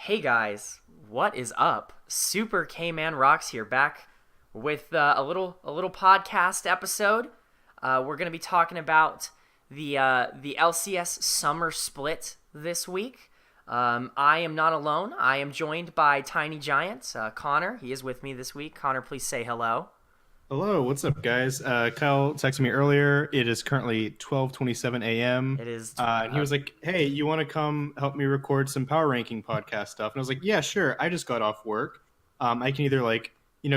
Hey guys, what is up? Super K-Man Rocks here, back with a little podcast episode. We're gonna be talking about the LCS summer split this week. I am not alone. I am joined by Tiny Giant, Connor. He is with me this week. Connor, please say hello. Hello, what's up, guys? Kyle texted me earlier. It is currently 12:27 a.m. It is. And he was like, "Hey, you want to come help me record some power ranking podcast stuff?" And I was like, "Yeah, sure. I just got off work. I can either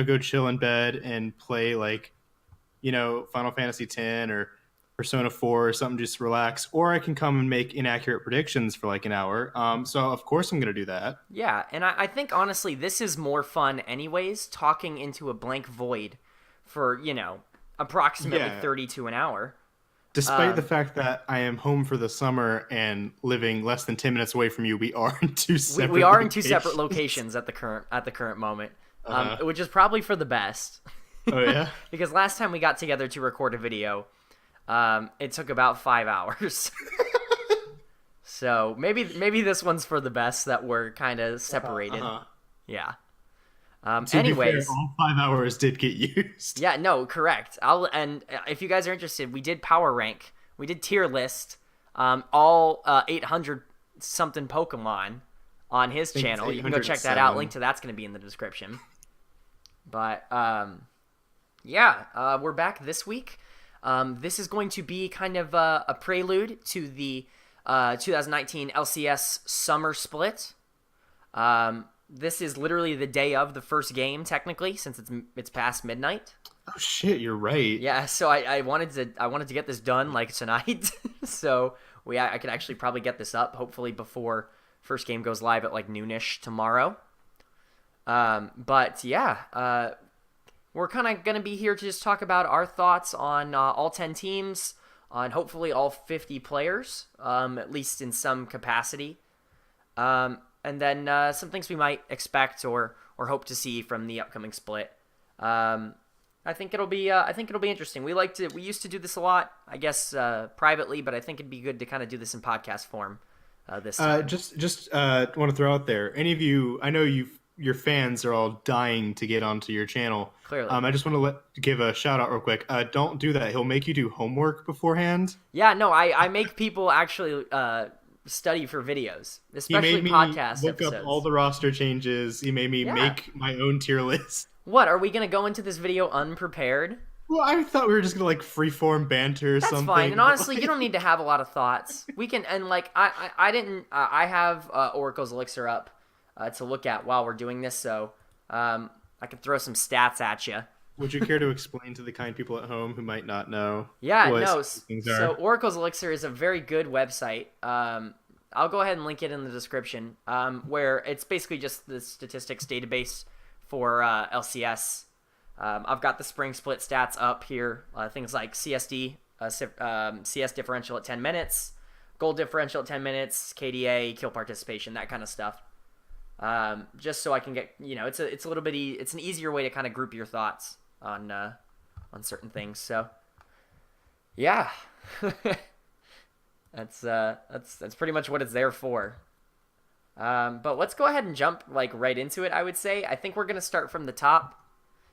go chill in bed and play Final Fantasy X or Persona 4 or something, just relax, or I can come and make inaccurate predictions for like an hour. So of course I'm gonna do that. Yeah, and I think honestly this is more fun anyways, talking into a blank void for, approximately Yeah. 32 an hour. Despite the fact that I am home for the summer and living less than 10 minutes away from you, we are in two separate We are in two locations. separate locations at the current moment, Uh-huh. which is probably for the best. Oh, yeah? Because last time we got together to record a video, it took about 5 hours. So maybe this one's for the best that we're kind of separated. Uh-huh. Yeah. To Anyways, be fair, all 5 hours did get used. yeah, no, correct. And if you guys are interested, we did power rank, we did tier list, all 800 something Pokemon on his think it's channel. You can go check that out. 807. Link to that's going to be in the description. But yeah, we're back this week. This is going to be kind of a prelude to the 2019 LCS summer split. This is literally the day of the first game, technically, since it's past midnight. Oh, shit, you're right. Yeah, so I wanted to get this done like tonight, so I could actually probably get this up hopefully before first game goes live at like noonish tomorrow. But yeah, we're kind of gonna be here to just talk about our thoughts on all 10 teams, on hopefully all 50 players, at least in some capacity. And then some things we might expect or hope to see from the upcoming split. I think it'll be interesting. We used to do this a lot, I guess, privately, but I think it'd be good to kind of do this in podcast form this time. Just want to throw out there, any of you, I know your fans are all dying to get onto your channel. Clearly. I just want to give a shout out real quick. Don't do that. He'll make you do homework beforehand. Yeah, no, I make people actually study for videos, He especially made me podcast look episodes. up all the roster changes. He made me Yeah. make my own tier list. What, are we going to go into this video unprepared? Well, I thought we were just gonna freeform banter or That's something. fine. And but, honestly, you don't need to have a lot of thoughts. We can, and I didn't, I have Oracle's Elixir up to look at while we're doing this, so I could throw some stats at you. Would you care to explain to the kind people at home who might not know? Yeah, what no. these things So are? Oracle's Elixir is a very good website. I'll go ahead and link it in the description, where it's basically just the statistics database for LCS. I've got the spring split stats up here. Things like CSD, CS differential at 10 minutes, goal differential at 10 minutes, KDA, kill participation, that kind of stuff. Just so I can get, it's a little bit, it's an easier way to kind of group your thoughts on certain things. So, yeah. That's pretty much what it's there for. But let's go ahead and jump right into it. I would say I think we're gonna start from the top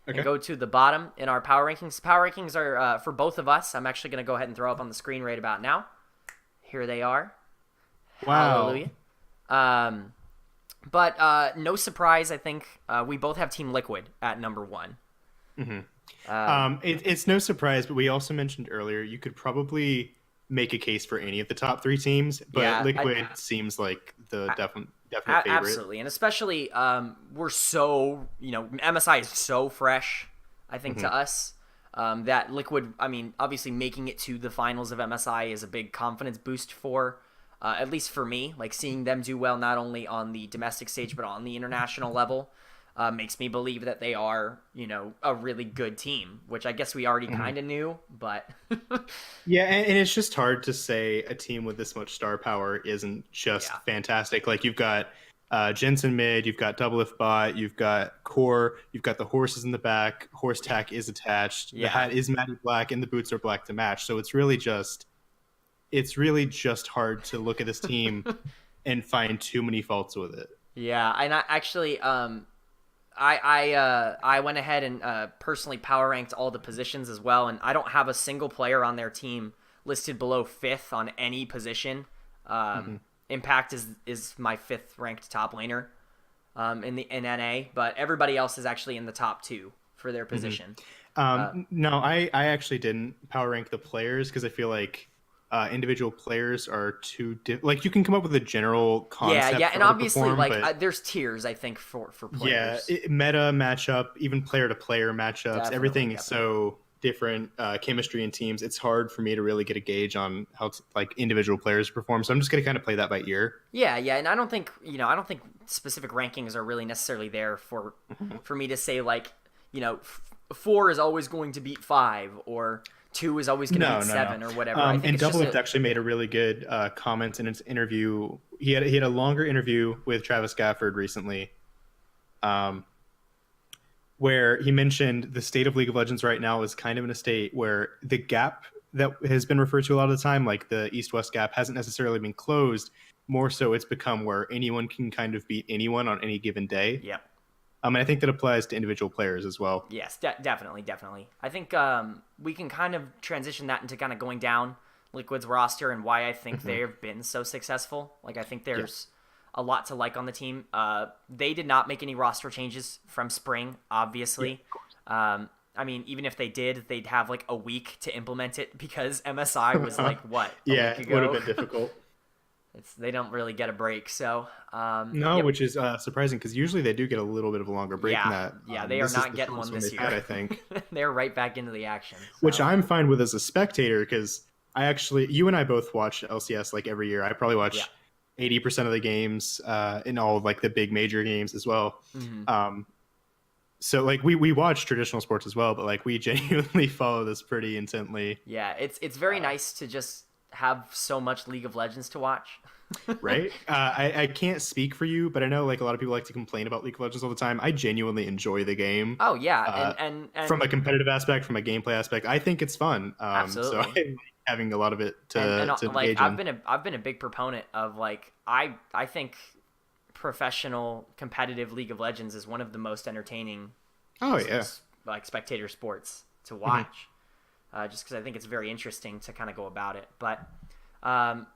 and go to the bottom in our power rankings. Power rankings are for both of us. I'm actually gonna go ahead and throw up on the screen right about now. Here they are. Wow. Hallelujah. But no surprise, I think we both have Team Liquid at number 1. It's no surprise, but we also mentioned earlier you could probably make a case for any of the top 3 teams, but Yeah, Liquid seems like the definite favorite. Absolutely, and especially we're so MSI is so fresh, I think, to us, that Liquid, I mean, obviously making it to the finals of MSI is a big confidence boost for at least for me. Like, seeing them do well not only on the domestic stage but on the international level makes me believe that they are a really good team, which I guess we already kind of knew, but Yeah, and it's just hard to say a team with this much star power isn't just fantastic. Like, you've got Jensen mid, you've got Double If Bot, you've got Core, you've got the horses in the back, horse tack is attached, the hat is matted black, and the boots are black to match. So it's really just hard to look at this team and find too many faults with it. Yeah, and I went ahead and personally power ranked all the positions as well, and I don't have a single player on their team listed below fifth on any position. Hmm. Impact is my fifth ranked top laner in NA, but everybody else is actually in the top two for their Hmm. position. Uh, No, I actually didn't power rank the players because I feel like individual players are like you can come up with a general yeah, concept yeah, for and how to obviously, perform, like but there's tiers I think for yeah, players. meta matchup, even player to player matchups, Definitely, everything is definitely. so different. Chemistry in teams, it's hard for me to really get a gauge on how like individual players perform. So I'm just gonna kind of play that by ear. Yeah, yeah, and I don't think I don't think specific rankings are really necessarily there Mhm. for me to say like four is always going to beat five or two is always going to beat No, no, no. seven or whatever. I think And it's just Doublelift a actually made a really good comment in his interview. He had a longer interview with Travis Gafford recently, um, where he mentioned the state of League of Legends right now is kind of in a state where the gap that has been referred to a lot of the time, like the East West gap, hasn't necessarily been closed. More so, it's become where anyone can kind of beat anyone on any given day. yeah. And I think that applies to individual players as well. Yes, definitely, definitely. I think we can kind of transition that into kind of going down Liquid's roster and why I think Hmm. they've been so successful. Like I think Yeah. there's a lot to like on the team. They did not make any roster changes from spring, Yeah. obviously. I mean, even if they did, they'd have like a week to implement it because MSI was like what a Yeah, week it would have ago. been difficult. They don't really get a break. So No, yep, which is surprising because usually they do get a little bit of a longer break than yeah, that. yeah, they are This is not the getting shortest one one this they've had, year. I think. They're right back into the action. Which So I'm fine with as a spectator because you and I both watch LCS like every year. I probably yeah. watch 80% of the games in all of like the big major games as well. Hmm. Um, so like we watch traditional sports as well, but like we genuinely follow this pretty intently, Yeah, it's very uh, nice to just have so much League of Legends to watch. right? I can't speak for you, but I know like a lot of people like to complain about League of Legends all the time. I genuinely enjoy the game. Oh yeah, Uh, from a and competitive aspect, from a gameplay aspect, I think it's fun. So I absolutely. like having a lot of it And to like engage in. I've been a big proponent of like I think professional competitive League of Legends is one of the most entertaining Oh yeah. like spectator sports to Mhm. watch. Just because I think it's very interesting to kind of go about it. But um,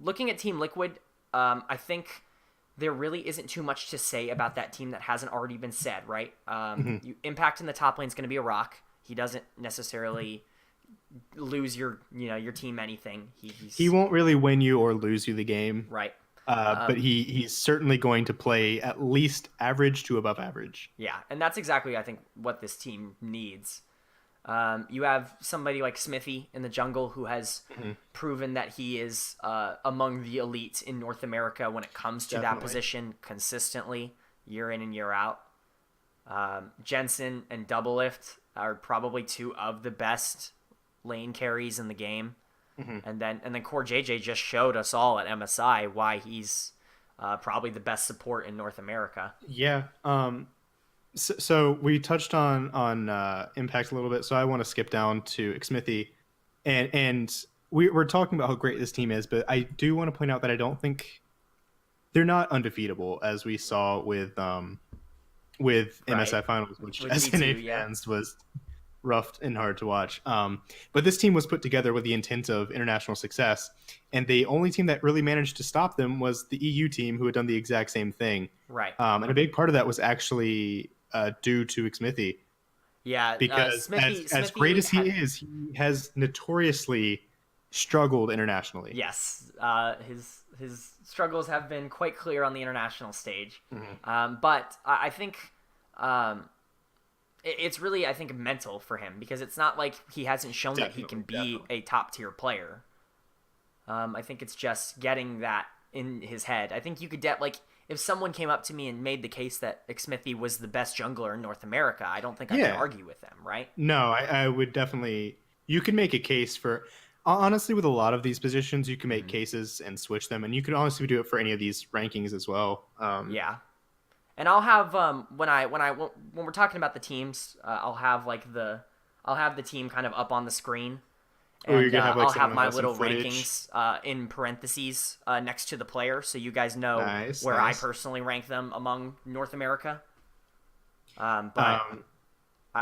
looking at Team Liquid, I think there really isn't too much to say about that team that hasn't already been said, right? Mhm. Impact in the top lane is going to be a rock. He doesn't necessarily lose your team anything. He He's won't really win you or lose you the game, right. but Um, he's certainly going to play at least average to above average. yeah, and that's exactly I think what this team needs. You have somebody like Smithy in the jungle who has Mhm. proven that he is among the elite in North America when it comes to that Definitely. position consistently, year in and year out. Jensen and Doublelift are probably two of the best lane carries in the game, Mhm. and then Core JJ just showed us all at MSI why he's probably the best support in North America. Yeah. So we touched on impact a little bit, so I want to skip down to Xmithy, and we're talking about how great this team is, but I do want to point out that I don't think they're not undefeatable as we saw with Right. MSI Finals, which With SNA G2, yeah. fans was rough and hard to watch. But this team was put together with the intent of international success, and the only team that really managed to stop them was the EU team, who had done the exact same thing. Right. And a big part of that was actually due to Xmithy, Yeah, because as great Smithy as he had is, he has notoriously struggled internationally. yes, his struggles have been quite clear on the international stage, Mhm. but I think um, it's really I think mental for him because it's not like he hasn't shown that he can Definitely, be definitely. a top tier player. I think it's just getting that in his head. I think you could get like if someone came up to me and made the case that Smithy was the best jungler in North America, I don't think I could Yeah. argue with them, right? No, I would definitely. You can make a case for. Honestly, with a lot of these positions, you can make Mm-hmm. cases and switch them, and you could honestly do it for any of these rankings as well. Yeah, and I'll have when we're talking about the teams, I'll have the team kind of up on the screen, Oh, you're and gonna have like I'll have someone my have some little footage. rankings in parentheses next to the player, so you guys know Nice, where I nice. personally rank them among North America. But Um,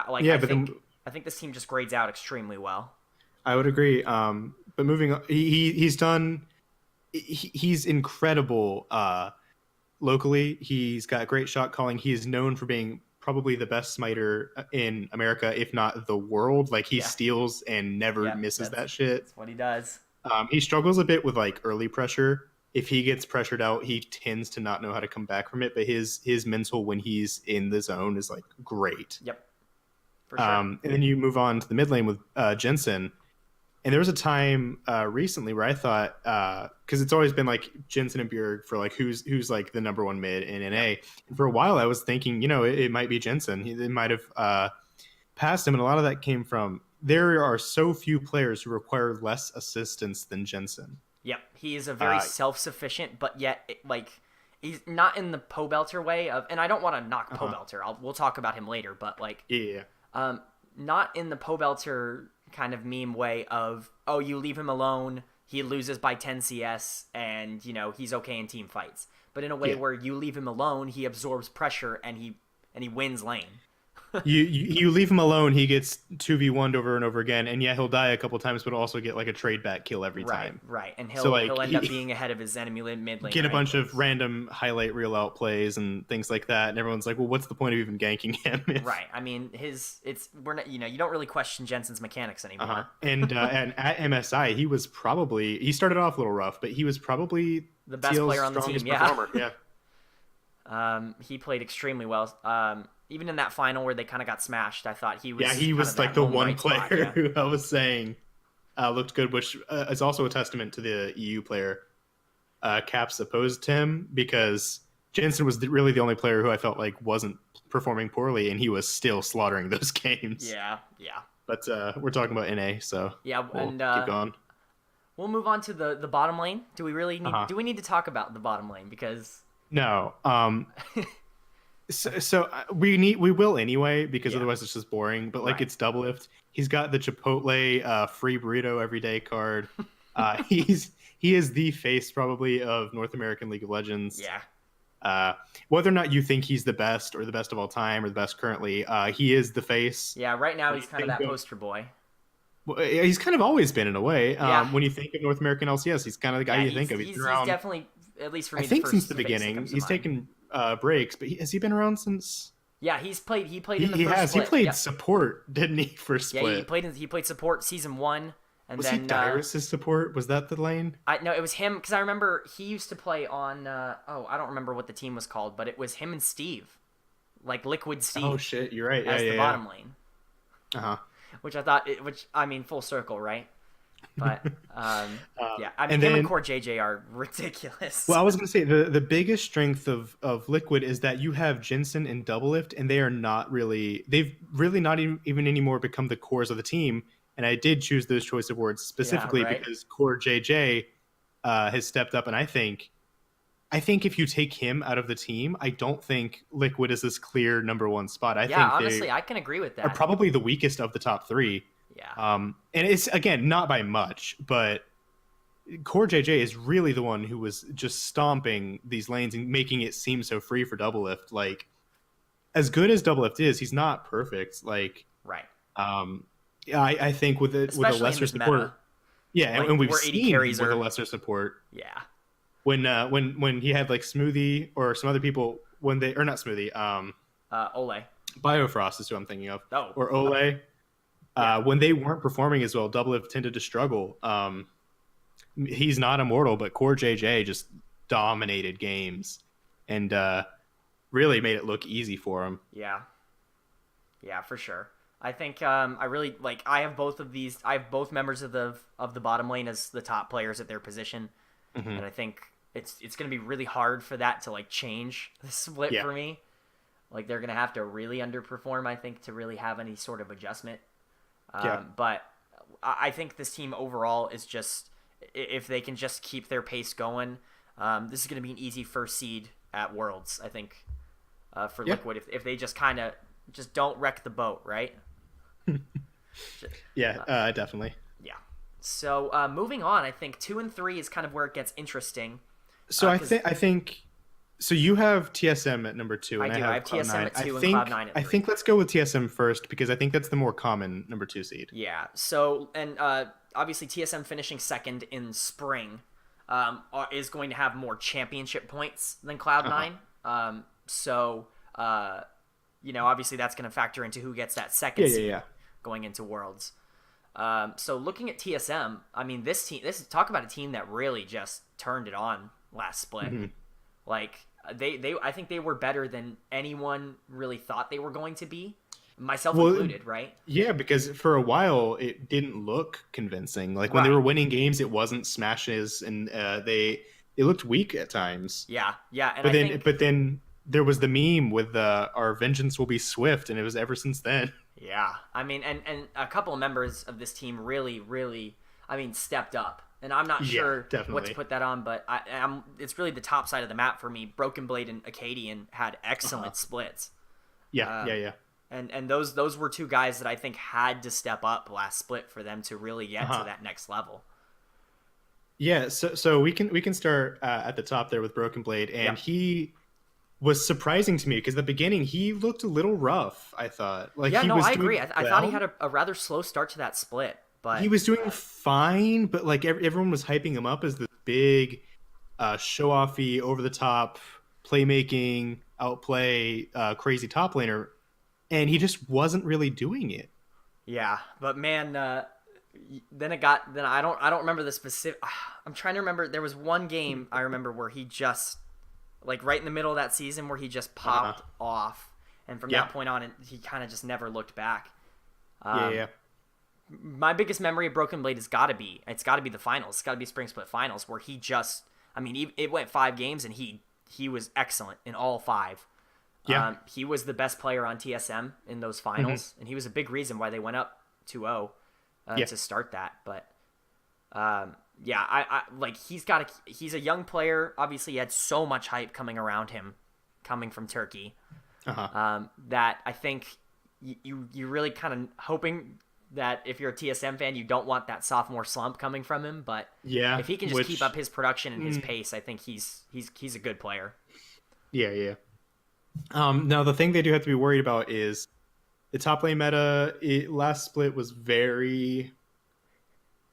like yeah, but then I think this team just grades out extremely well. I would agree. But moving on, he's done. He's incredible. Locally, he's got great shot calling. He is known for being probably the best smiter in America, if not the world. Like he Yeah, steals and never yep, misses that shit. that's what he does. He struggles a bit with like early pressure. If he gets pressured out, he tends to not know how to come back from it. But his mental when he's in the zone is like great. Yep, for sure. And then you move on to the mid lane with Jensen. And there was a time recently where I thought, because it's always been like Jensen and Bjerg for like who's like the number one mid in NA. And for a while, I was thinking, it might be Jensen. It might have passed him, and a lot of that came from there are so few players who require less assistance than Jensen. Yep, he is a very self-sufficient, but yet like he's not in the Pobelter way of. And I don't want to knock Pobelter. We'll talk about him later, but like Yeah. not in the Pobelter kind of meme way of, oh, you leave him alone, he loses by 10 CS, and he's okay in team fights. But in a way where you leave him alone, he absorbs pressure and he wins lane. You leave him alone, he gets 2v1'd over and over again, and yeah, he'll die a couple times, but also get like a trade back kill every time. Right, and So, like, he'll end up being ahead of his enemy mid lane. Get a bunch of random highlight reel out plays and things like that, and everyone's like, well, what's the point of even ganking him? Right. I mean, we're not, you don't really question Jensen's mechanics anymore. And at MSI, he started off a little rough, but he was probably the best player on the team. Performer. Yeah. He played extremely well. Even in that final where they kind of got smashed, I thought he was. Yeah, he was like the one player who I was saying looked good, which is also a testament to the EU player Caps opposed to him, because Jensen was really the only player who I felt like wasn't performing poorly, and he was still slaughtering those games. Yeah. But we're talking about NA, so yeah, we'll and keep going. We'll move on to the bottom lane. Do we really need? Do we need to talk about the bottom lane? Because no. So we will anyway, because otherwise it's just boring. But like it's Doublelift. He's got the Chipotle free burrito everyday card. He is the face probably of North American League of Legends. Yeah. Whether or not you think he's the best or the best of all time or the best currently, he is the face. Yeah. Right now he's kind of that poster boy. Well, he's kind of always been in a way. Yeah. When you think of North American LCS, he's kind of the guy you think of. He's definitely, at least for me, I think since the beginning. He's taken breaks, but has he been around since? Yeah, he played in the first split. He played support, didn't he, for split? Yeah, he played support season 1, and was then he Dyrus's support? Was that the lane? No, it was him, because I remember he used to play on. I don't remember what the team was called, but it was him and Steve, like Liquid Steve. Oh shit, you're right. As the bottom lane. Which I mean, full circle, right? But yeah, I mean, him and Core JJ are ridiculous. Well, I was going to say the biggest strength of Liquid is that you have Jensen and Doublelift, and they've really not even anymore become the cores of the team. And I did choose those choice of words specifically because Core JJ has stepped up, and I think if you take him out of the team, I don't think Liquid is this clear number one spot. I think honestly, I can agree with that. Are probably the weakest of the top three. Yeah. And it's, again, not by much, but Core JJ is really the one who was just stomping these lanes and making it seem so free for Doublelift. Like, as good as Doublelift is, he's not perfect. Like, right. I think with a lesser support. Meta. Yeah, like, and we've seen with a lesser support. Yeah. When he had like Smoothie or some other people not Smoothie. Ole. Biofrost is who I'm thinking of. Oh. Or Ole. When they weren't performing as well, Doublelift tended to struggle. He's not immortal, but Core JJ just dominated games and really made it look easy for him. Yeah, for sure. I think I really like. I have both of these. I have both members of the bottom lane as the top players at their position, and I think it's going to be really hard for that to like change the split for me. Like they're going to have to really underperform, I think, to really have any sort of adjustment. But I think this team overall is just, if they can just keep their pace going, this is going to be an easy first seed at Worlds, I think, for Liquid. If they just kind of just don't wreck the boat, right? Definitely. Yeah. So moving on, I think 2 and 3 is kind of where it gets interesting. So I 'Cause think so you have TSM at number 2 I and I do. I have have TSM Cloud9. at 2 and Cloud9 at I 3. think let's go with TSM first because I think that's the more common number 2 seed. Yeah. So, and obviously TSM finishing second in spring is going to have more championship points than Cloud9. So, obviously that's going to factor into who gets that second seed going into Worlds. So looking at TSM, I mean, this talk about a team that really just turned it on last split. Mm-hmm. Like I think they were better than anyone really thought they were going to be, myself included, right? Yeah, because for a while it didn't look convincing. Like when they were winning games, it wasn't smashes, and they looked weak at times. Yeah, and but then there was the meme with our vengeance will be swift, and it was ever since then. Yeah, I mean, and a couple of members of this team really, I mean, stepped up. And I'm not sure what to put that on, but it's really the top side of the map for me. Broken Blade and Acadian had excellent splits. Yeah. And those were two guys that I think had to step up last split for them to really get to that next level. Yeah, so we can start at the top there with Broken Blade, and he was surprising to me because at the beginning he looked a little rough. I thought, I agree. I thought he had a rather slow start to that split. But he was doing fine, but like everyone was hyping him up as the big, show-offy, over-the-top, playmaking, outplay, crazy top laner, and he just wasn't really doing it. Yeah, but man, then I don't remember the specific. I'm trying to remember. There was one game I remember where he just, like right in the middle of that season, where he just popped off, and from that point on, he kind of just never looked back. My biggest memory of Broken Blade it's got to be the finals. It's got to be Spring Split finals where he just, I mean, it went 5 games and he was excellent in all 5. Yeah. He was the best player on TSM in those finals, and he was a big reason why they went up 2-0 to start that. But I like he's a young player. Obviously, he had so much hype coming around him, coming from Turkey, that I think you really kind of hoping that if you're a TSM fan, you don't want that sophomore slump coming from him. But if he can just keep up his production and his pace, I think he's a good player. Yeah. Now the thing they do have to be worried about is the top lane meta. Last split was very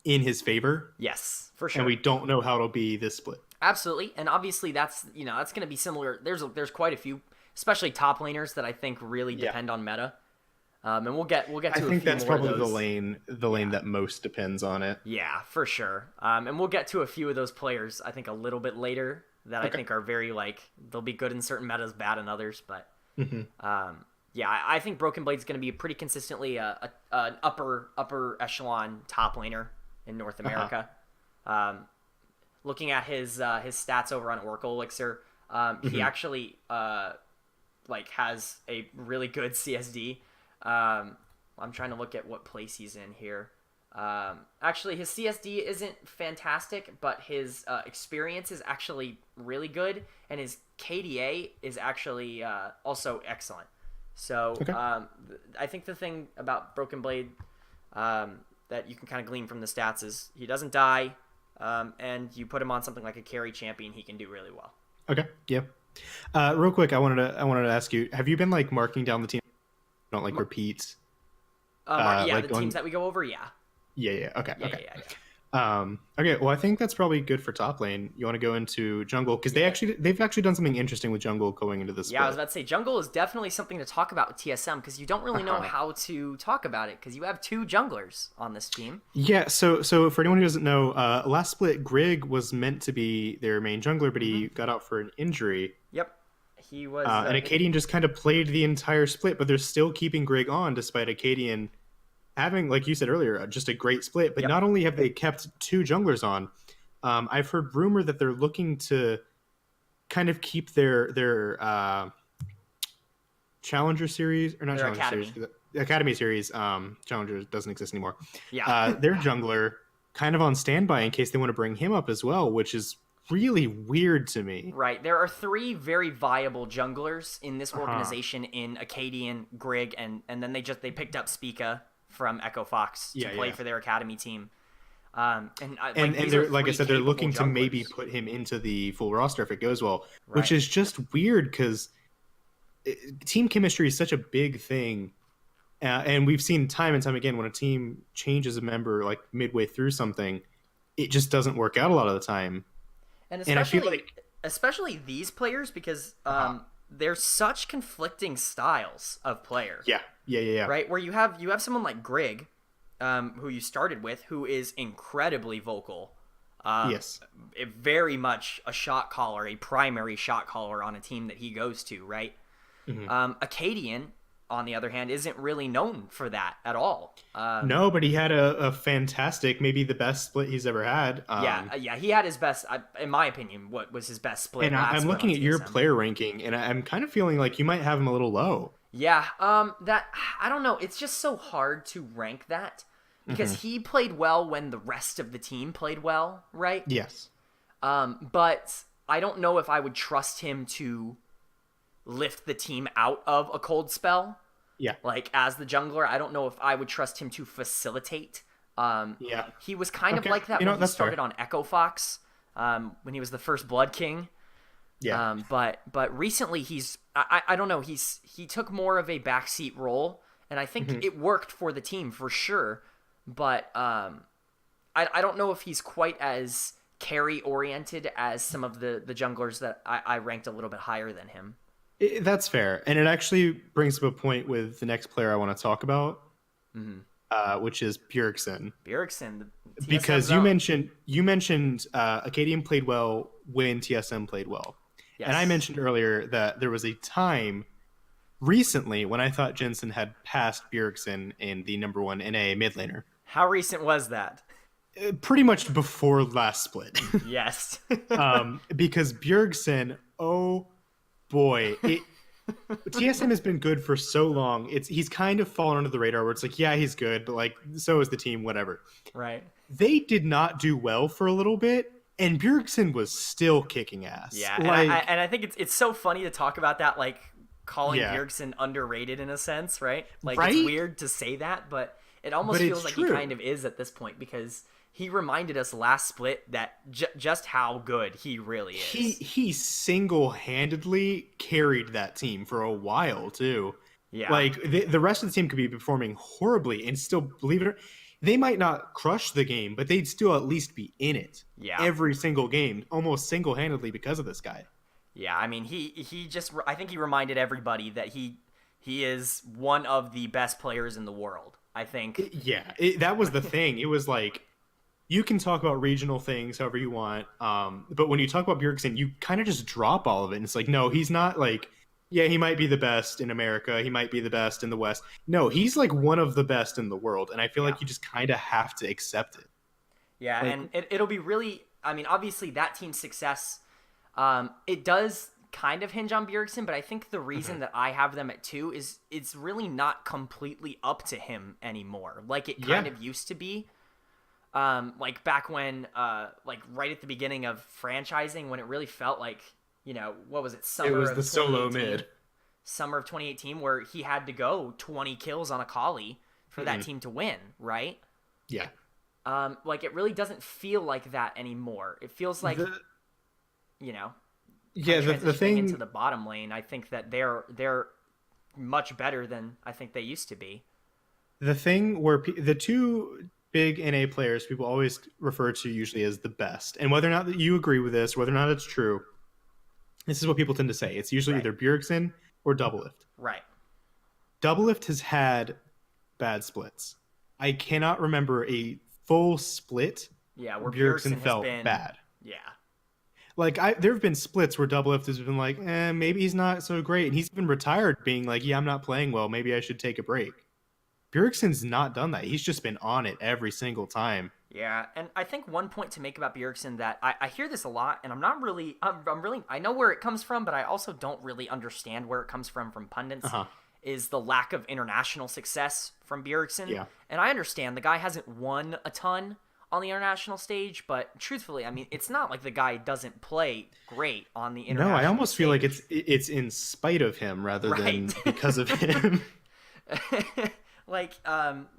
in his favor. Yes, for sure. And we don't know how it'll be this split. Absolutely, and obviously that's going to be similar. There's quite a few, especially top laners that I think really depend on meta. And we'll get to a few more of those. I think that's probably the lane that most depends on it. Yeah, for sure. And we'll get to a few of those players, I think, a little bit later that I think are very, they'll be good in certain metas, bad in others. But, I think Broken Blade's going to be pretty consistently an upper echelon top laner in North America. Looking at his stats over on Oracle Elixir, he actually, has a really good CSD. I'm trying to look at what place he's in here. Actually, his CSD isn't fantastic, but his experience is actually really good, and his KDA is actually also excellent. So I think the thing about Broken Blade that you can kind of glean from the stats is he doesn't die, and you put him on something like a carry champion, he can do really well. Okay, yeah. Real quick, I wanted to ask you: have you been marking down the team? Don't repeats. The teams that we go over, Yeah. Okay. Yeah. Okay. Well, I think that's probably good for top lane. You want to go into jungle because they've actually done something interesting with jungle going into this. Yeah, I was about to say jungle is definitely something to talk about with TSM because you don't really know how to talk about it because you have 2 junglers on this team. Yeah. So for anyone who doesn't know, last split Grig was meant to be their main jungler, but he got out for an injury. Yep. He was, and Acadian just kind of played the entire split, but they're still keeping Grig on despite Acadian having, like you said earlier, just a great split. But not only have they kept 2 junglers on, I've heard rumor that they're looking to kind of keep their Challenger series, or not their Challenger Academy. series, the Academy series. Challenger doesn't exist anymore. Yeah. Their jungler kind of on standby in case they want to bring him up as well, which is really weird to me. Right. There are 3 very viable junglers in this organization in Acadian, Grig, and then they picked up Spica from Echo Fox to play for their academy team. Like And these are they're, like I three said, they're capable looking to maybe junglers. put him into the full roster if it goes well, which Right. is just weird because team chemistry is such a big thing. And we've seen time and time again when a team changes a member like midway through something, it just doesn't work out a lot of the time. And And I feel especially like, especially these players because uh they're such conflicting styles of player, yeah. right? Where you have someone like Grig, who you started with, who is incredibly vocal, Yes. very much a shot caller, a primary shot caller on a team that he goes to, right? Hmm. Acadian, on the other hand, isn't really known for that at all. No, but he had a fantastic, maybe the best split he's ever had. Yeah, he had his best, in my opinion. What was his best split? And Last I'm split on looking at your TSM. player ranking, and I'm kind of feeling like you might have him a little low. Yeah, that I don't know. It's just so hard to rank that Hmm. because he played well when the rest of the team played well, right? Yes. But I don't know if I would trust him to lift the team out of a cold spell. Yeah. Like as the jungler, I don't know if I would trust him to facilitate. Yeah. He was kind of Okay. like that You know, when he that's started fair. on Echo Fox, when he was the first Blood King. Yeah. But recently I don't know, he took more of a backseat role, and I think Hmm. it worked for the team for sure. But I don't know if he's quite as carry oriented as some of the junglers that I ranked a little bit higher than him. That's fair. And it actually brings up a point with the next player I want to talk about, which is Bjergsen. Bjergsen, the TSM Because zone. you mentioned Acadian played well when TSM played well. And I Yes. mentioned earlier that there was a time recently when I thought Jensen had passed Bjergsen in the number one NA mid laner. How recent was that? Pretty much before last split. Yes. Because Bjergsen, oh boy, TSM has been good for so long. He's kind of fallen under the radar where it's like, yeah, he's good, but like so is the team, whatever. Right. They did not do well for a little bit, and Bjergsen was still kicking ass. Yeah, Like, and I think it's so funny to talk about that, like calling yeah, Bjergsen underrated in a sense, right? Like it's right? weird to say that, but it almost But feels it's like true. he kind of is at this point because he reminded us last split that just how good he really is. He single-handedly carried that team for a while too. Yeah, Like the rest of the team could be performing horribly and still, believe it or they might not crush the game, but they'd still at least be in it yeah, every single game, almost single-handedly because of this guy. yeah. I mean, he just I think he reminded everybody that he is one of the best players in the world. I think. Yeah, that was the thing. It was like you can talk about regional things however you want, but when you talk about Bjergsen, you kind of just drop all of it. And it's like, no, he's not like, yeah, he might be the best in America, he might be the best in the West. No, he's like one of the best in the world, and I feel Yeah. like you just kind of have to accept it. Yeah, Like, and it'll be really. I mean, obviously that team's success, it does kind of hinge on Bjergsen, but I think the reason that I have them at 2 is it's really not completely up to him anymore, like it kind Yeah. of used to be. Like back when, like right at the beginning of franchising, when it really felt like, what was it, it summer was of the solo 2018? mid. Summer of 2018, where he had to go 20 kills on a collie for that team to win, right? Yeah. Like it really doesn't feel like that anymore. It feels like The, you know, yeah, kind of the transitioning into thing, the bottom lane. I think that they're much better than I think they used to be. the thing where the two big NA players people always refer to usually as the best, and whether or not that you agree with this, whether or not it's true, this is what people tend to say. It's usually Right. either Bjergsen or Doublelift. Right. Doublelift has had bad splits. I cannot remember a full split Yeah, where where Bjergsen Bjergsen has felt been. bad. Yeah. Like there have been splits where Doublelift has been like, maybe he's not so great, and he's even retired, being like, yeah, I'm not playing well. Maybe I should take a break. Bjergsen's not done that. He's just been on it every single time. Yeah, and I think one point to make about Bjergsen that I hear this a lot, and I know where it comes from, but I also don't really understand where it comes from pundits, Uh-huh. is the lack of international success from Bjergsen. Yeah. And I understand the guy hasn't won a ton on the international stage, but truthfully, I mean, it's not like the guy doesn't play great on the international No, I almost feel like stage. it's in spite of him rather than Right. because of him. Like,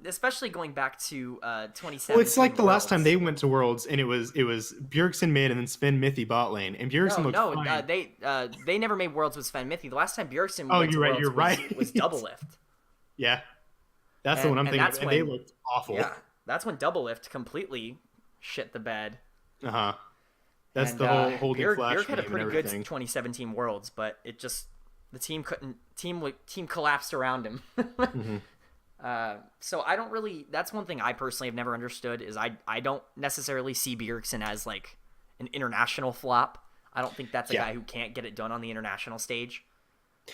especially going back to Well, it's 2017 like the last time Worlds. they went to Worlds, and it was Bjergsen mid and then Sven Mithy bot lane, and Bjergsen No, looked no, fine. they never made Worlds with Sven Mithy. The last time Bjergsen Oh, went to you're right. Worlds You're right. was Double Lift, Yeah, that's the one I'm and thinking of, that's and they when, looked awful. yeah, that's when Double Lift completely shit the bed. Uh huh. That's And the whole holding Bjerg flash had a meme and pretty good everything. 2017 Worlds, but it just the team collapsed around him. Hmm. So I don't really. That's one thing I personally have never understood is I don't necessarily see Bjergsen as like an international flop. I don't think that's a Yeah. guy who can't get it done on the international stage.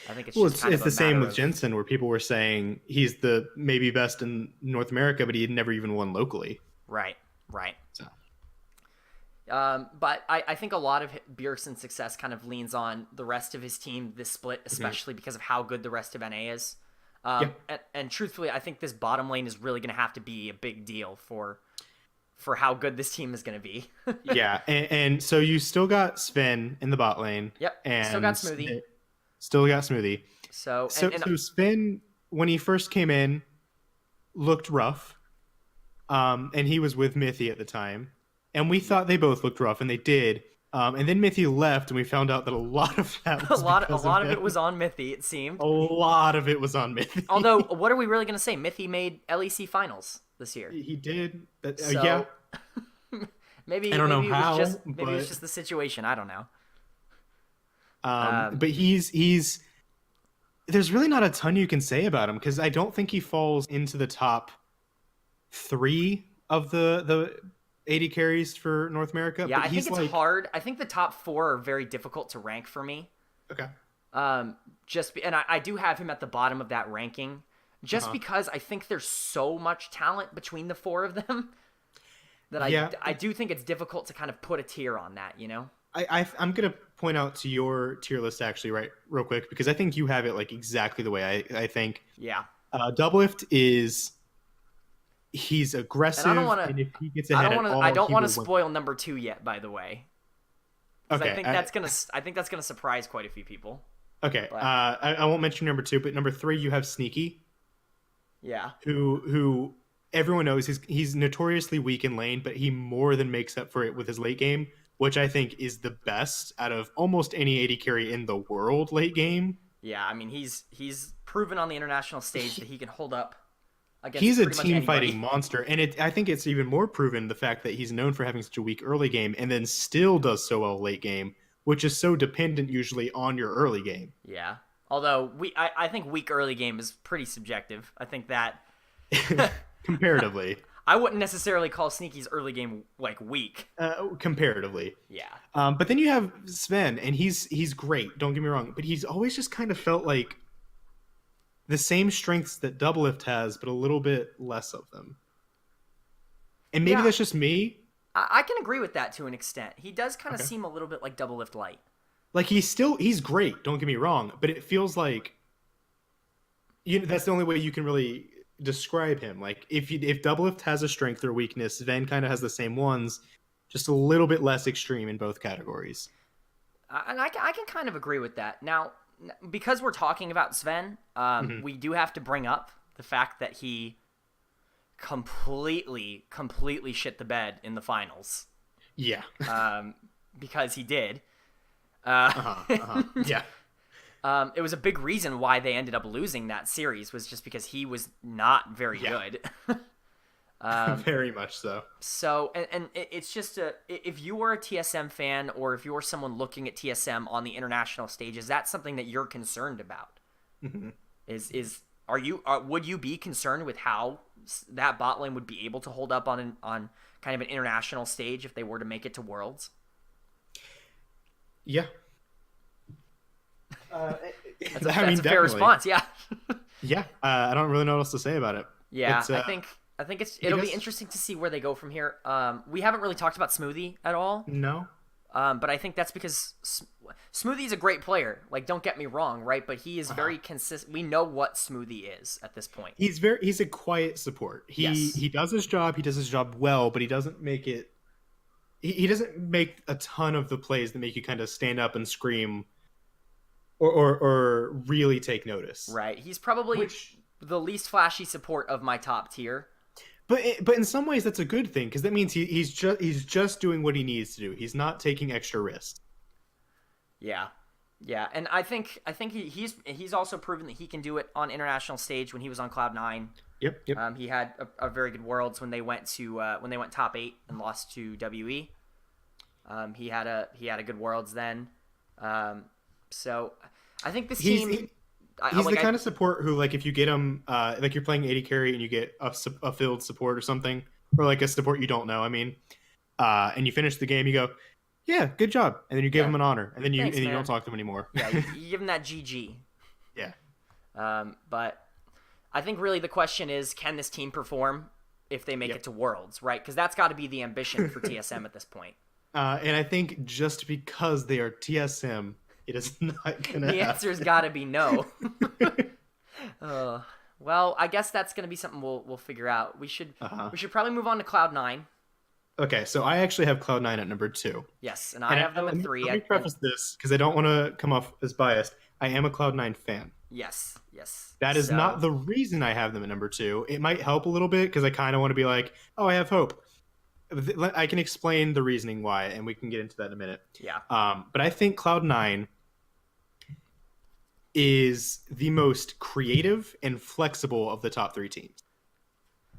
I think it's Well, just kind it's of a the same matter with of Jensen, where people were saying he's the maybe best in North America, but he had never even won locally. right, right. So But I think a lot of Bjergsen's success kind of leans on the rest of his team this split, especially because of how good the rest of NA is. yeah, And truthfully, I think this bottom lane is really going to have to be a big deal for how good this team is going to be. yeah, and so you still got Sven in the bot lane. Yep, And still got Smoothie. Still got Smoothie. So So Sven, when he first came in, looked rough. And he was with Mithy at the time, and we thought they both looked rough, and they did. And then Mithy left, and we found out that a lot of that a was lot because of it him. was on Mithy, it seemed. A lot of it was on Mithy. Although, what are we really going to say? Mithy made LEC finals this year. He did. That, So yeah, maybe I don't know maybe it how, was just maybe it was but- just the situation. I don't know. but he's. There's really not a ton you can say about him because I don't think he falls into the top 3 of the 80 carries for North America. Yeah, but I think he's it's like, hard. I think the top 4 are very difficult to rank for me. okay. And I do have him at the bottom of that ranking, just Uh-huh. because I think there's so much talent between the 4 of them that Yeah. I do think it's difficult to kind of put a tier on that. You know? I'm gonna point out to your tier list actually right real quick because I think you have it like exactly the way I think. Yeah. Doublelift is he's aggressive, And I don't want and to. if he gets I ahead don't want at to. all, I don't he want will to win. spoil number 2 yet. By the way, 'cause Okay, I think that's gonna. I think that's gonna surprise quite a few people. okay. but- I won't mention number 2, but number 3 you have Sneaky, Yeah. who everyone knows he's notoriously weak in lane, but he more than makes up for it with his late game, which I think is the best out of almost any 80 carry in the world late game. Yeah. I mean, he's proven on the international stage that he can hold up against. He's a pretty much team anybody. fighting monster, and I think it's even more proven the fact that he's known for having such a weak early game and then still does so well late game, which is so dependent usually on your early game. Yeah. Although I think weak early game is pretty subjective. I think that Comparatively. I wouldn't necessarily call Sneaky's early game like weak. Comparatively. Yeah. But then you have Sven, and he's great, don't get me wrong, but he's always just kind of felt like the same strengths that Doublelift has, but a little bit less of them. And maybe Yeah. that's just me. I can agree with that to an extent. He does kind of Okay. seem a little bit like Double Lift Light. Like he's great, don't get me wrong, but it feels like that's the only way you can really describe him. Like if Doublelift has a strength or weakness, Sven kind of has the same ones, just a little bit less extreme in both categories. And I can kind of agree with that. Now, because we're talking about Sven, we do have to bring up the fact that he completely shit the bed in the finals. Yeah. Because he did. Yeah. It was a big reason why they ended up losing that series was just because he was not very good. Very much so. So, and it's just if you were a TSM fan or if you're someone looking at TSM on the international stage, is that something that you're concerned about? Mhm. Would you be concerned with how that bot lane would be able to hold up on kind of an international stage if they were to make it to Worlds? Yeah. That's a fair response. Yeah. Yeah. I don't really know what else to say about it. Yeah, It's, I think it'll be guess- interesting to see where they go from here. We haven't really talked about Smoothie at all, No. but I think that's because Smoothie is a great player. Like, don't get me wrong, right? But he is very consistent. We know what Smoothie is at this point. He's a quiet support. Yes. He does his job. He does his job well, but he doesn't make it. He doesn't make a ton of the plays that make you kind of stand up and scream, or really take notice. Right. He's probably Which the least flashy support of my top tier. But in some ways that's a good thing because that means he's just doing what he needs to do. He's not taking extra risks. Yeah. Yeah, and I think he's also proven that he can do it on international stage when he was on Cloud9. Yep. Yep. He had a very good Worlds when they went top 8 and lost to WE. He had a good Worlds then. So I think this team. He's the kind of support who, like, if you get him, like you're playing AD carry and you get a field support or something, or like a support you don't know. I mean, and you finish the game, you go, yeah, good job, and then you give him an honor, and then you don't talk to him anymore. Yeah, you give him that GG. Yeah. But I think really the question is, can this team perform if they make it to Worlds, right? Because that's got to be the ambition for TSM at this point. And I think just because they are TSM, it is not going to The answer's got to be no. Well, I guess that's going to be something we'll figure out. We should probably move on to Cloud9. Okay, so I actually have Cloud9 at number 2. Yes, and I have them at 3. Let me preface this, because I don't want to come off as biased. I am a Cloud9 fan. Yes. That is not the reason I have them at number 2. It might help a little bit, because I kind of want to be like, oh, I have hope. I can explain the reasoning why, and we can get into that in a minute. Yeah. But I think Cloud9 is the most creative and flexible of the top 3 teams,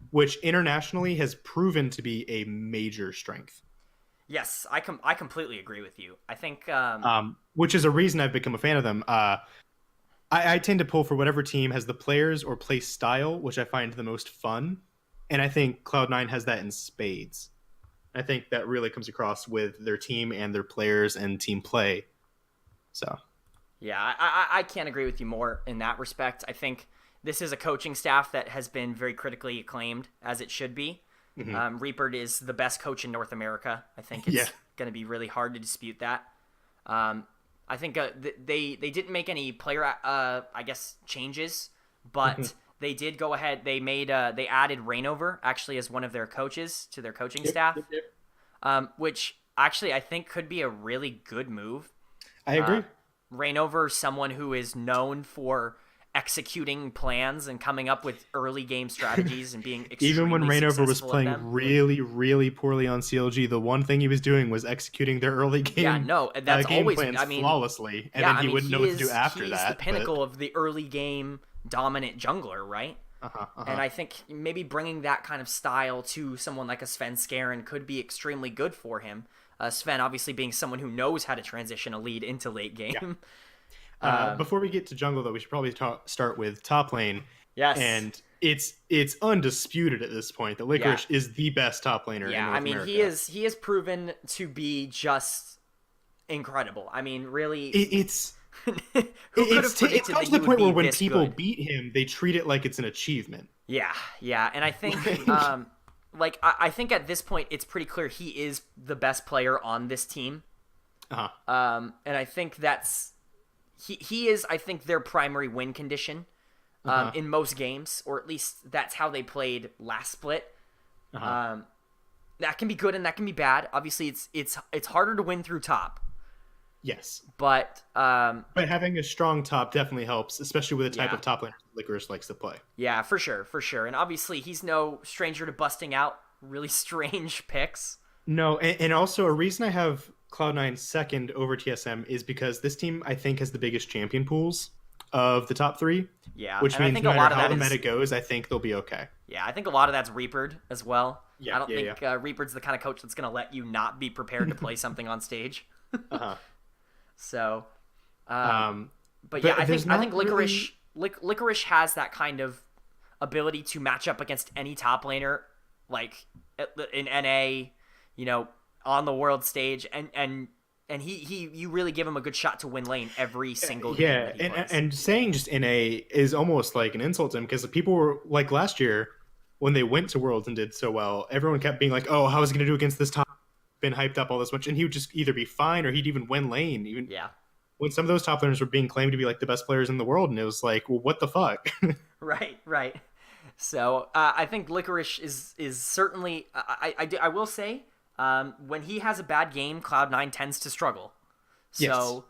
which internationally has proven to be a major strength. Yes, I completely agree with you. I think which is a reason I've become a fan of them. I tend to pull for whatever team has the players or play style, which I find the most fun, and I think Cloud9 has that in spades. I think that really comes across with their team and their players and team play. So, yeah, I can't agree with you more in that respect. I think this is a coaching staff that has been very critically acclaimed, as it should be. Mm-hmm. Reaper is the best coach in North America. I think it's going to be really hard to dispute that. I think they didn't make any player, I guess, changes, but they did go ahead. They added Rainover actually as one of their coaches to their coaching staff, which actually I think could be a really good move. I agree. Rainover, someone who is known for executing plans and coming up with early game strategies and being extremely even when Rainover was successful playing really, really poorly on CLG, the one thing he was doing was executing their early game. Yeah, no, that's game always plans I mean flawlessly, and then he wouldn't know what to do after he's that. He's the pinnacle of the early game dominant jungler, right? And I think maybe bringing that kind of style to someone like a Sven Skaren could be extremely good for him. Sven obviously being someone who knows how to transition a lead into late game. Yeah. Before we get to jungle, though, we should probably start with top lane. Yes. And it's undisputed at this point that Licorice is the best top laner in North America. he is proven to be just incredible. I mean, really, it's who could have predicted it comes that to the point where when people good? beat him, they treat it like it's an achievement. Yeah, and I think I think at this point it's pretty clear he is the best player on this team. And I think that's he is, I think, their primary win condition in most games, or at least that's how they played last split. That can be good and that can be bad. Obviously, it's harder to win through top. Yes, but having a strong top definitely helps, especially with the type of top laner Licorice likes to play. Yeah, for sure. And obviously, he's no stranger to busting out really strange picks. No, and also a reason I have Cloud9 second over TSM is because this team, I think, has the biggest champion pools of the top 3. Yeah, which and means I think no a lot matter of how that the meta goes, I think they'll be okay. Yeah, I think a lot of that's Reapered as well. Yeah, I don't think Reapered's the kind of coach that's going to let you not be prepared to play something on stage. So, but yeah, I think Licorice Licorice has that kind of ability to match up against any top laner, like in NA, on the world stage, and he you really give him a good shot to win lane every single game. Yeah, that he plays. And saying just NA is almost like an insult to him, because people were like last year when they went to Worlds and did so well, everyone kept being like, "Oh, how is he going to do against this top?" Been hyped up all this much, and he would just either be fine or he'd even win lane. When some of those top laners were being claimed to be like the best players in the world, and it was like, well, what the fuck? Right. So I think Licorice is certainly. I will say, when he has a bad game, Cloud9 tends to struggle. So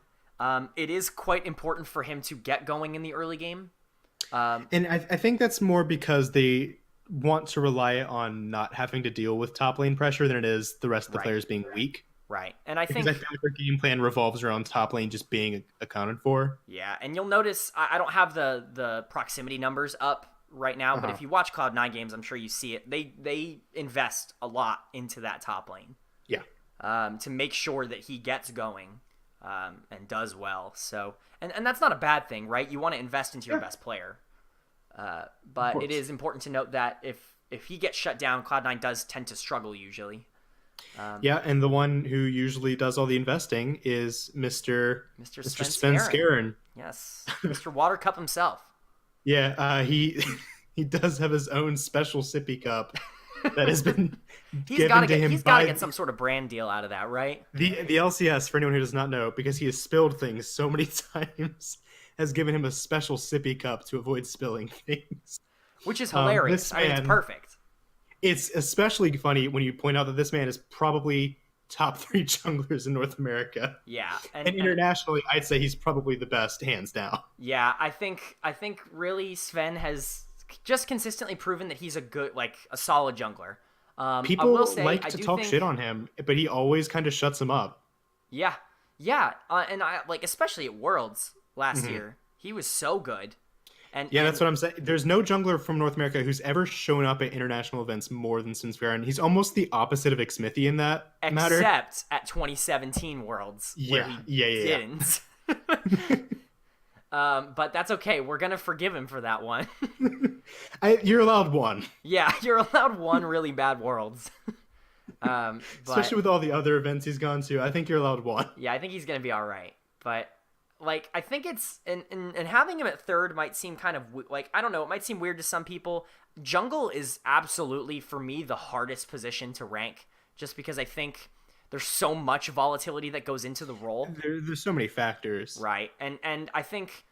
it is quite important for him to get going in the early game. Um, And I think that's more because they want to rely on not having to deal with top lane pressure than it is the rest of the right, players being weak. right. And I Because I think feel like their game plan revolves around top lane just being accounted for. yeah, and you'll notice I don't have the proximity numbers up right now, but Uh-huh. if you watch Cloud9 games, I'm sure you see it. They invest a lot into that top lane Yeah, to make sure that he gets going and does well. So and that's not a bad thing, right? You want to invest into your yeah, best player, of but it course. is important to note that if he gets shut down, Cloud9 does tend to struggle usually. Yeah, and the one who usually does all the investing is Mr. Mr. Sven Sven Skaren, Skaren. yes, Mr. Water Cup himself. Yeah, he he does have his own special sippy cup that has been given to him He's got to by get some sort of brand deal out of that, right? the LCS. For anyone who does not know, because he has spilled things so many times, has given him a special sippy cup to avoid spilling things. Which is hilarious. This I mean, it's man, perfect. it's especially funny when you point out that this man is probably top three junglers in North America. Yeah, And internationally, I'd say he's probably the best, hands down. yeah, I think really Sven has just consistently proven that he's a good, like a solid jungler. I will People say like I to do talk think shit on him, but he always kind of shuts them up. yeah, yeah, and I like especially at Worlds last Mhm. year, he was so good. Yeah, And that's what I'm saying. There's no jungler from North America who's ever shown up at international events more than Sinsfair, he's almost the opposite of Xmithy in that matter. except at 2017 Worlds where Yeah, he yeah. didn't. But that's okay. We're gonna forgive him for that one. You're allowed one, Yeah, you're allowed one really bad Worlds. But especially with all the other events he's gone to. I think you're allowed one. yeah, I think he's gonna be all right. But like, I think it's and having him at third might seem kind of like I don't know. It might seem weird to some people. Jungle is absolutely for me the hardest position to rank, just because I think there's so much volatility that goes into the role. There's so many factors. Right. And I think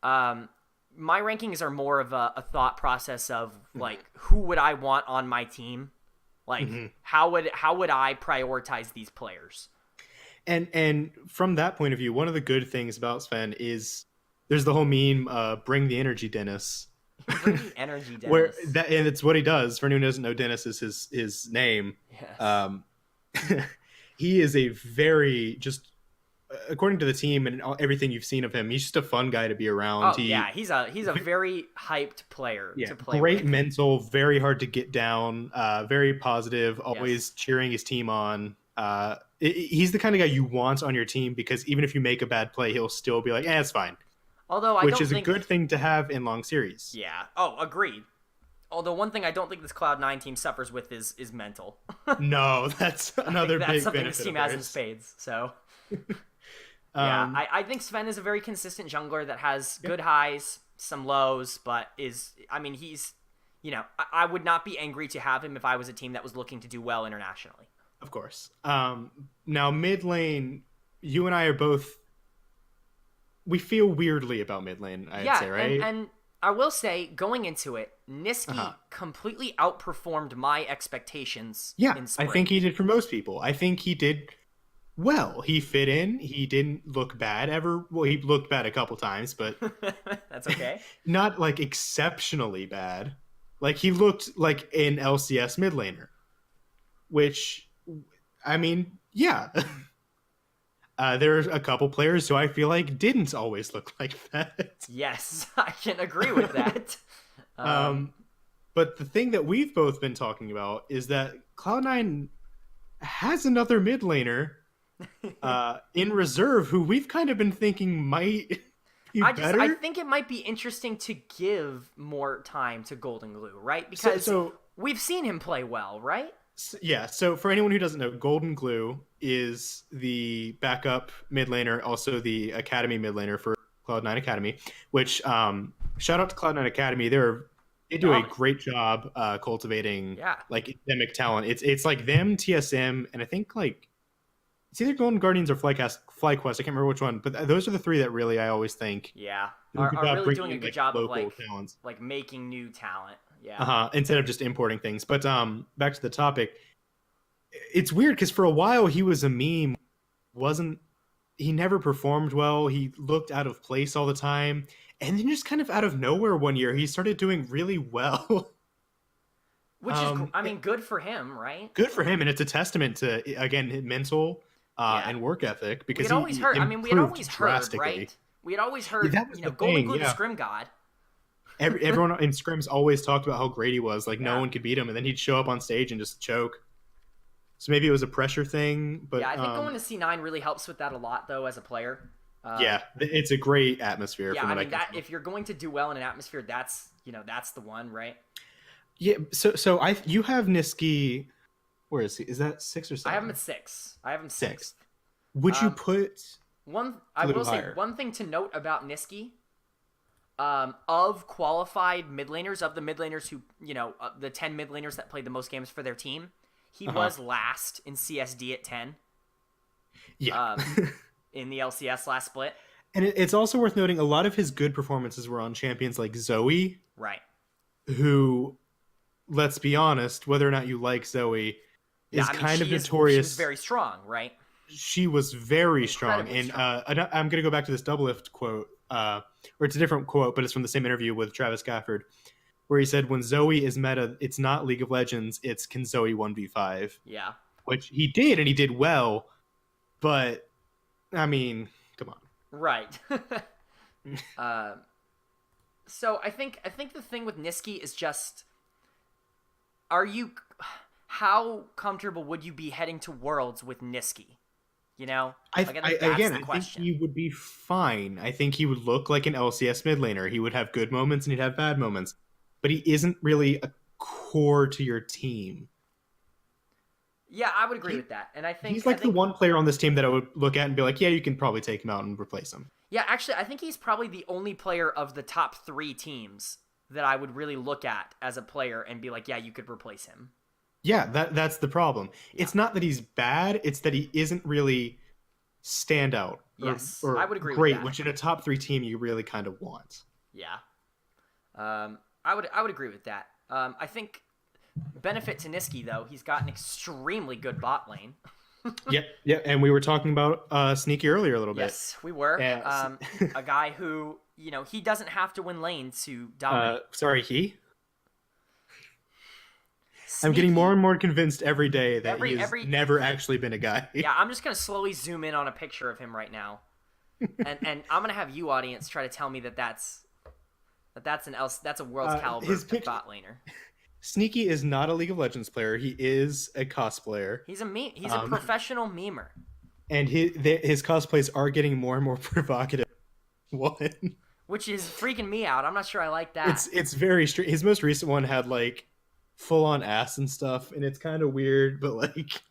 my rankings are more of a thought process of like who would I want on my team? Like how would I prioritize these players? And from that point of view, one of the good things about Sven is there's the whole meme, bring the energy, Dennis. Bring the energy, Dennis. Where that and it's what he does. For anyone who doesn't know, Dennis is his name. Yes. He is a very just according to the team and everything you've seen of him, he's just a fun guy to be around. Yeah, he's a very hyped player to play great with. mental, very hard to get down, very positive, always Yes. cheering his team on. He's the kind of guy you want on your team because even if you make a bad play, he'll still be like, it's fine. Although I Which don't is think a good thing to have in long series. Yeah. Oh, agreed. Although one thing I don't think this Cloud9 team suffers with is mental. No, that's another that's big something benefit this team of has in theirs. spades. So yeah, I think Sven is a very consistent jungler that has good highs, some lows, but he's I would not be angry to have him if I was a team that was looking to do well internationally. Of course. Now mid lane, you and I are both. We feel weirdly about mid lane. I'd say, right? and I will say, going into it, Niski completely outperformed my expectations. Yeah, in I spring. think he did for most people. I think he did well. He fit in. He didn't look bad ever. Well, he looked bad a couple times, but that's okay. not like exceptionally bad. Like he looked like an LCS mid laner, which, I mean, yeah. There are a couple players who I feel like didn't always look like that. Yes, I can agree with that. But the thing that we've both been talking about is that Cloud9 has another mid laner in reserve who we've kind of been thinking might be better. I think it might be interesting to give more time to Golden Glue, right? Because we've seen him play well, right? Yeah, so for anyone who doesn't know, Golden Glue is the backup mid laner, also the Academy mid laner for Cloud9 Academy, which shout out to Cloud9 Academy. They do a great job cultivating like endemic talent. It's like them, TSM, and I think like it's either Golden Guardians or FlyQuest. I can't remember which one, but those are the three that really I always think are really doing a good job of talents. like making new talent. Instead of just importing things. But back to the topic. It's weird because for a while he was a meme. He never performed well. He looked out of place all the time. And then just kind of out of nowhere one year, he started doing really well. Which is, I mean, good for him, right? Good for him, and it's a testament to, again, mental Yeah. and work ethic, We because had always he heard. I mean, we had improved always heard, drastically. right? We had always Yeah, heard, that was the Golden thing, Glue the yeah. Scrim God. Everyone in scrims always talked about how great he was, like no Yeah. one could beat him, and then he'd show up on stage and just choke. So maybe it was a pressure thing, but Yeah, I think going to C9 really helps with that a lot, though, as a player. yeah, it's a great atmosphere. Yeah, from I what mean, can that tell. if you're going to do well in an atmosphere, that's that's the one, right? Yeah, so you have Niski. Where is he? Is that 6 or I have 7? him at 6. I have him 6. sixth. Would you put I a little will say higher? one thing to note about Niski. Of qualified mid laners, of the mid laners who, the 10 mid laners that played the most games for their team, he was last in CSD at 10. Yeah. In the LCS last split. And it's also worth noting a lot of his good performances were on champions like Zoe, Right. who, let's be honest, whether or not you like Zoe, Yeah, is I mean, kind of she notorious. was very strong, right? She was very strong. Incredibly And strong. I'm going to go back to this double lift quote, or it's a different quote, but it's from the same interview with Travis Gafford, where he said, when Zoe is meta, it's not League of Legends, it's can Zoe 1v5. Yeah. Which he did, and he did well, but, I mean, come on. Right. So I think the thing with Niski is just, how comfortable would you be heading to Worlds with Niski? I think he would be fine. I think he would look like an LCS mid laner. He would have good moments and he'd have bad moments, but he isn't really a core to your team. Yeah, I would agree with that. And I think he's like the one player on this team that I would look at and be like, yeah, you can probably take him out and replace him. Yeah, actually, I think he's probably the only player of the top 3 teams that I would really look at as a player and be like, yeah, you could replace him. Yeah, that's the problem. Yeah. It's not that he's bad, it's that he isn't really standout. Yes, or I would agree great, with that. which in a top 3 team you really kind of want. Yeah. I would agree with that. I think benefit to Niski, though, he's got an extremely good bot lane. Yep, and we were talking about Sneaky earlier a little bit. Yes, we were. Yeah. A guy who, he doesn't have to win lane to dominate. He? I'm getting more and more convinced every day that he's never actually been a guy. Yeah, I'm just going to slowly zoom in on a picture of him right now. and I'm going to have you, audience, try to tell me that's a world's caliber bot laner. Sneaky is not a League of Legends player. He is a cosplayer. He's a meme. He's a professional memer. And his cosplays are getting more and more provocative. One. Which is freaking me out. I'm not sure I like that. It's very strange. His most recent one had like full on ass and stuff, and it's kind of weird, but like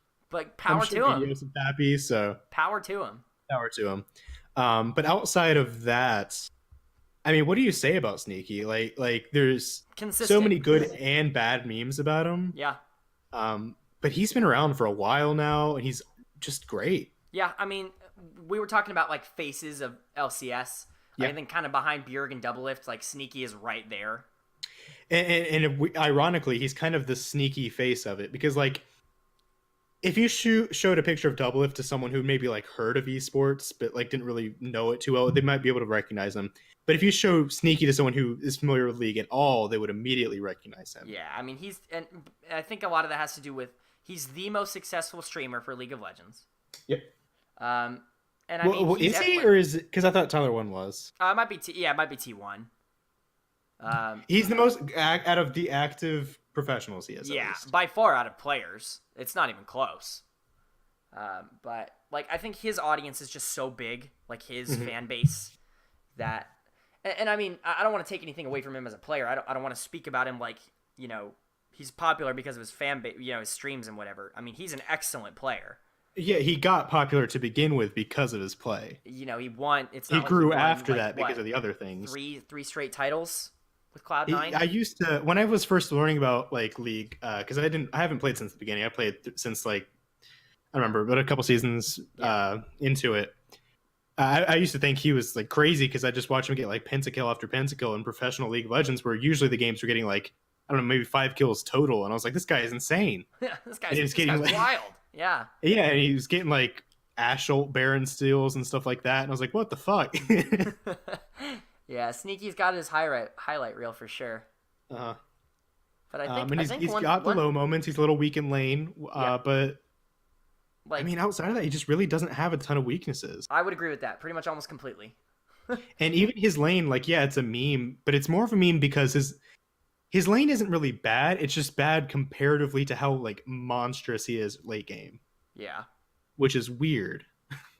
power to him. He was happy, so power to him. Power to him. But outside of that, I mean, what do you say about Sneaky? Like there's consistent. So many good and bad memes about him. Yeah. But he's been around for a while now, and he's just great. Yeah, I mean, we were talking about like faces of LCS. Yeah. I think kind of behind Bjerg and Doublelift, like Sneaky is right there. And ironically, he's kind of the sneaky face of it, because like if you showed a picture of Doublelift to someone who maybe like heard of esports but like didn't really know it too well, they might be able to recognize him. But if you show Sneaky to someone who is familiar with League at all, they would immediately recognize him. Yeah, I mean, and I think a lot of that has to do with he's the most successful streamer for League of Legends. Yep. And I mean, is he, or is it? Because I thought Tyler 1 was. It might be it might be T1. He's the most out of the active professionals he is. Yeah, by far out of players. It's not even close. But like, I think his audience is just so big, like his fan base, that, and I mean, I don't want to take anything away from him as a player. I don't want to speak about him like, he's popular because of his fan base, his streams and whatever. I mean, he's an excellent player. Yeah, he got popular to begin with because of his play. He won. He grew after that because of the other things. Three straight titles with Cloud9. I used to, when I was first learning about like League, because I haven't played since the beginning. I played since like, I remember, but a couple seasons into it. I used to think he was like crazy because I just watched him get like pentakill after pentakill in professional League of Legends, where usually the games were getting like, I don't know, maybe 5 kills total, and I was like, this guy is insane. Yeah, this guy's wild. Yeah. Yeah, and he was getting like Assault Baron steals and stuff like that, and I was like, what the fuck? Yeah, Sneaky's got his highlight reel for sure. Uh, But I think and I he's think he's one got the one low moments. He's a little weak in lane, yeah, but I like mean, outside of that, he just really doesn't have a ton of weaknesses. I would agree with that pretty much almost completely. And even his lane, like, yeah, it's a meme, but it's more of a meme because his lane isn't really bad. It's just bad comparatively to how like monstrous he is late game, Yeah. which is weird.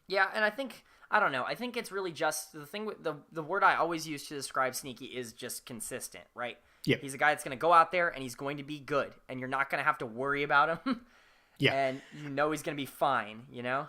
Yeah, and I don't know. I think it's really just the thing with the word I always use to describe Sneaky is just consistent, right? Yeah, He's a guy that's going to go out there and he's going to be good, and you're not going to have to worry about him, yeah, and you know he's going to be fine. You know,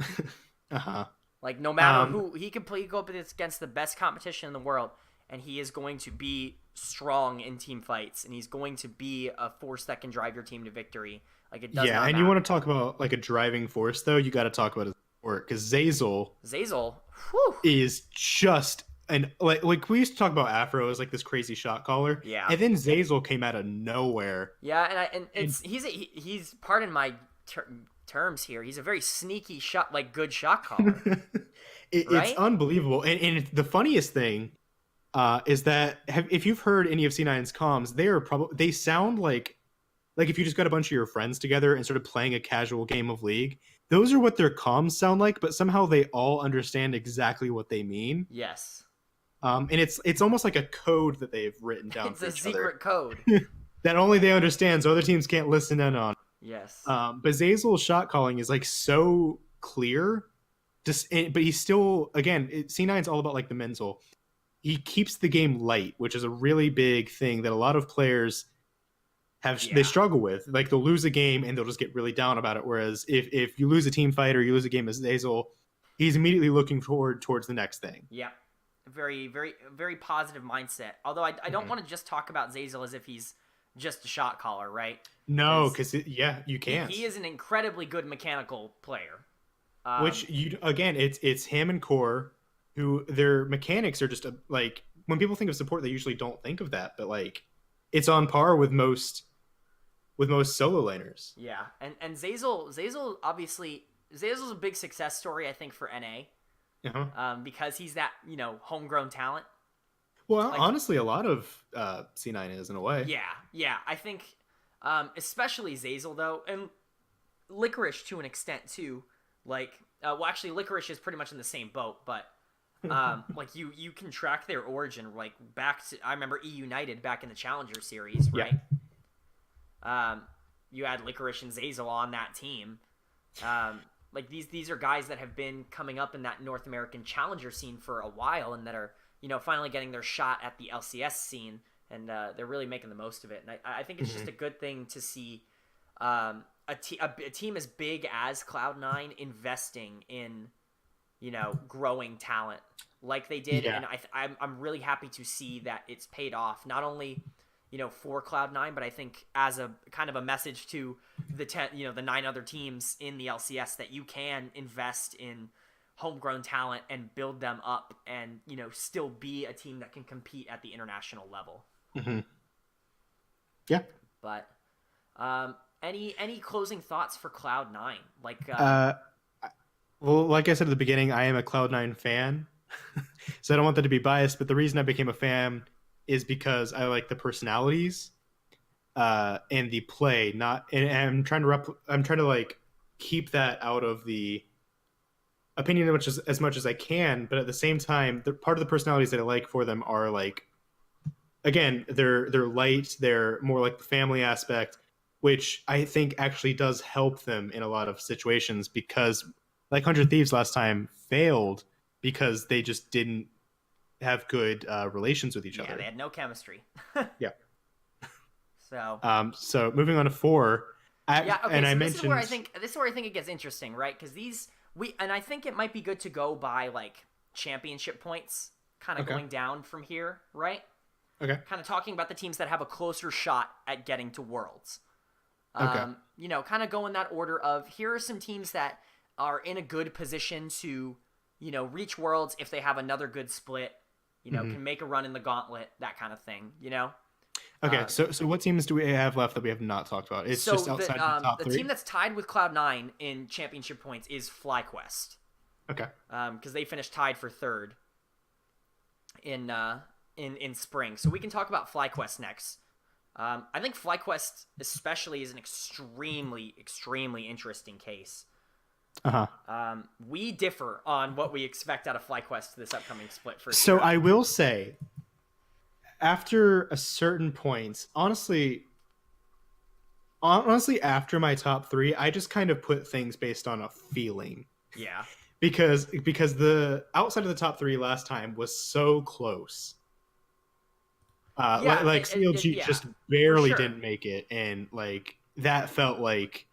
uh-huh. like no matter Um, who he can play, go up against the best competition in the world, and he is going to be strong in team fights, and he's going to be a force that can drive your team to victory. Like it does yeah, not and you matter. want to talk about like a driving force though, you got to talk about his work because Zazel Zazel, whew, is just and like we used to talk about Afro as like this crazy shot caller, yeah. and then Zazel came out of nowhere. Yeah, and And he's pardon my terms here. He's a very sneaky shot, like good shot caller, it's right? unbelievable. And the funniest thing is that if you've heard any of C9's comms, they sound like if you just got a bunch of your friends together and started playing a casual game of League. Those are what their comms sound like, but somehow they all understand exactly what they mean. Yes, And it's almost like a code that they've written down it's for a each other secret code. that only they understand, so other teams can't listen in on. Yes, But Zazel's shot calling is like so clear, but he's still again. C9's all about like the mental. He keeps the game light, which is a really big thing that a lot of players they yeah, struggle with. Like they'll lose a game and they'll just get really down about it. Whereas if you lose a team fight or you lose a game as Zazel, he's immediately looking towards the next thing. yeah. Very positive mindset. Although I don't Mhm. want to just talk about Zazel as if he's just a shot caller, right? No, Because because yeah, you can't. he is an incredibly good mechanical player. Which you again, it's him and Core, who their mechanics are just like when people think of support, they usually don't think of that, but like it's on par with most solo laners. Yeah, and Zazel obviously Zazel's a big success story I think for NA, Uh-huh. because he's that homegrown talent. Well, Like honestly, a lot of C9 is in a way. yeah I think especially Zazel though, and Licorice to an extent too. Like well actually Licorice is pretty much in the same boat, but like you can track their origin like back to I remember E United back in the Challenger series, Yeah. right? You had Licorice and Zazel on that team. Like these are guys that have been coming up in that North American challenger scene for a while and that are finally getting their shot at the LCS scene, and they're really making the most of it. And I think it's just a good thing to see a team as big as Cloud9 investing in growing talent like they did, Yeah. and I'm really happy to see that it's paid off not only for Cloud9, but I think as a kind of a message to the 9 other teams in the LCS that you can invest in homegrown talent and build them up and still be a team that can compete at the international level. Mm-hmm. Yeah. But any closing thoughts for Cloud9? Like Well, like I said at the beginning, I am a Cloud9 fan, so I don't want that to be biased. But the reason I became a fan is because I like the personalities and the play. And I'm trying to like keep that out of the opinion as much as I can. But at the same time, the part of the personalities that I like for them are like, again, they're light. They're more like the family aspect, which I think actually does help them in a lot of situations because, like 100 Thieves last time, failed because they just didn't have good relations with each yeah, other. they had no chemistry. Yeah. So So moving on to 4. yeah, okay. And So I this mentioned is where I think it gets interesting, right? Because I think it might be good to go by like championship points, kind of Okay. going down from here, right? Okay. Kind of talking about the teams that have a closer shot at getting to Worlds. Okay. Kind of go in that order of here are some teams that are in a good position to, reach Worlds if they have another good split, can make a run in the gauntlet, that kind of thing, Okay. So what teams do we have left that we have not talked about? It's So just outside the top the 3. team that's tied with Cloud9 in championship points is FlyQuest. Okay. Because they finished tied for third in in spring. So we can talk about FlyQuest next. I think FlyQuest especially is an extremely, extremely interesting case. We differ on what we expect out of FlyQuest this upcoming split for So sure. I will say, after a certain point, honestly, after my top three, I just kind of put things based on a feeling. Yeah. Because the outside of the top three last time was so close. Yeah, like CLG yeah, just for barely sure. didn't make it, and like that felt like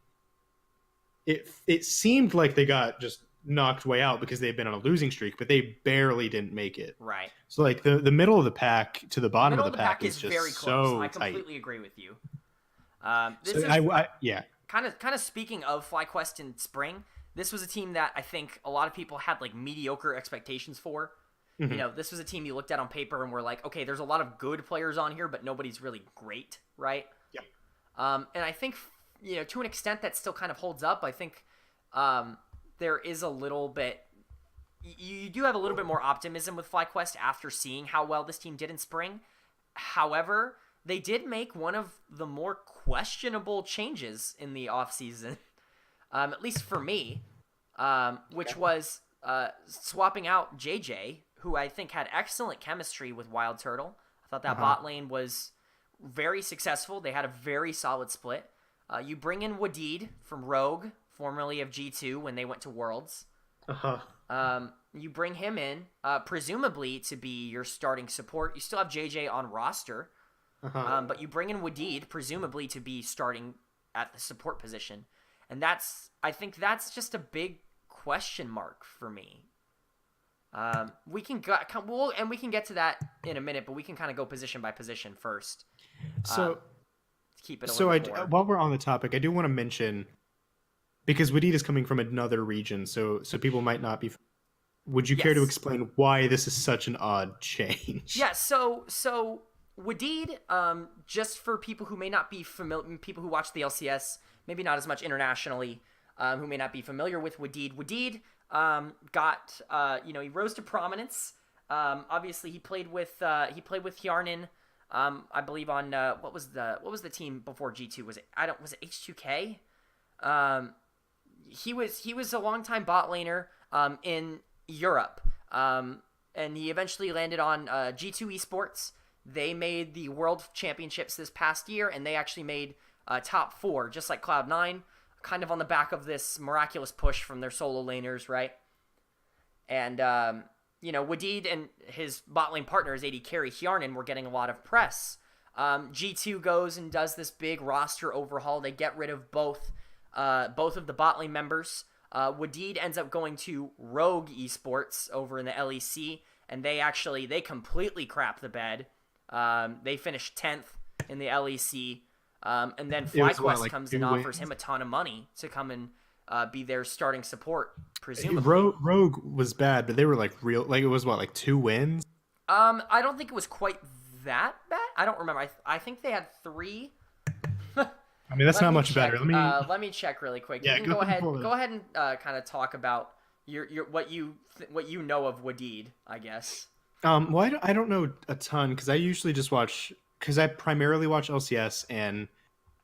it seemed like they got just knocked way out because they've been on a losing streak, but they barely didn't make it. Right. So like the middle of the pack to the The bottom of middle the of the pack pack is is very just close. I so tight. completely agree with you. So This is yeah. kind of speaking of FlyQuest in spring. This was a team that I think a lot of people had like mediocre expectations for. You know, this was a team you looked at on paper and were like, okay, there's a lot of good players on here, but nobody's really great, right? Yeah. And I think, you know, to an extent that still kind of holds up. I think there is a little bit, you do have a little bit more optimism with FlyQuest after seeing how well this team did in spring. However, they did make one of the more questionable changes in the offseason, at least for me, which was swapping out JJ, who I think had excellent chemistry with Wild Turtle. I thought that bot lane was very successful. They had a very solid split. You bring in Wadid from Rogue, formerly of G2 when they went to Worlds. You bring him in, presumably to be your starting support. You still have JJ on roster, but you bring in Wadid, presumably to be starting at the support position. And I think that's just a big question mark for me. We can get to that in a minute, but we can kind of go position by position first. So Keep it a little bit more. while we're on the topic, I do want to mention, because Wadid is coming from another region, so people might not be. Would you care to Yes. explain why this is such an odd change? Yeah, so Wadid, just for people who may not be familiar, people who watch the LCS, maybe not as much internationally, who may not be familiar with Wadid. Wadid got, he rose to prominence. Obviously, he played with Hjarnan, I believe on what was the team before G2? Was it H2K? He was a longtime bot laner in Europe, and he eventually landed on G2 Esports. They made the World Championships this past year, and they actually made top 4, just like Cloud9, kind of on the back of this miraculous push from their solo laners, right? And, Wadid and his bot lane partners, AD Carry Hjarnan, were getting a lot of press. G2 goes and does this big roster overhaul. They get rid of both of the bot lane members. Wadid ends up going to Rogue Esports over in the LEC, and they completely crap the bed. They finished 10th in the LEC, and then FlyQuest comes and offers him a ton of money to come and be their starting support, presumably. Rogue was bad, but they were like it was 2 wins? I don't think it was quite that bad. I don't remember. I think they had 3. I mean, that's not much check. better. Let me check really quick. Yeah, you can go ahead and kind of talk about your what you know of Wadid, I guess. Well, I don't know a ton because I usually just because I primarily watch LCS and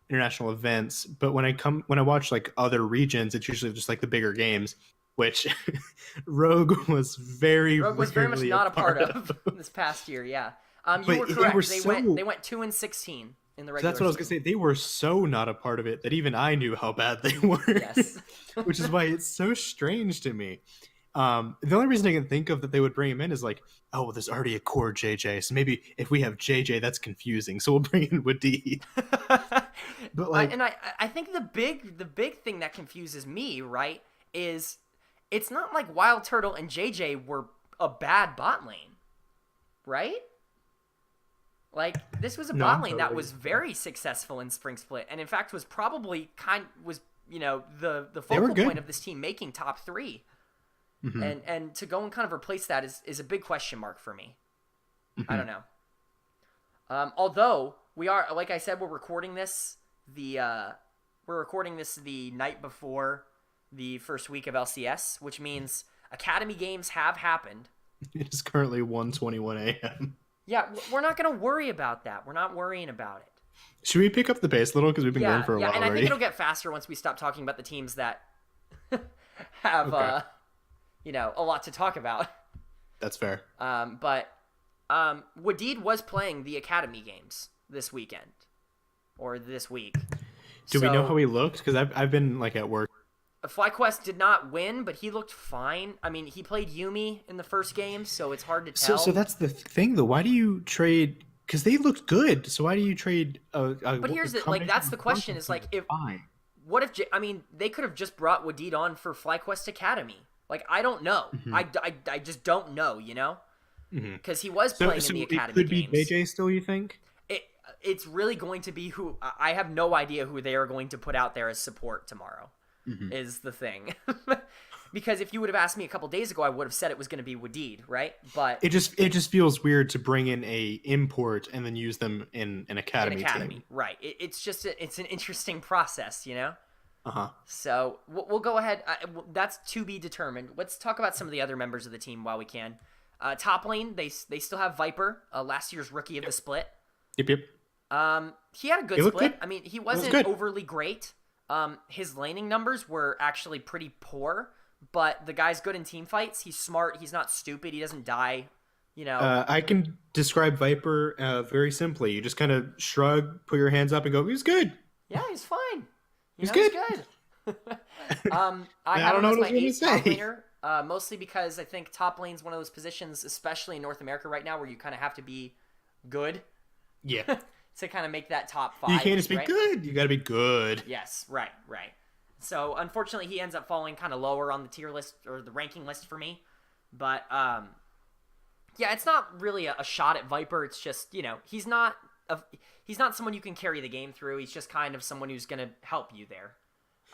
international events. But when I watch like other regions, it's usually just like the bigger games, which Rogue was very much not a part of this past year. Yeah, you were correct. They went 2-16 in the regular. So that's what I was gonna say. They were so not a part of it that even I knew how bad they were. Yes, which is why it's so strange to me. The only reason I can think of that they would bring him in is like, oh, well, there's already a core JJ, so maybe if we have JJ, that's confusing, so we'll bring in Wadid. But like, I think the big thing that confuses me, right, is it's not like Wild Turtle and JJ were a bad bot lane, right? Like, this was a bot lane that was very successful in Spring Split, and in fact was probably the focal point of this team making top 3. Mm-hmm. And to go and kind of replace that is a big question mark for me. Mm-hmm. I don't know. Although we are, like I said, we're recording this the night before the first week of LCS, which means Academy games have happened. It is currently 1:21 a.m. Yeah, we're not gonna worry about that. We're not worrying about it. Should we pick up the pace a little because we've been going Yeah, for a yeah, while and I think already? it'll get faster once we stop talking about the teams that have Okay, a lot to talk about. that's fair. But Wadid was playing the Academy games this weekend or this week. Do we know how So he looked? Because I've been like at work. FlyQuest did not win, but he looked fine. I mean, he played Yumi in the first game, so it's hard to So tell. that's the thing though. Why do you trade? Because they looked good. So why do you trade But here's it, like combination that's of the both question: of is them like if fine? what if I mean they could have just brought Wadid on for FlyQuest Academy. Like I don't know. Mhm. I just don't know. Mhm. Because he was So playing so in the it Academy could be games. JJ still. You think? It it's really going to be who I have no idea who they are going to put out there as support tomorrow. Mhm. Is the thing. Because if you would have asked me a couple days ago, I would have said it was going to be Wadid, right? But It just feels weird to bring in a import and then use them in an in academy Academy, team. right? It's just it's an interesting process. Uh huh. So we'll go ahead. That's to be determined. Let's talk about some of the other members of the team while we can. Top lane, they still have Viper, last year's rookie of the split. Yep. Yep. He had a good He looked split. good. I mean, he was wasn't good. overly great. His laning numbers were actually pretty poor, but the guy's good in team fights. He's smart. He's not stupid. He doesn't die. I can describe Viper very simply. You just kind of shrug, put your hands up, and go, "He's good. Yeah, he's fine. He's He's good." good. I have don't him know as what my I was eighth gonna top say. laner, mostly because I think top lane's one of those positions, especially in North America right now, where you kind of have to be good Yeah. to kind of make that top five. You can't just be right? good. You got to be good. Yes, right. So unfortunately, he ends up falling kind of lower on the tier list or the ranking list for me. But yeah, it's not really a shot at Viper. It's just he's not someone you can carry the game through. He's just kind of someone who's gonna help you there.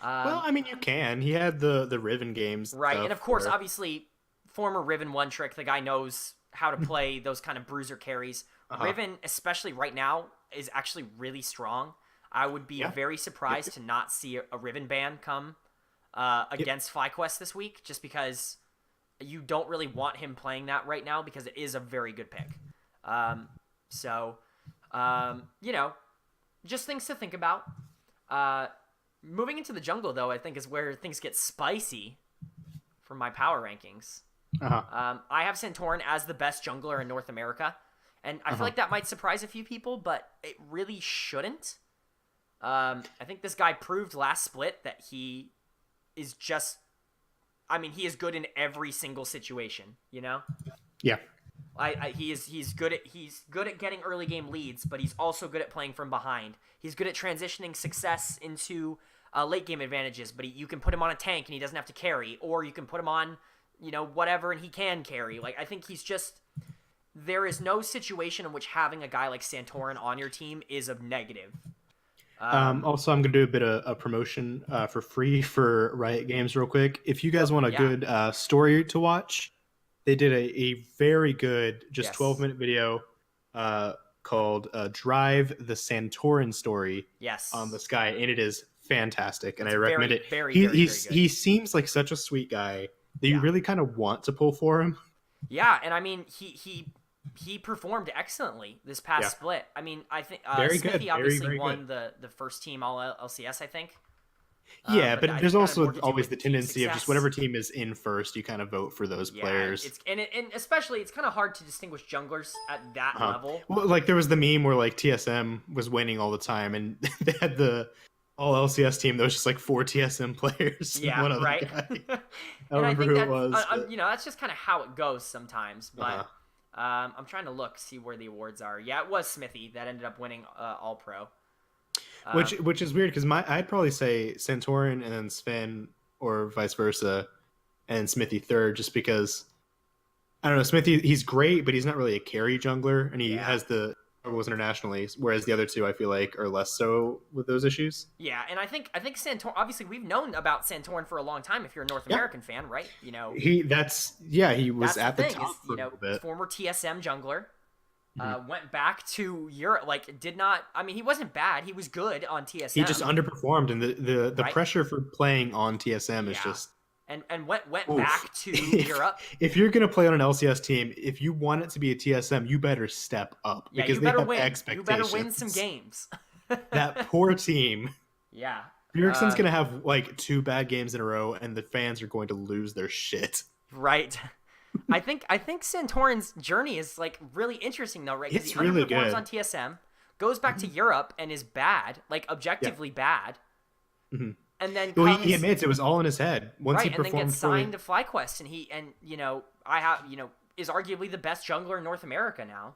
Well, I mean, you can. He had the Riven games, Right, stuff and of course, where- obviously, former Riven one trick. The guy knows how to play those kind of bruiser carries. Riven, especially right now, is actually really strong. I would be very surprised to not see a Riven ban come against FlyQuest this week, just because you don't really want him playing that right now because it is a very good pick. Just things to think about. Moving into the jungle, though, I think is where things get spicy for my power rankings. I have Santorin as the best jungler in North America, and I feel like that might surprise a few people, but it really shouldn't. I think this guy proved last split that he is just... I mean, he is good in every single situation, Yeah. He's good at getting early game leads, but he's also good at playing from behind. He's good at transitioning success into late game advantages, but you can put him on a tank and he doesn't have to carry, or you can put him on, whatever, and he can carry. Like, I think he's just... There is no situation in which having a guy like Santorin on your team is a negative. Also, I'm going to do a bit of a promotion for free for Riot Games real quick. If you guys want a good story to watch, they did a very good, just 12-minute video called Drive the Santorin Story on the Sky, and it is fantastic, and I recommend it. Very good. He seems like such a sweet guy that you really kind of want to pull for him. Yeah, and I mean, he performed excellently this past split. I mean, I think Smithy obviously won the first team all LCS, I think. But there's also always the team tendency of just whatever team is in first, you kind of vote for those players. And especially it's kind of hard to distinguish junglers at that level. Well, like there was the meme where like TSM was winning all the time, and they had the all LCS team that was just like 4 TSM players. Yeah, one other right. guy. I don't remember who it was. That's just kind of how it goes sometimes. But I'm trying to see where the awards are. Yeah, it was Smithy that ended up winning All Pro. Which is weird because I'd probably say Santorin and then Sven or vice versa, and Smithy third, just because I don't know, Smithy, he's great, but he's not really a carry jungler, and he has the struggles internationally, whereas the other two I feel like are less so with those issues. Yeah, and I think Santorin, obviously we've known about Santorin for a a long time if you're a North American fan, right? He was at the top for a little bit. Former TSM jungler. Went back to Europe. He wasn't bad. He was good on TSM. He just underperformed, and the pressure for playing on TSM is just and went Oof. back to Europe. If you're gonna play on an LCS team, if you want it to be a TSM, you better step up Yeah, because you they better have win. You better win some expectations. games. That poor team. Yeah. Bjergsen's gonna have like 2 bad games in a row, and the fans are going to lose their shit. Right. I think Santorin's journey is like really interesting though, right? Because he It's really underperforms good. on TSM, goes back to Europe and is bad, like objectively bad, Mhm. and then Well, comes he admits it was all in his head. Once he right, and then performed gets signed for to FlyQuest, and I have is arguably the best jungler in North America now.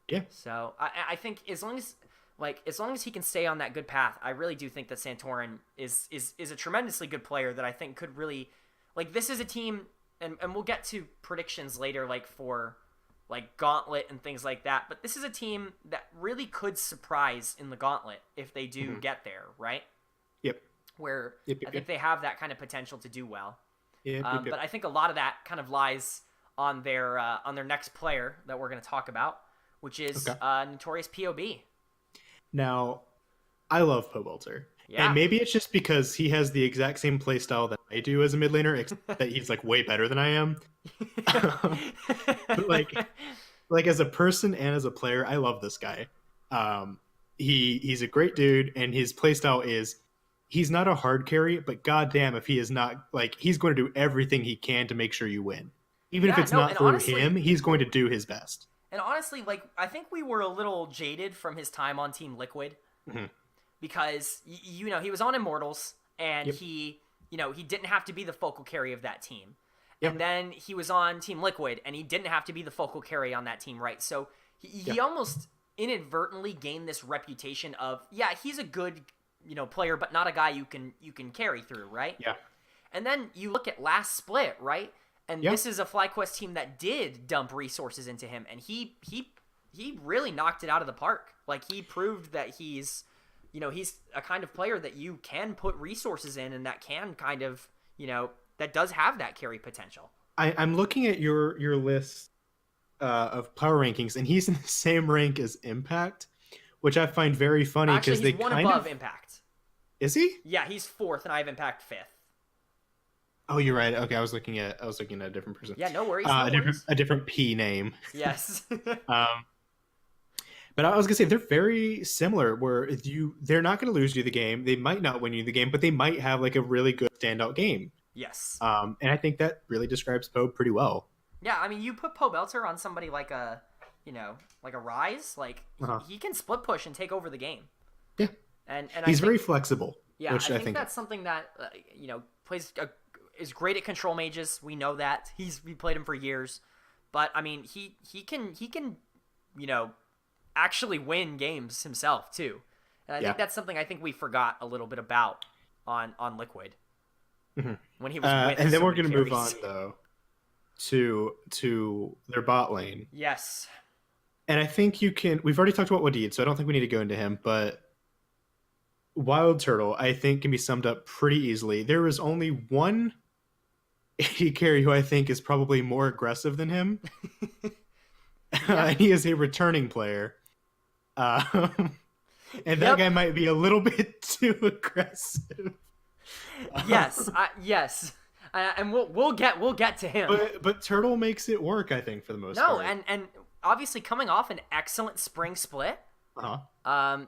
yeah, So I think as long as he can stay on that good path, I really do think that Santorin is a tremendously good player that I think could really this is a team, and we'll get to predictions later for Gauntlet and things like that, but this is a team that really could surprise in the Gauntlet if they do get there, right? yep, Where yep, I think they have that kind of potential to do well. yep, But I think a lot of that kind of lies on their next player that we're going to talk about, which is Notorious POB. Now, I love Pobelter. Yeah. And maybe it's just because he has the exact same playstyle that I do as a mid laner, except that he's way better than I am. But as a person and as a player, I love this guy. He's a great dude, and his playstyle is he's not a hard carry, but goddamn if he is not he's going to do everything he can to make sure you win. Even if it's not through him, he's going to do his best. And honestly, I think we were a little jaded from his time on Team Liquid. Mm-hmm. Because he was on Immortals, and he didn't have to be the focal carry of that team. Yep. And then he was on Team Liquid, and he didn't have to be the focal carry on that team, right? So he almost inadvertently gained this reputation of he's a good player, but not a guy you can carry through, right? Yeah. And then you look at last split, right? And this is a FlyQuest team that did dump resources into him, and he really knocked it out of the park. He proved that he's a kind of player that you can put resources in, and that can kind of, that does have that carry potential. I'm looking at your list of power rankings, and he's in the same rank as Impact, which I find very funny because he's one above Impact. Is he? Yeah, he's 4th, and I have Impact 5th. Oh, you're right. Okay, I was looking at a different person. Yeah, no worries. A different P name. Yes. But I was gonna say they're very similar. Where they're not gonna lose you the game. They might not win you the game, but they might have a really good standout game. Yes. And I think that really describes Poe pretty well. Yeah, I mean, you put Pobelter on somebody like a Rise, he can split push and take over the game. Yeah. And he's very flexible. Yeah, which I think that's something that is great at control mages. We know that we played him for years, but I mean he can actually win games himself too, and I think that's something I think we forgot a little bit about on Liquid when he was. And then we're gonna move on though to their bot lane. Yes, and I think we've already talked about Wadid, so I don't think we need to go into him, but Wild Turtle I think can be summed up pretty easily. There is only one AD carry who I think is probably more aggressive than him. And he is a returning player. And that guy might be a little bit too aggressive. Yes, yes, and we'll get to him. But Turtle makes it work, I think, for the most part. No, and obviously coming off an excellent spring split.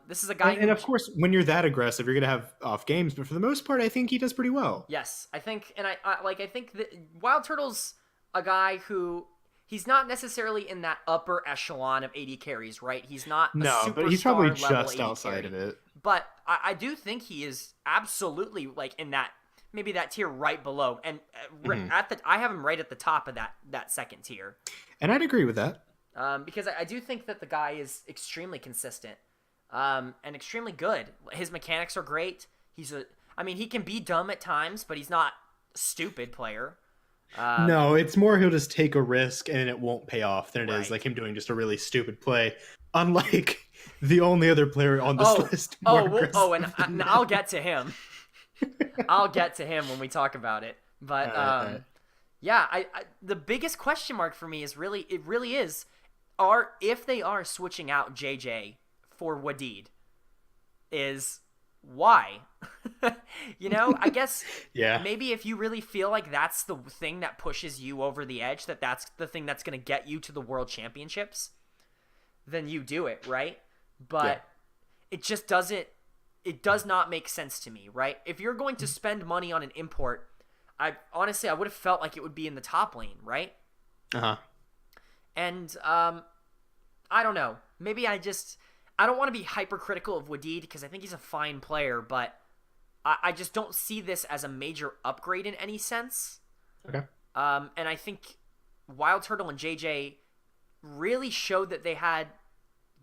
This is a guy, and of course, when you're that aggressive, you're gonna have off games. But for the most part, I think he does pretty well. Yes, I think, and I think that Wild Turtle's a guy who. He's not necessarily in that upper echelon of AD carries, right? He's not but he's probably just outside of it. But I do think he is absolutely in that maybe that tier right below, and I have him right at the top of that second tier. And I'd agree with that because I do think that the guy is extremely consistent and extremely good. His mechanics are great. He can be dumb at times, but he's not a stupid player. No, it's more he'll just take a risk and it won't pay off than it is him doing just a really stupid play. Unlike the only other player on this list. And I'll get to him. I'll get to him when we talk about it. But the biggest question mark for me is really is if they are switching out JJ for Wadid, is why? I guess Yeah. maybe if you really feel like that's the thing that pushes you over the edge, that's the thing that's going to get you to the world championships, then you do it, right? Yeah. But it just doesn't, it does not make sense to me, right? If you're going to spend money on an import, I honestly, I would have felt like it would be in the top lane, right? Uh-huh. And I don't know. Maybe I don't want to be hypercritical of Wadid because I think he's a fine player, but I just don't see this as a major upgrade in any sense. Okay. And I think Wild Turtle and JJ really showed that they had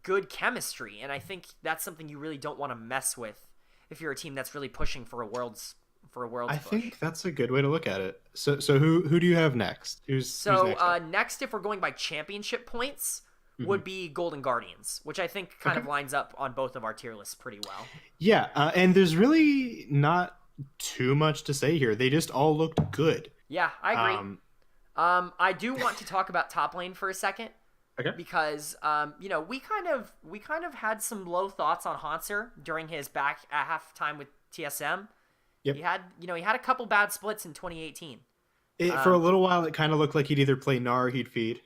good chemistry, and I think that's something you really don't want to mess with if you're a team that's really pushing for a world's I push. think that's a good way to look at it. So who do you have next? Who's So next up? next, if we're going by championship points, Mhm. would be Golden Guardians, which I think kind Okay. of lines up on both of our tier lists pretty well. Yeah, and there's really not too much to say here. They just all looked good. Yeah, I agree. Um, I do want to talk about top lane for a second okay. because we kind of had some low thoughts on Hanser during his back at halftime with TSM. Yep. He had a couple bad splits in 2018. For a little while, it kind of looked like he'd either play Gnar or he'd feed.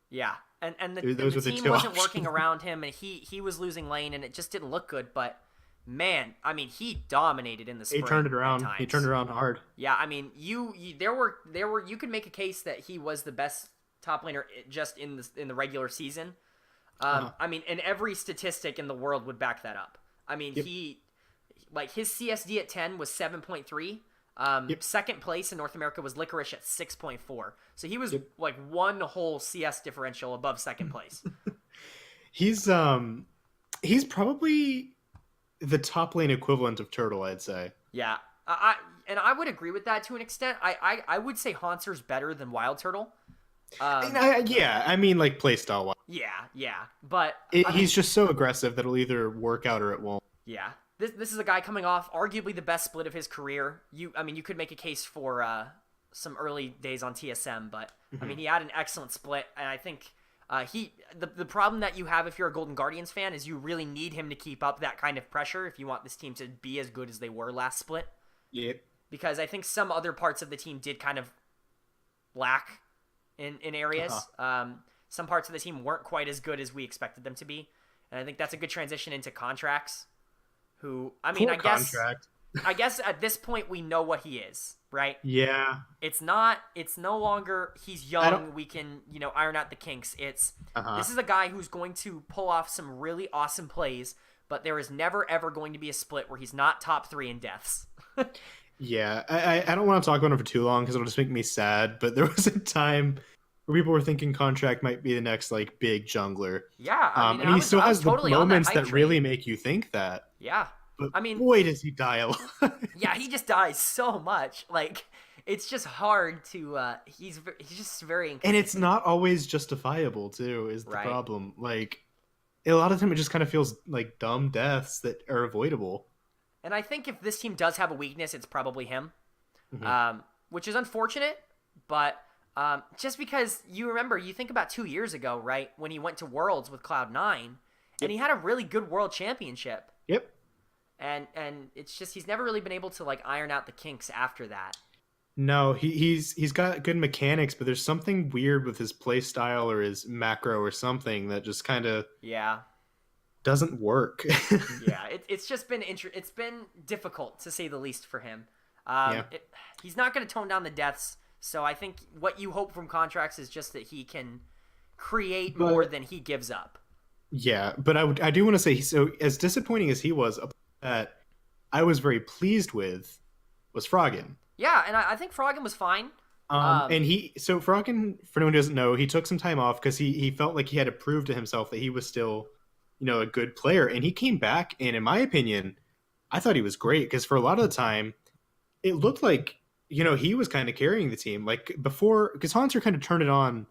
Yeah, and Those the were the team two wasn't options. working around him, and he was losing lane, and it just didn't look good. But man, I mean, he dominated in the spring. He turned it at around. times. He turned it around hard. Yeah, I mean, there were you could make a case that he was the best top laner just in the regular season. I mean, and every statistic in the world would back that up. I mean, Yep. his CSD at 10 was 7.3. Yep. Second place in North America was Licorice at 6.4. So he was Yep. like one whole CS differential above second place. He's probably the top lane equivalent of Turtle, I'd say. Yeah, and I would agree with that to an extent. I would say Hanser's better than Wild Turtle. Yeah, I mean, like playstyle wise. Yeah, but He's just so aggressive that it'll either work out or it won't. yeah. This is a guy coming off arguably the best split of his career. You could make a case for some early days on TSM, but I mean he had an excellent split, and I think the problem that you have if you're a Golden Guardians fan is you really need him to keep up that kind of pressure if you want this team to be as good as they were last split. Yep. Because I think some other parts of the team did kind of lack in areas. Some parts of the team weren't quite as good as we expected them to be, and I think that's a good transition into contracts. Who I mean, Poor contract. I guess at this point we know what he is, right? Yeah. It's no longer he's young, we can, iron out the kinks. It's This is a guy who's going to pull off some really awesome plays, but there is never ever going to be a split where he's not top 3 in deaths. Yeah. I don't want to talk about him for too long because it'll just make me sad, but there was a time where people were thinking contract might be the next like big jungler. Yeah, I mean, and he still has totally the moments on that hype really train. make you think that. Yeah. But I mean, boy, does he die a lot. yeah, he just dies so much. Like, it's just hard to. He's just very. And it's not always justifiable too. Is the Right. problem? Like, a lot of time it just kind of feels like dumb deaths that are avoidable. And I think if this team does have a weakness, it's probably him, Mhm. Which is unfortunate. But just because you think about 2 years ago, right, when he went to Worlds with Cloud9, and he had a really good World Championship. Yep. And it's just he's never really been able to like iron out the kinks after that. No, he's got good mechanics, but there's something weird with his play style or his macro or something that just kind of Yeah. doesn't work. Yeah, it's just been it's been difficult to say the least for him. Yeah. He's not going to tone down the deaths, so I think what you hope from contracts is just that he can create more than he gives up. Yeah, but I do want to say, so as disappointing as he was, that I was very pleased with was Froggen. Yeah, and I think Froggen was fine. And Froggen, for anyone who doesn't know, he took some time off because he felt like he had to prove to himself that he was still, a good player. And he came back, and in my opinion, I thought he was great because for a lot of the time, it looked like, he was kind of carrying the team. Like before, because Hanser kind of turned it on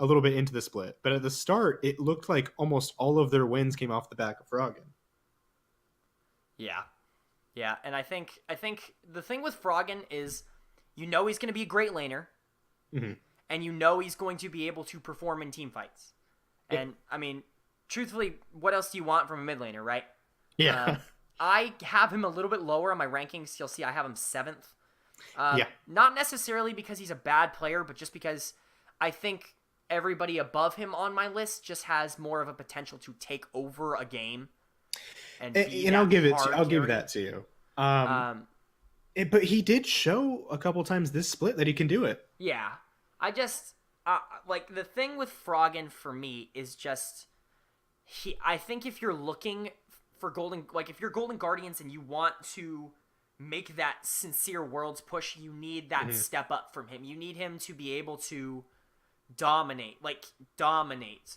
a little bit into the split. But at the start, it looked like almost all of their wins came off the back of Froggen. Yeah, and I think the thing with Froggen is, he's going to be a great laner, and he's going to be able to perform in team fights. Yep. And I mean, truthfully, what else do you want from a mid laner, right? Yeah. I have him a little bit lower on my rankings. You'll see I have him 7th. Yeah. Not necessarily because he's a bad player, but just because I think everybody above him on my list just has more of a potential to take over a game and be And that I'll hard give carry. that to you. Um, But he did show a couple times this split that he can do it. yeah, I just like the thing with Froggen for me is just he. I think if you're looking for golden, like if you're Golden Guardians and you want to make that sincere Worlds push, you need that step up from him. You need him to be able to dominate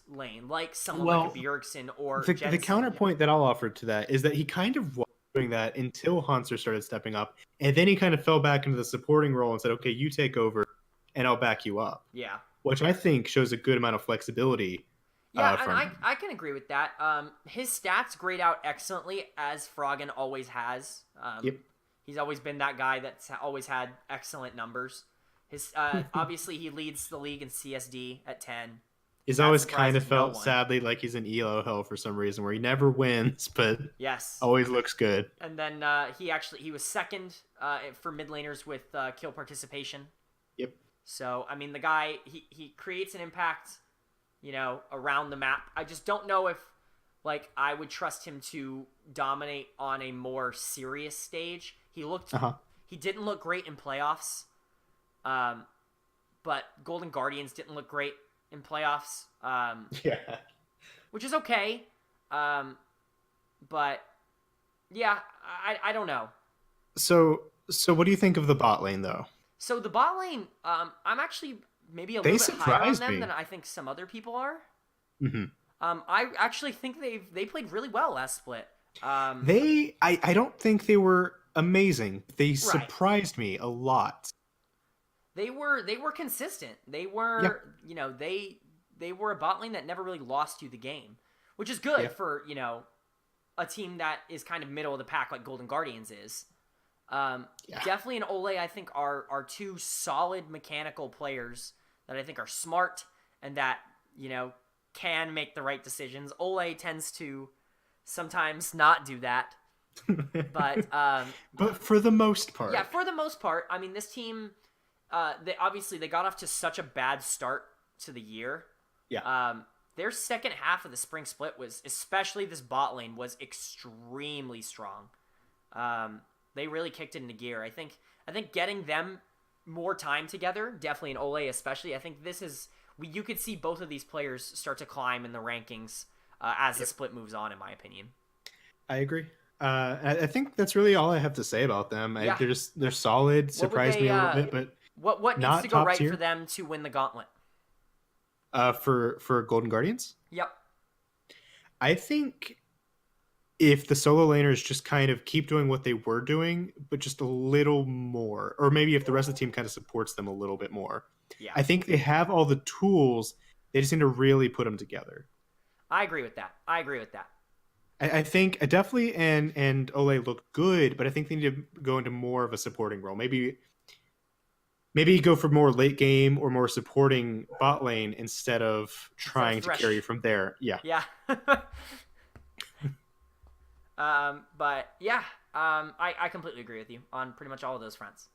lane, like someone like a Bjergsen or the Jensen. counterpoint that I'll offer to that is that he kind of was doing that until Hanser started stepping up, and then he kind of fell back into the supporting role and said, "Okay, you take over, and I'll back you up." Yeah. Which I think shows a good amount of flexibility. Yeah, From and I can agree with that. His stats grade out excellently, as Froggen always has. Yep. He's always been that guy that's always had excellent numbers. His obviously he leads the league in CSD at 10. He's That always kind of surprises no felt one. sadly like he's in ELO hell for some reason, where he never wins, but Yes. always looks good. And then he was second for mid laners with kill participation. Yep. So I mean the guy he creates an impact, around the map. I just don't know if like I would trust him to dominate on a more serious stage. He didn't look great in playoffs. But Golden Guardians didn't look great in playoffs. Yeah. Which is okay. But yeah, I don't know. So what do you think of the bot lane though? So the bot lane, I'm actually maybe a They little bit higher on surprised them me. than I think some other people are. Mm-hmm. I actually think they played really well last split. I don't think they were amazing. They surprised me a lot. They were consistent. They were they were a bot lane that never really lost you the game, which is good for a team that is kind of middle of the pack like Golden Guardians is. Definitely and Ole I think are two solid mechanical players that I think are smart and that can make the right decisions. Ole tends to sometimes not do that, but for the most part, yeah, for the most part. I mean, this team, they got off to such a bad start to the year. Yeah. Their second half of the spring split was, especially this bot lane, was extremely strong. They really kicked it into gear. I think getting them more time together, definitely in Ole especially. I think you could see both of these players start to climb in the rankings as the split moves on. In my opinion, I agree. I think that's really all I have to say about them. Yeah. They're solid. Surprised me a little bit, but what needs not to go top right tier. for them to win the gauntlet? For Golden Guardians, Yep. I think if the solo laners just kind of keep doing what they were doing, but just a little more, or maybe if the rest of the team kind of supports them a little bit more. Yeah. I think they have all the tools. They just need to really put them together. I agree with that. I think definitely and Ole look good, but I think they need to go into more of a supporting role. Maybe go for more late game or more supporting bot lane instead of trying to carry from there. Yeah. Yeah. But yeah, I completely agree with you on pretty much all of those fronts.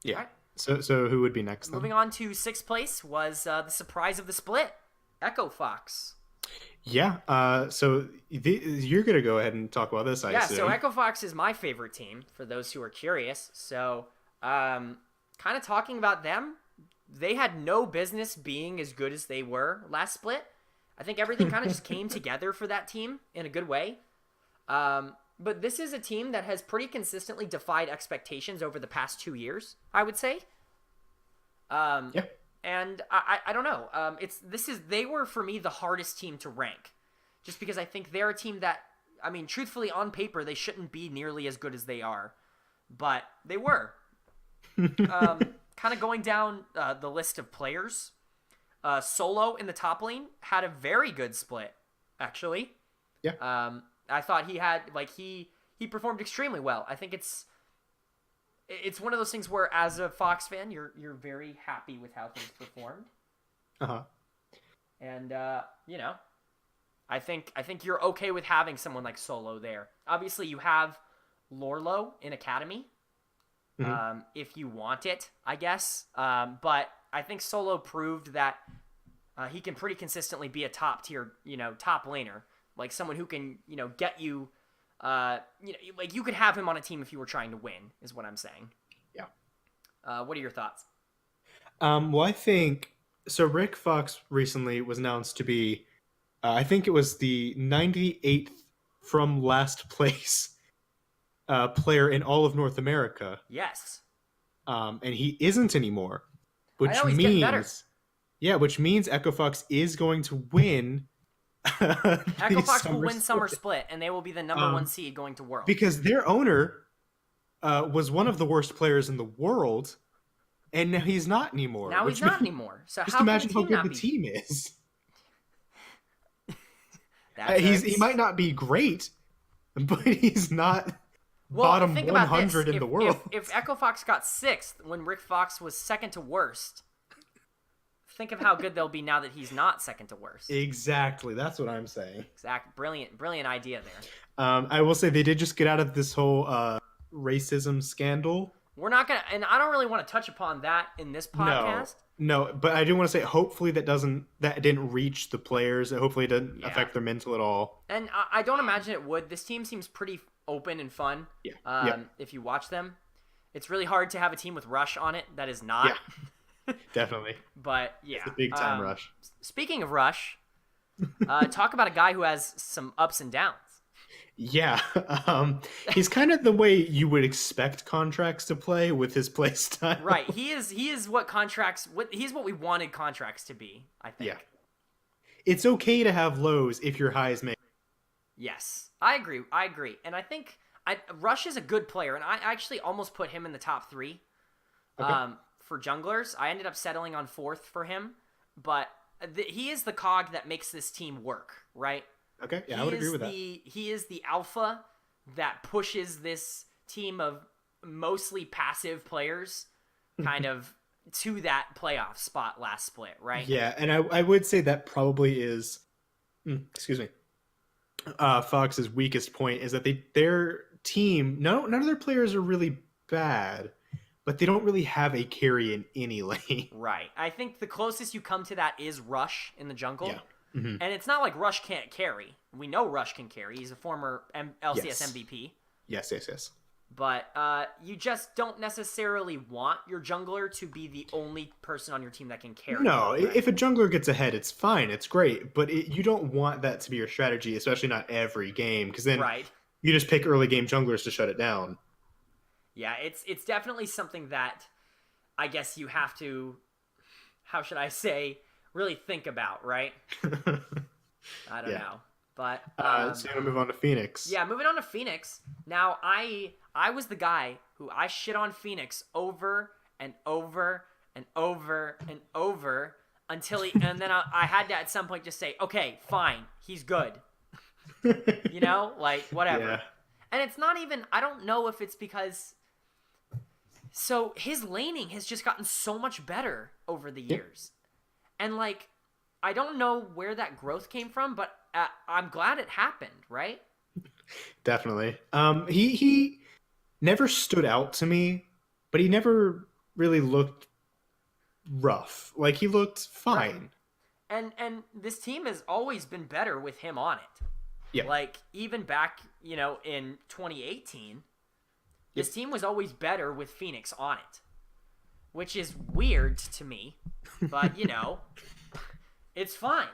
Yeah. Right. So who would be next then? Moving on to 6th place was the surprise of the split, Echo Fox. Yeah. So you're gonna go ahead and talk about this, I assume. So Echo Fox is my favorite team for those who are curious. So, kind of talking about them, they had no business being as good as they were last split. I think everything kind of just came together for that team in a good way. But this is a team that has pretty consistently defied expectations over the past 2 years, I would say. Yeah. And I don't know. They were for me the hardest team to rank, just because I think they're a team that, I mean, truthfully on paper they shouldn't be nearly as good as they are, but they were. Kind of going down the list of players, Solo in the top lane had a very good split, actually. Yeah. I thought he performed extremely well. I think it's one of those things where, as a Fox fan, you're very happy with how things performed. Uh-huh. And I think you're okay with having someone like Solo there. Obviously, you have Lorlo in Academy, Hmm. if you want it, I guess. But I think Solo proved that he can pretty consistently be a top tier, top laner, like someone who can, get you. Like you could have him on a team if you were trying to win, is what I'm saying. Yeah. What are your thoughts? Well, I think so. Rick Fox recently was announced to be, I think it was the 98th from last place player in all of North America, Yes, and he isn't anymore, I which know he's getting better. means, yeah, which means Echo Fox is going to win Echo the Fox will summer win Summer split, Split, and they will be the number one um, seed going to Worlds. because their owner was one of the worst players in the world, and now he's not anymore. Now he's Which not means anymore. So just how can the imagine how team good not the be? team is. He That's might not be great, but he's not well. bottom Think about this: 100 in if the world. if Echo Fox got sixth when Rick Fox was second to worst, think of how good they'll be now that he's not second to worst. Exactly, that's what I'm saying. Exact, brilliant idea there. I will say they did just get out of this whole racism scandal. We're not gonna, and I don't really want to touch upon that in this No, podcast. no, but I do want to say, hopefully that didn't reach the players. Hopefully, it didn't Yeah, affect their mental at all. and I don't imagine it would. This team seems pretty open and fun. Yeah, yeah, If you watch them, it's really hard to have a team with Rush on it that is not. yeah, definitely. But yeah, It's a big time rush. Speaking of Rush, talk about a guy who has some ups and downs. Yeah, he's kind of the way you would expect contracts to play with his play style. Right. He is what contracts. He's what we wanted contracts to be. I think. Yeah, it's okay to have lows if your highs make. Yes, I agree. And I think Rush is a good player, and I actually almost put him in the top three. Okay. For junglers, I ended up settling on fourth for him, but he is the cog that makes this team work. Right. Okay, yeah, I would agree with that. He is the alpha that pushes this team of mostly passive players kind of to that playoff spot last split, right? Yeah, and I would say that probably is, excuse me, Fox's weakest point is that their team, none of their players are really bad, but they don't really have a carry in any lane. Right. I think the closest you come to that is Rush in the jungle. Yeah. Mm-hmm. And it's not like Rush can't carry. We know Rush can carry. He's a former LCS Yes. MVP. Yes. But you just don't necessarily want your jungler to be the only person on your team that can carry. No, Right? if a jungler gets ahead, it's fine, it's great, but you don't want that to be your strategy, especially not every game, because then Right. you just pick early game junglers to shut it down. Yeah, it's definitely something that I guess you have to, how should I say, really think about, right? I don't Yeah. know. But So you want to move on to Phoenix? yeah, moving on to Phoenix. Now, I was the guy who I shit on Phoenix over and over and over and over until and then I had to at some point just say, okay, fine, he's good. Like whatever. Yeah. And it's not even, I don't know if it's because, so his laning has just gotten so much better over the years. And like, I don't know where that growth came from, but I'm glad it happened, right? Definitely. He never stood out to me, but he never really looked rough. Like he looked fine. And this team has always been better with him on it. Yeah. Like even back, in 2018, this team was always better with Phoenix on it, which is weird to me, but it's fine.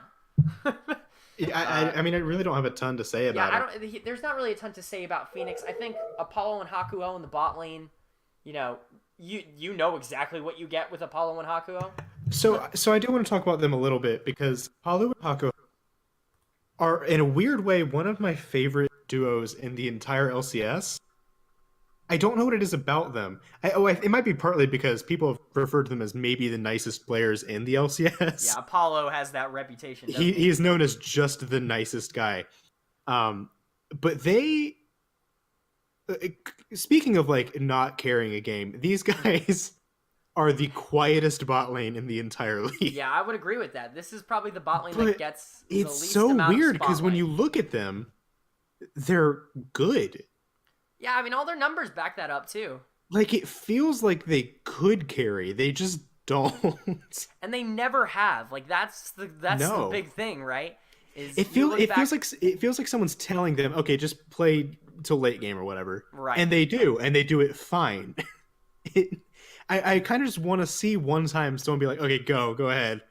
Yeah, I mean, I really don't have a ton to say about it. There's not really a ton to say about Phoenix. I think Apollo and Hakuo in the bot lane, you know exactly what you get with Apollo and Hakuo. So I do want to talk about them a little bit because Palu and Hako are, in a weird way, one of my favorite duos in the entire LCS. I don't know what it is about them. It might be partly because people have referred to them as maybe the nicest players in the LCS. Yeah, Apollo has that reputation. He is known as just the nicest guy. But they, speaking of like not carrying a game, these guys are the quietest bot lane in the entire league. Yeah, I would agree with that. This is probably the bot lane that But gets the it's least so amount of weird because when spotlight. you look at them, they're good. Yeah, I mean, all their numbers back that up too. Like it feels like they could carry. They just don't. And they never have. Like that's the No. big thing, right? Is It you feels look back, it feels like someone's telling them, okay, just play till late game or whatever, right? and they do, it fine. It, I kind of just want to see one time someone be like, okay, go ahead,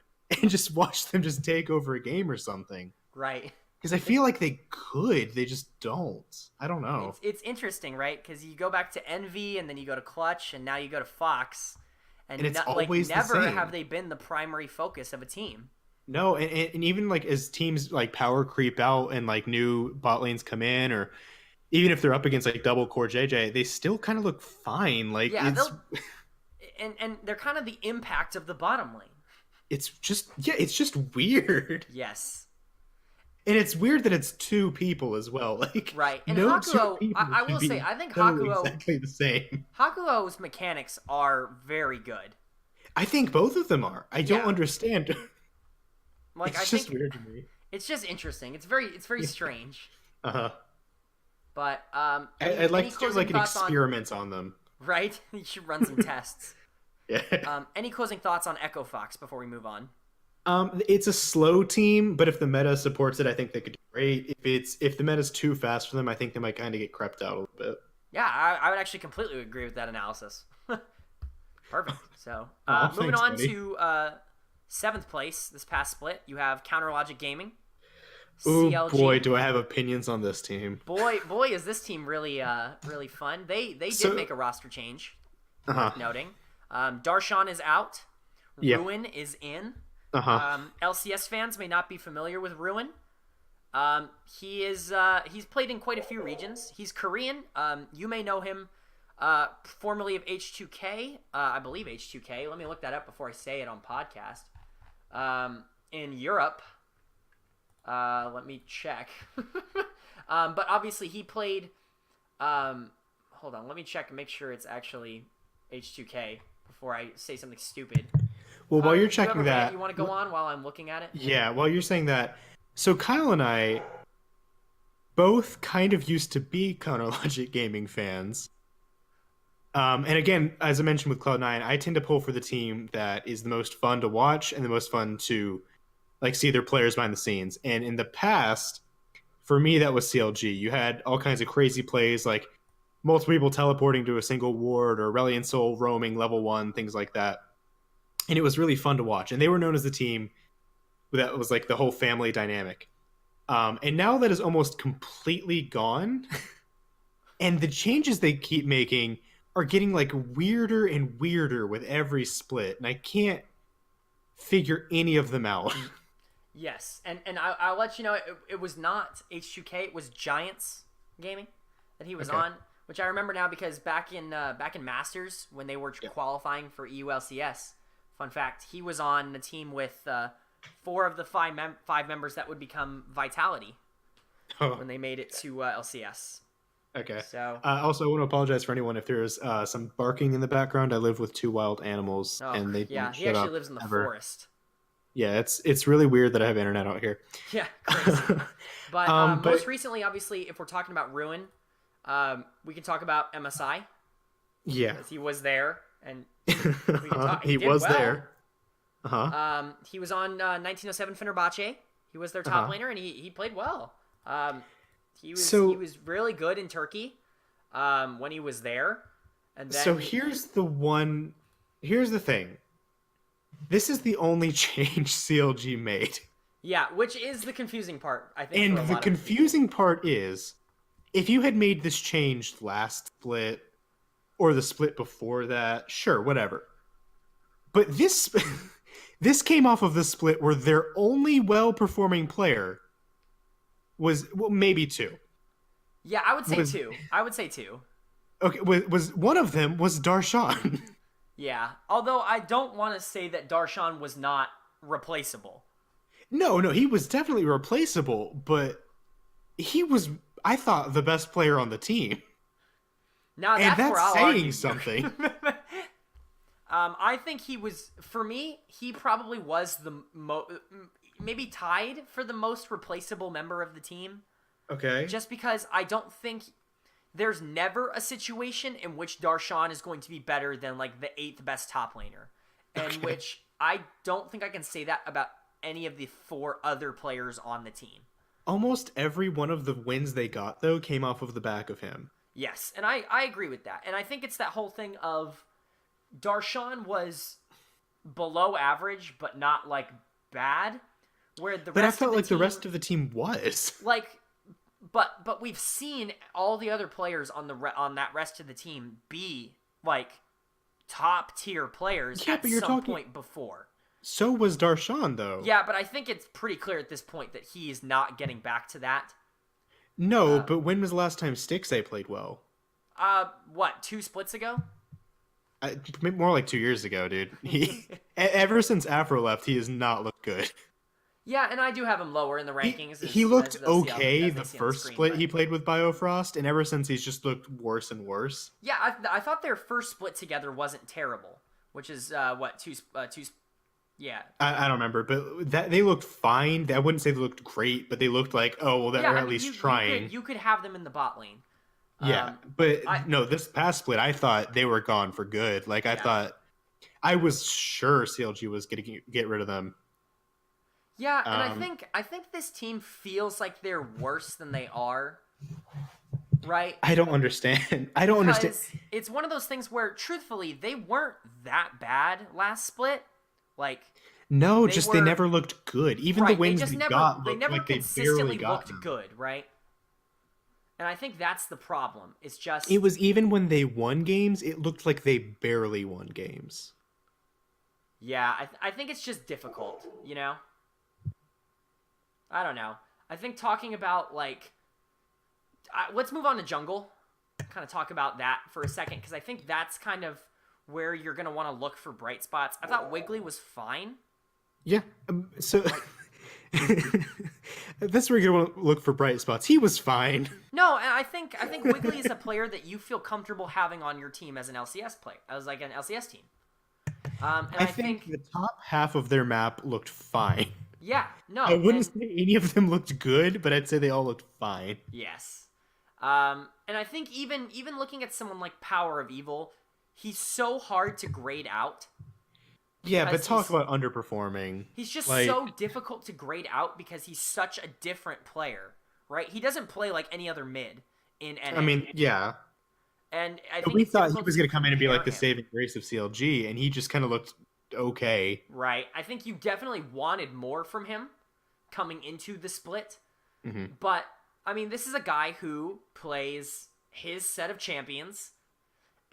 and just watch them just take over a game or something. Right. Because I feel like they could, they just don't. I don't know. It's interesting, right? Because you go back to Envy, and then you go to Clutch, and now you go to Fox, And it's like always the never same. have they been the primary focus of a team. No, and even like as teams like power creep out and like new bot lanes come in, or even if they're up against like double core JJ, they still kind of look fine. Like Yeah, they'll and they're kind of the impact of the bottom lane. it's just weird. Yes. And it's weird that it's two people as well. Like Right. And no Hakuo, two people I should will be say, I think so Hakuo exactly the same. Hakuo's mechanics are very good. I think both of them are. I don't Yeah. understand. Like It's I just think weird to me. it's just interesting. It's very strange. Uh-huh. But I'd like any to do closing like an thoughts experiment on them. right? You should run some tests. Yeah. Any closing thoughts on Echo Fox before we move on? It's a slow team, but if the meta supports it, I think they could do great. If the meta's too fast for them, I think they might kind of get crept out a little bit. Yeah, I would actually completely agree with that analysis. Perfect. So moving thanks, on buddy. to 7th place this past split, you have Counter Logic Gaming. Oh CLG. boy, do I have opinions on this team. Boy, is this team really really fun. They So- did make a roster change. Uh-huh. Noting, Darshan is out. Yep. Ruin is in. Uh-huh. LCS fans may not be familiar with Ruin. He's played in quite a few regions. He's Korean. You may know him formerly of H2K. I believe H2K. Let me look that up before I say it on podcast. In Europe. Let me check. But obviously he played. Hold on. Let me check and make sure it's actually H2K before I say something stupid. Well, while you're Do you have checking a rant that, you want to go on while I'm looking at it? yeah, while you're saying that, so Kyle and I both kind of used to be Counter Logic Gaming fans. And again, as I mentioned with Cloud9, I tend to pull for the team that is the most fun to watch and the most fun to like see their players behind the scenes. And in the past, for me, that was CLG. You had all kinds of crazy plays like multiple people teleporting to a single ward or Reliant Soul roaming level 1, things like that. And it was really fun to watch. And they were known as the team that was like the whole family dynamic. And now that is almost completely gone. And the changes they keep making are getting like weirder and weirder with every split. And I can't figure any of them out. Yes, and I'll let you know it was not H2K. It was Giants Gaming that he was Okay. on, which I remember now because back in Masters when they were qualifying for EU LCS. Fun fact: he was on the team with 4 of the 5 members that would become Vitality when they made it to LCS. Okay. So Also, I want to apologize for anyone if there's some barking in the background. I live with 2 wild animals, and they yeah, don't he shut actually up lives in the ever. forest. Yeah, it's really weird that I have internet out here. Yeah, crazy. But But- most recently, obviously, if we're talking about Ruin, we can talk about MSI Yeah, because he was there and we can talk, he did was well. there. Uh-huh. He was on 1907 Fenerbahce. He was their top Uh-huh. laner and he played well. He So- was really good in Turkey when he was there. And then So here's the thing. This is the only change CLG made. yeah, which is the confusing part, I think. And for a the lot of confusing part is, if you had made this change last split or the split before that, sure, whatever. But this this came off of the split where their only well-performing player was maybe 2. yeah, I would say was- 2. I would say 2. Okay, was one of them was Darshan. Yeah, although I don't want to say that Darshan was not replaceable. No, he was definitely replaceable, but he was, I thought, the best player on the team. Now And that's where that's I'll saying argue. something. I think he was, for me, he probably was maybe tied for the most replaceable member of the team. Okay. Just because I don't think there's never a situation in which Darshan is going to be better than like the 8th best top laner, and Okay. which I don't think I can say that about any of the 4 other players on the team. Almost every one of the wins they got though came off of the back of him. Yes, and I agree with that. And I think it's that whole thing of Darshan was below average, but not like bad. Where the But I rest of felt the like the team, rest of the team was. like, but we've seen all the other players on that rest of the team be like top tier players Yeah, at but you're some talking. point before. So was Darshan though. Yeah, but I think it's pretty clear at this point that he is not getting back to that. No, but when was the last time Stixay played well? What, 2 splits ago? More like 2 years ago, dude. Ever since Afro left, he has not looked good. Yeah, and I do have him lower in the He, rankings. he looked as they'll see okay as they the see on the first screen, split but- he played with Biofrost, and ever since he's just looked worse and worse. Yeah, I thought their first split together wasn't terrible, which is what two. Yeah, I don't remember, but that they looked fine. I wouldn't say they looked great, but they looked like, oh well, they're yeah. at least trying. You could have them in the bot lane. Yeah, but I- no, this past split, I thought they were gone for good. Like I Yeah. thought, I was sure CLG was going to get rid of them. Yeah, and I think this team feels like they're worse than they are. Right? I don't understand. I don't understand. Because it's one of those things where, truthfully, they weren't that bad last split. Like, No, they they were- never looked good. Even right, the wins they just they never got they looked never like they consistently barely got looked them. good, right? And I think that's the problem. It's just It was even when they won games, it looked like they barely won games. yeah. I think it's just difficult, you know. I don't know. I think talking about like, let's move on to jungle. Kind of talk about that for a second because I think that's kind of where you're gonna want to look for bright spots. I thought Wiggly was fine. Yeah. So that's where you're going to look for bright spots. He was fine. No, and I think Wiggly is a player that you feel comfortable having on your team as an LCS player, as like an LCS team. And I think the top half of their map looked fine. yeah, no, I wouldn't and- say any of them looked good, but I'd say they all looked fine. yes. And I think even looking at someone like Power of Evil, he's so hard to grade out. Yeah, but Because talk he's- about underperforming. He's just Like- so difficult to grade out because he's such a different player, right? He doesn't play like any other mid in NA. I mean, yeah. and I But think we it's thought he difficult was going to come in and be like the compare him. saving grace of CLG, and he just kind of looked okay. Right. I think you definitely wanted more from him coming into the split. Mhm. But, I mean, this is a guy who plays his set of champions,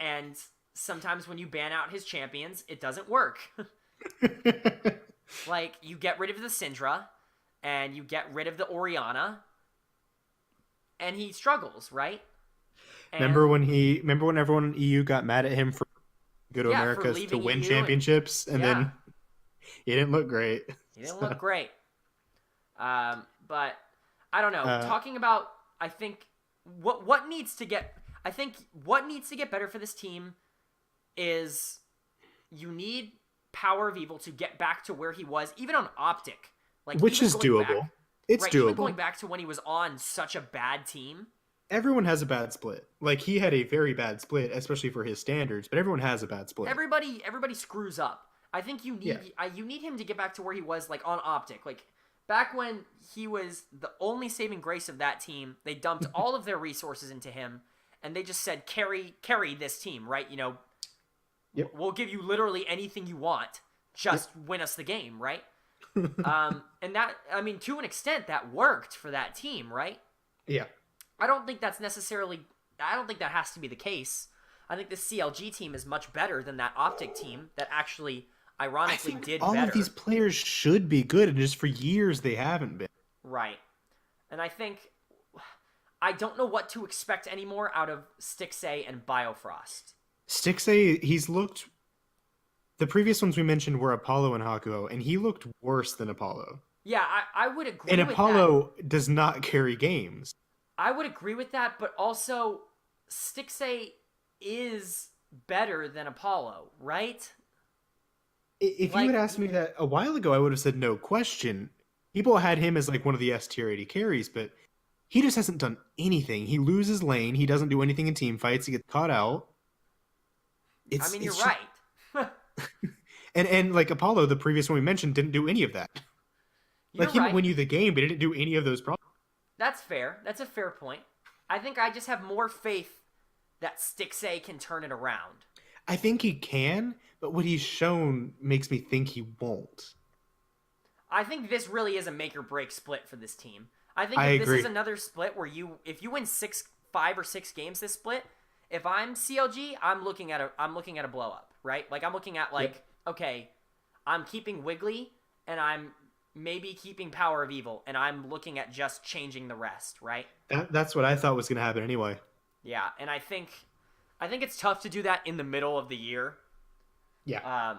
and sometimes when you ban out his champions, it doesn't work. Like, you get rid of the Syndra, and you get rid of the Orianna, and he struggles, right? And, Remember when everyone in EU got mad at him for go to Yeah, for Americas to leaving win EU championships, and Yeah. then he didn't look great. He didn't look great. But I don't know. Talking about, I think what needs to get better for this team is you need Power of Evil to get back to where he was, even on Optic. Like, Which even is going doable. back- It's right, even doable. going back to when he was on such a bad team. Everyone has a bad split. Like he had a very bad split, especially for his standards. But everyone has a bad split. Everybody screws up. I think you need Yeah. you need him to get back to where he was, like, on Optic. Like, back when he was the only saving grace of that team, they dumped all of their resources into him, and they just said, carry this team, right? You know, Yep. we'll give you literally anything you want. Just win us the game, right? And that, I mean, to an extent, that worked for that team, right? Yeah. I don't think that has to be the case. I think the CLG team is much better than that Optic team that actually, ironically, did all better. of these players should be good, and just for years they haven't been. Right. And I think, I don't know what to expect anymore out of Stixay and Biofrost. Stixay, he's looked. The previous ones we mentioned were Apollo and Hakuho, and he looked worse than Apollo. Yeah, I would agree And with that. Apollo does not carry games. I would agree with that, but also Stixay is better than Apollo, right? If you had Like, asked me that a while ago, I would have said no question. People had him as like one of the S tier 80 carries, but he just hasn't done anything. He loses lane. He doesn't do anything in team fights. He gets caught out. I It's mean, you're it's just right. and like Apollo, the previous one we mentioned, didn't do any of that. Like You're he would right. win you the game, but he didn't do any of those problems. That's fair. That's a fair point. I think I just have more faith that Stixay can turn it around. I think he can, but what he's shown makes me think he won't. I think this really is a make or break split for this team. I think I if this is agree. another split where if you win 5 or 6 games this split, if I'm CLG, I'm looking at a blow up, right? Like I'm looking at like, Yep. okay, I'm keeping Wiggly and I'm maybe keeping Power of Evil and I'm looking at just changing the rest, right? That's what I thought was going to happen anyway. Yeah, and I think it's tough to do that in the middle of the year. Yeah.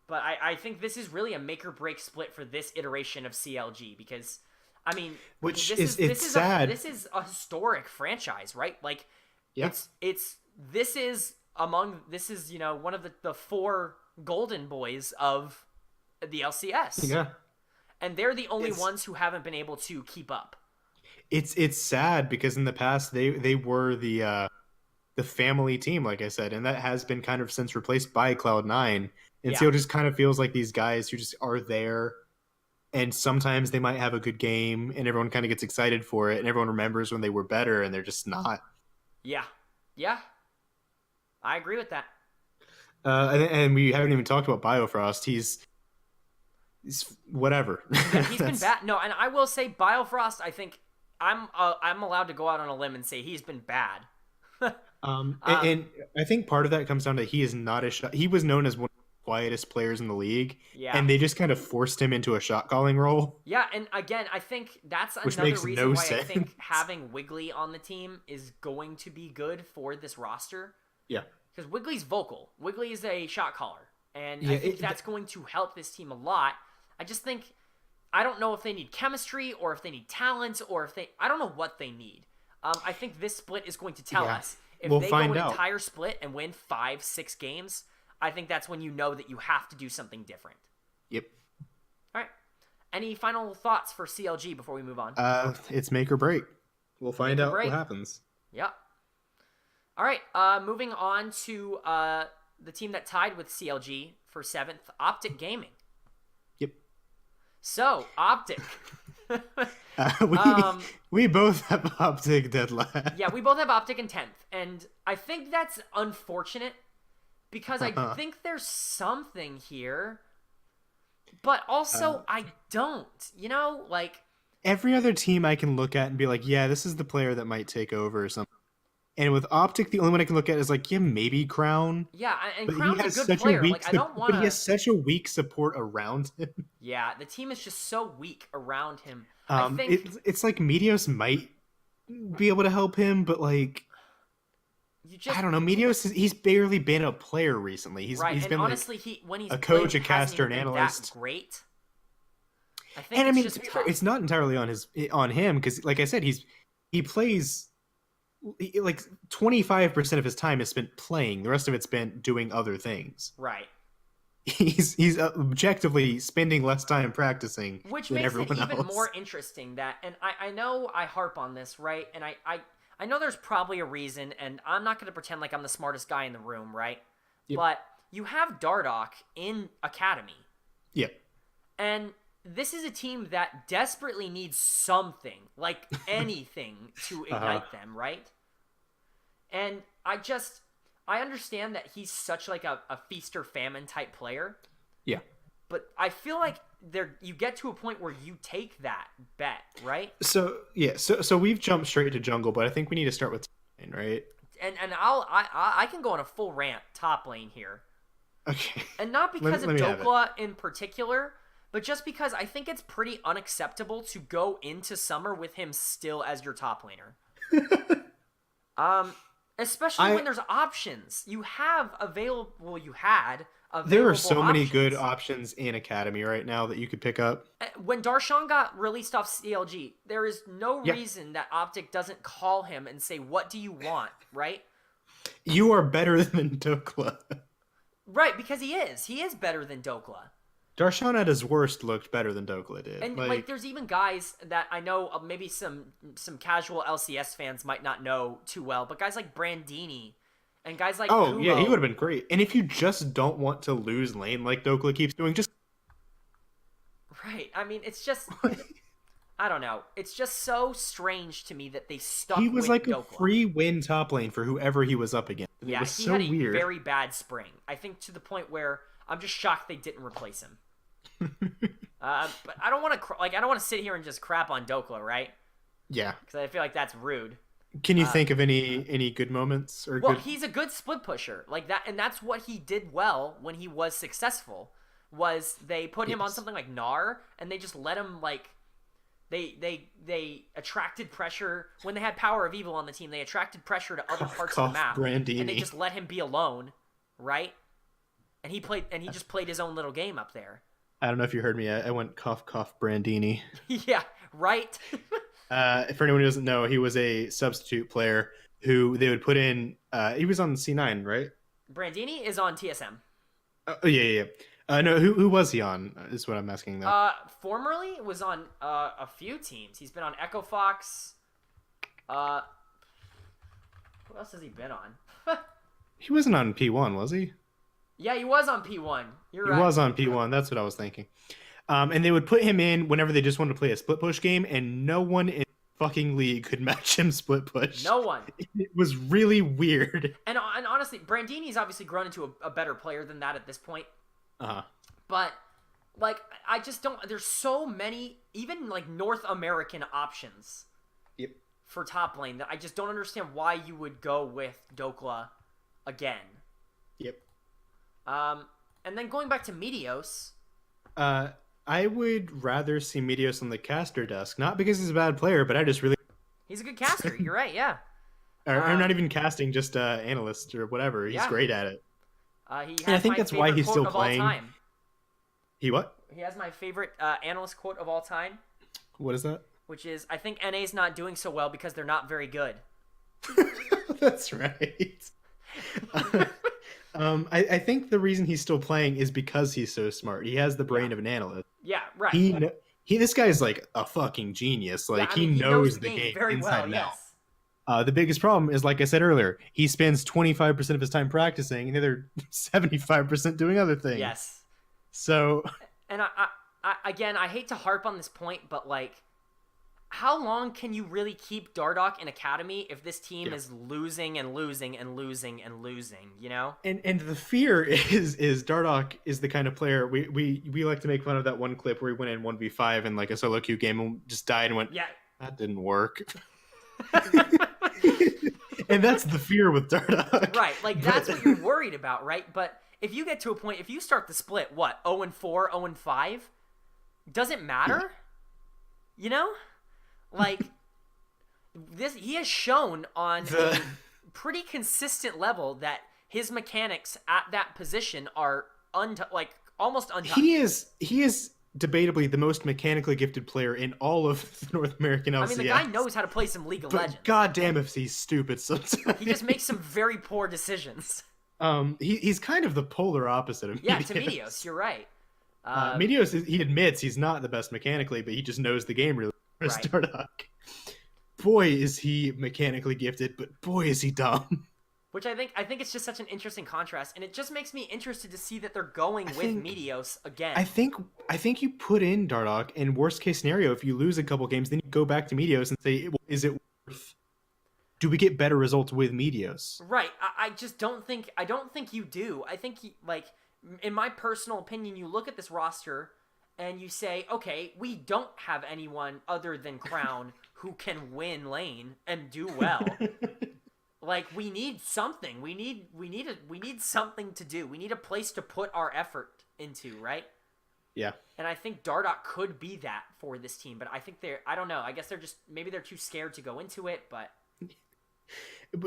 But I think this is really a make or break split for this iteration of CLG because, I mean, Which this is is it's sad. this is a historic franchise, right? Like, Yeah. this is one of the four golden boys of the LCS, Yeah. and they're the only It's ones who haven't been able to keep up. it's sad because in the past they were the family team, like I said, and that has been kind of since replaced by Cloud9. And Yeah, so it just kind of feels like these guys who just are there, and sometimes they might have a good game, and everyone kind of gets excited for it, and everyone remembers when they were better, and they're just not. yeah, yeah. I agree with that. And we haven't even talked about Biofrost. He's whatever. Yeah, he's been That's bad. No, and I will say Biofrost. I think I'm allowed to go out on a limb and say he's been bad. and I think part of that comes down to he is not a shot. He was known as one of the quietest players in the league, Yeah. and they just kind of forced him into a shot calling role, Yeah, and again, I think that's which another makes reason no why sense. I think having Wiggly on the team is going to be good for this roster. Yeah. Because Wiggly's vocal. Wiggly is a shot caller. And Yeah, I think that's going to help this team a lot. I just think, I don't know if they need chemistry or if they need talent or I don't know what they need. I think this split is going to tell Yeah. us. If We'll they find go an out. entire split and win 5-6 games, I think that's when you know that you have to do something different. Yep. All right. Any final thoughts for CLG before we move on? It's make or break. We'll find Make or out what break. happens. Yep. All right. Moving on to the team that tied with CLG for 7th, Optic Gaming. Yep. So, Optic. We Um, we both have Optic dead last. Yeah, we both have Optic in 10th. And I think that's unfortunate because I think there's something here. But also, I don't. You know, like, Every other team I can look at and be like, yeah, this is the player that might take over or something. And with Optic, the only one I can look at is like, yeah, maybe Crown. yeah, and But he Crown's has a good such player. a weak, Like, I don't want but he has to. such a weak support around him. Yeah, the team is just so weak around him. I think. It's like Meteos might be able to help him, but like You just I don't know. He's barely been a player recently. He's right, he's and been honestly, when he's a coach, played, a caster, an hasn't even been analyst. that great. I think and I it's mean, just to be fair, tough. it's not entirely on him because, like I said, he plays like 25% of his time is spent playing. The rest of it's spent doing other things. Right. He's objectively spending less time practicing Which than makes it everyone even else. more interesting that, and I know I harp on this, right? And I know there's probably a reason, and I'm not going to pretend like I'm the smartest guy in the room, right? Yep. But you have Dardoch in Academy, Yeah. and this is a team that desperately needs something, like anything, to ignite them, right? And I understand that he's such like a feast or famine type player, Yeah. but I feel like you get to a point where you take that bet, right? So yeah, so we've jumped straight to jungle, but I think we need to start with top lane, right? And I can go on a full rant top lane here, Okay. and not because Let me have of Dokla in particular, but just because I think it's pretty unacceptable to go into summer with him still as your top laner. Especially when there's options. You had available There are so many options. good options in Academy right now that you could pick up. When Darshan got released off CLG, there is no Yeah. reason that Optic doesn't call him and say, "What do you want?" Right? You are better than Dokla. Right, because he is. He is better than Dokla. Darshan at his worst looked better than Dokla did. And like, Like, there's even guys that I know, maybe some casual LCS fans might not know too well, but guys like Brandini and guys like oh yeah, he would Kumo. have been great. And if you just don't want to lose lane like Dokla keeps doing, just Right. I mean, it's just I don't know. It's just so strange to me that they he stuck was with like a Dokla. free win top lane for whoever he was up against. And it Yeah, was he so had a weird. very bad spring. I think to the point where I'm just shocked they didn't replace him. But I don't want to I don't want to sit here and just crap on Dokla, right? Yeah. Because I feel like that's rude. Can you think of any good moments or Well, good? he's a good split pusher, like that, and that's what he did well when he was successful. Was they put him on Yes. something like Gnar, and they just let him like they attracted pressure when they had Power of Evil on the team. They attracted pressure to other parts of the map, Brandini. and they just let him be alone, right? And he just played his own little game up there. I don't know if you heard me. I went cough Brandini. Yeah, right. For anyone who doesn't know, he was a substitute player who they would put in. He was on C9, right? Brandini is on TSM. Oh yeah. No, who was he on? Is what I'm asking though. Formerly was on a few teams. He's been on Echo Fox. Who else has he been on? He wasn't on P1, was he? Yeah, he was on P1. You're He right. was on P1. That's what I was thinking. And they would put him in whenever they just wanted to play a split push game, and no one in fucking league could match him split push. No one. It was really weird. And honestly, Brandini's obviously grown into a better player than that at this point. Uh-huh. But like, I just don't. There's so many, even like North American options. Yep. For top lane that I just don't understand why you would go with Dokla again. Yep. And then going back to Meteos. I would rather see Meteos on the caster desk, not because he's a bad player, but I just really. He's a good caster. You're right. Yeah. I'm not even casting, just analyst or whatever. He's great at it. He has And I think my that's why favorite he's quote still of all playing. time. He what? He has my favorite analyst quote of all time, What is that? which is, "I think NA's not doing so well because they're not very good." That's right. I think the reason he's still playing is because he's so smart. He has the brain of an analyst. Yeah, right. This guy's like a fucking genius. Like, Yeah, I mean, he knows the game very inside well. and out. Yes. The biggest problem is, like I said earlier, he spends 25% of his time practicing, and the other 75% doing other things. Yes. So, And again, I hate to harp on this point, but like, how long can you really keep Dardoch in Academy if this team is losing and losing and losing and losing? You know. and the fear is Dardoch is the kind of player we like to make fun of that one clip where he went in 1v5 in like a solo queue game and just died and went, Yeah. that didn't work. And that's the fear with Dardoch. Right, like that's what you're worried about, right? But if you get to a point, if you start the split, what, 0-4, 0-5, does it matter? You know? Like, he has shown on a pretty consistent level that his mechanics at that position are almost untouched. He is debatably the most mechanically gifted player in all of the North American LCS. I mean, the guy knows how to play some League of Legends. Goddamn if he's stupid sometimes. He just makes some very poor decisions. He's kind of the polar opposite of Meteos. Yeah, to Meteos, you're right. Meteos, he admits he's not the best mechanically, but he just knows the game really well. Right. Dardoch. Boy, is he mechanically gifted, but boy, is he dumb. Which I think it's just such an interesting contrast, and it just makes me interested to see that they're going with Meteos again. I think you put in Dardoch, and worst case scenario, if you lose a couple games, then you go back to Meteos and say, well, is it worth? Do we get better results with Meteos? Right. I just don't think you do. I think in my personal opinion, you look at this roster and you say, okay, we don't have anyone other than Crown who can win lane and do well. Like, we need something. We need something to do. We need a place to put our effort into, right? Yeah. And I think Dardoch could be that for this team, but I think I don't know. I guess maybe they're too scared to go into it, but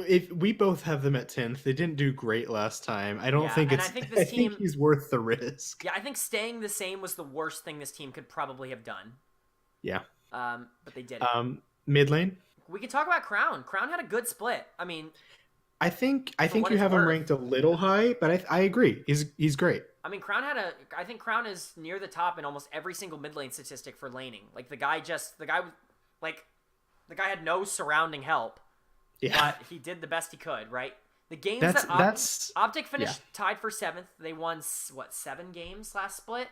if we both have them at 10th, they didn't do great last time. I don't think it's. I think he's worth the risk. Yeah, I think staying the same was the worst thing this team could probably have done. Yeah. But they didn't. Mid lane. We can talk about Crown. Crown had a good split. I mean, I for think what you it's have him worth. ranked a little high, but I agree. He's great. I mean, I think Crown is near the top in almost every single mid lane statistic for laning. Like like the guy had no surrounding help, Yeah. but he did the best he could. Right. The games That's that that's Optic yeah. finished tied for 7th. They won what 7 games last split.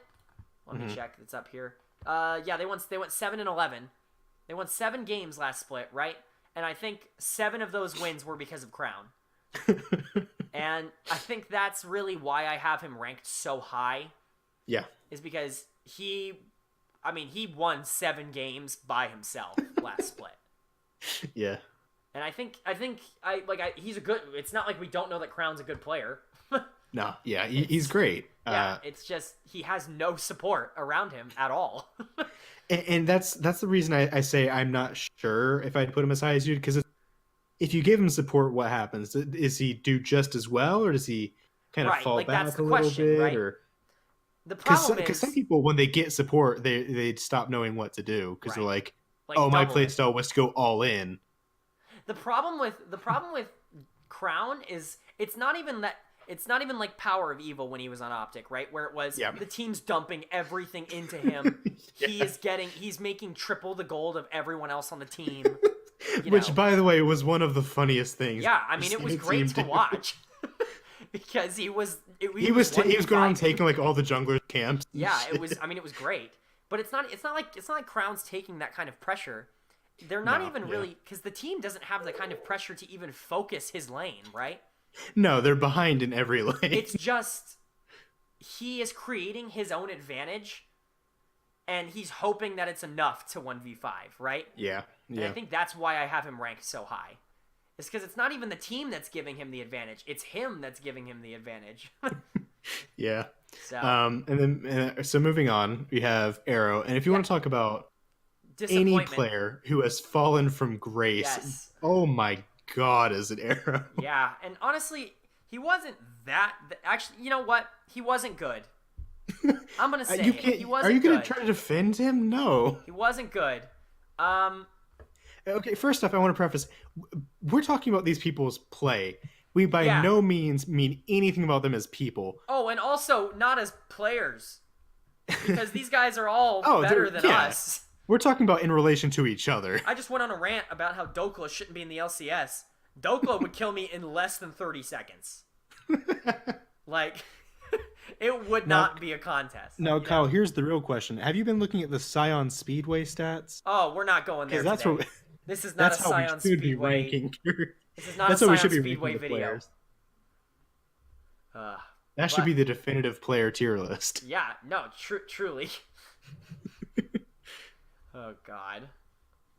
Let me Mhm. check. It's up here. Yeah, they went 7-11. They won 7 games last split, right? And I think 7 of those wins were because of Crown. And I think that's really why I have him ranked so high. Yeah. Is because he won 7 games by himself last split. Yeah. And I think he's a good. It's not like we don't know that Crown's a good player. No. Yeah. He's great. Yeah, it's just he has no support around him at all. And that's the reason I say I'm not sure if I'd put him as high as you, because if you give him support, what happens? Is he do just as well, or does he kind of Right, fall like that's back the a little question, bit, right? or The problem because some is people, when they get support, they stop knowing what to do because they're right, like, like oh, my double play it. style was to go all in. The problem with Crown is it's not even like Power of Evil when he was on Optic, right? Where it was Yeah. the team's dumping everything into him. Yeah. He's making triple the gold of everyone else on the team. Which, by the way, was one of the funniest things. Yeah, I mean I've it was seen a great team to do. watch. Because he was He was going around taking like all the junglers camps. and Yeah, shit. it was great. But it's not like Crown's taking that kind of pressure. They're not No, even yeah. really, because the team doesn't have the kind of pressure to even focus his lane, right? No, they're behind in every lane. It's just he is creating his own advantage, and he's hoping that it's enough to 1v5, right? Yeah, And I think that's why I have him ranked so high. It's because it's not even the team that's giving him the advantage; it's him that's giving him the advantage. yeah. So And then so moving on, we have Arrow, and if you want to talk about any disappointment. player who has fallen from grace, Yes. oh my god, is it Arrow? Yeah, and honestly, he wasn't actually, you know what? He wasn't good. I'm gonna say You it. can't. He wasn't Are you good. gonna try to defend him? No. He wasn't good. Okay, first off, I want to preface: we're talking about these people's play. We by Yeah. no means mean anything about them as people. Oh, and also not as players, because these guys are all Oh, better they're- than yeah. us. We're talking about in relation to each other. I just went on a rant about how Dokla shouldn't be in the LCS. Dokla would kill me in less than 30 seconds. Like, it would not be a contest. Now, you know? Kyle, here's the real question: have you been looking at the Scion Speedway stats? Oh, we're not going there Because that's today. what. This is not That's a how Scion we should be Speedway. ranking. This is not That's a how we Scion should be Speedway ranking the video. players. Uh, That should but- be the definitive player tier list. Yeah, no, truly. Oh god.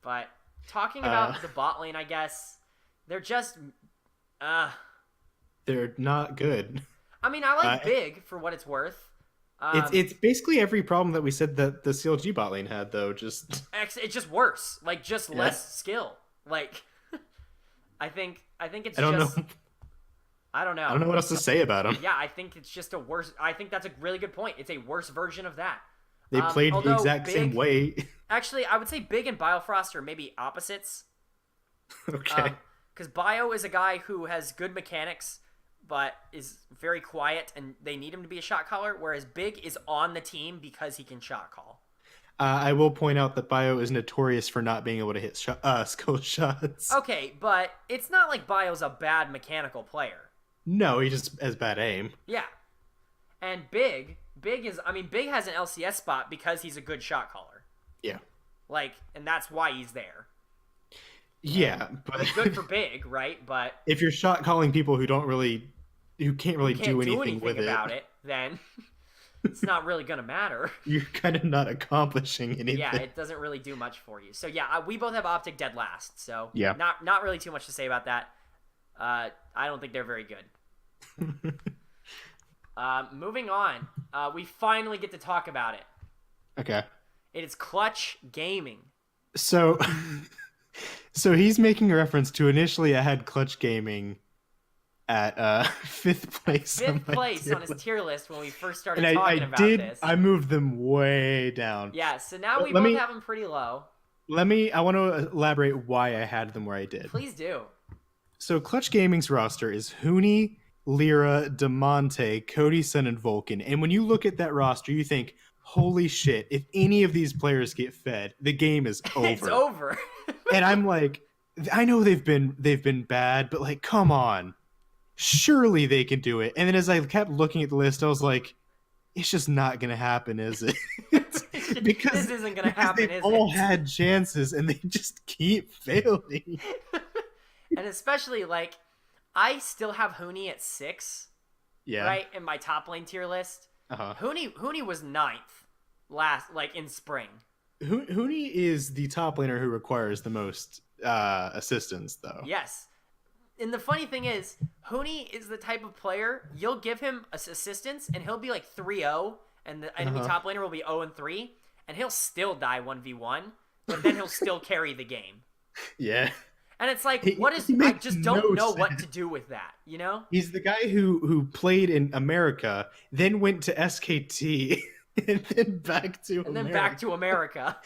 But talking about the bot lane, I guess they're just They're not good. I mean, I like Big for what it's worth. It's basically every problem that we said that the CLG bot lane had, though. Just it's just worse. Like just less skill. Like I think it's I don't just know. I don't know. I don't know what else to say about him. Yeah, I think it's just a worse. I think that's a really good point. It's a worse version of that. They played the although exact same way. Actually, I would say Big and Biofrost are maybe opposites. Okay. Because Bio is a guy who has good mechanics, but is very quiet, and they need him to be a shot caller, whereas Big is on the team because he can shot call. I will point out that Bio is notorious for not being able to hit skill shots. Okay, but it's not like Bio's a bad mechanical player. No, he just has bad aim. Yeah. And Big has an LCS spot because he's a good shot caller. Yeah. Like, and that's why he's there. Yeah, but Good for Big, right? But if you're shot calling people who can't really do anything with about it, then it's not really gonna matter. you're kind of not accomplishing anything. Yeah, it doesn't really do much for you. So yeah, we both have Optic dead last. So Yeah. not really too much to say about that. I don't think they're very good. Moving on, we finally get to talk about it. Okay. It is Clutch Gaming. So so he's making a reference to initially I had Clutch Gaming at fifth place. Fifth place on his tier list when we first started and talking about this. I moved them way down. Yeah, so now we Let both me- have them pretty low. I want to elaborate why I had them where I did. Please do. So Clutch Gaming's roster is Huni, Lyra, Demonte, Cody Sun, and Vulcan. And when you look at that roster, you think, holy shit, if any of these players get fed, the game is over. It's over. And I'm like, I know they've been bad, but like, come on. Surely they can do it. And then as I kept looking at the list, I was like, it's just not gonna happen, is it? Because this isn't gonna happen, they've is all it? had chances and they just keep failing. And especially like, I still have Huni at 6, Yeah. right, in my top lane tier list. Uh-huh. Huni was 9th like in spring. Huni is the top laner who requires the most assistance, though. Yes. And the funny thing is, Huni is the type of player, you'll give him assistance and he'll be like 3-0 and the enemy top laner will be 0-3 and he'll still die 1v1, but then he'll still carry the game. Yeah. And it's like, I just don't know what to do with that, you know? He's the guy who played in America, then went to SKT, and then back to America.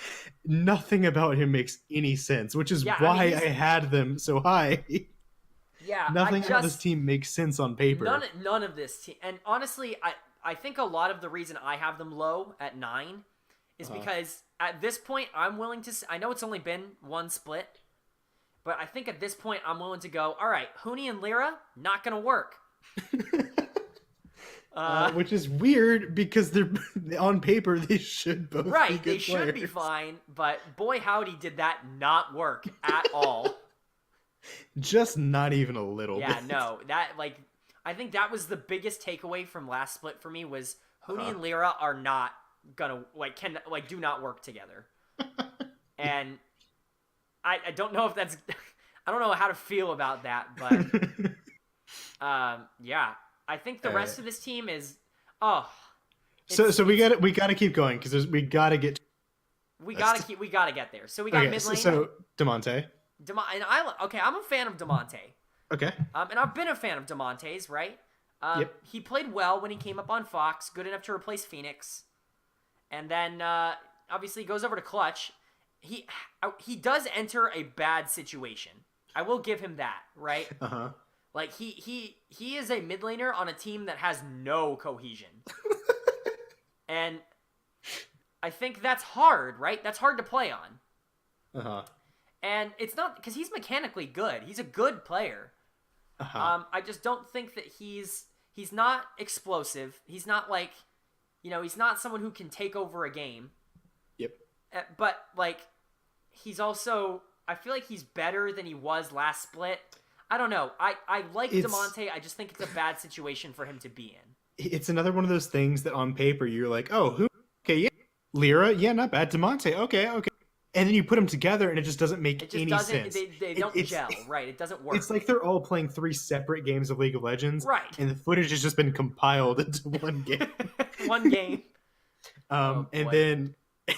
Nothing about him makes any sense, which is why I had them so high. Yeah, Nothing about this team makes sense on paper. None of this team. And honestly, I think a lot of the reason I have them low at 9 is because at this point, I'm willing to... I know it's only been one split, but I think at this point, I'm willing to go, all right, Huni and Lyra, not going to work. Which is weird because they're on paper, they should both be good players. They should be fine, but boy howdy did that not work at all. Just not even a little bit. Yeah, no. I think that was the biggest takeaway from last split for me was Huni and Lyra are not gonna, do not work together. And I don't know if that's... I don't know how to feel about that, but... yeah. I think the rest of this team is... So we gotta keep going, because we gotta get... We gotta get there. So we got mid lane. So, Demonte. I'm a fan of Demonte. Okay. And I've been a fan of Demonte's, right? Yep. He played well when he came up on Fox, good enough to replace Phoenix. And then, obviously, goes over to Clutch. He does enter a bad situation. I will give him that, right? Uh-huh. Like, he is a mid laner on a team that has no cohesion. And I think that's hard, right? That's hard to play on. Uh-huh. And it's not... Because he's mechanically good. He's a good player. Uh-huh. I just don't think that he's not explosive. He's not like... he's not someone who can take over a game. Yep. But, he's also... I feel like he's better than he was last split. I don't know. I like Demonte. I just think it's a bad situation for him to be in. It's another one of those things that on paper you're like, oh, who? Okay, yeah. Lyra, yeah, not bad. Demonte, okay. And then you put them together and it just doesn't make any sense. They don't gel, right? It doesn't work. It's like they're all playing 3 separate games of League of Legends. Right. And the footage has just been compiled into one game. One game.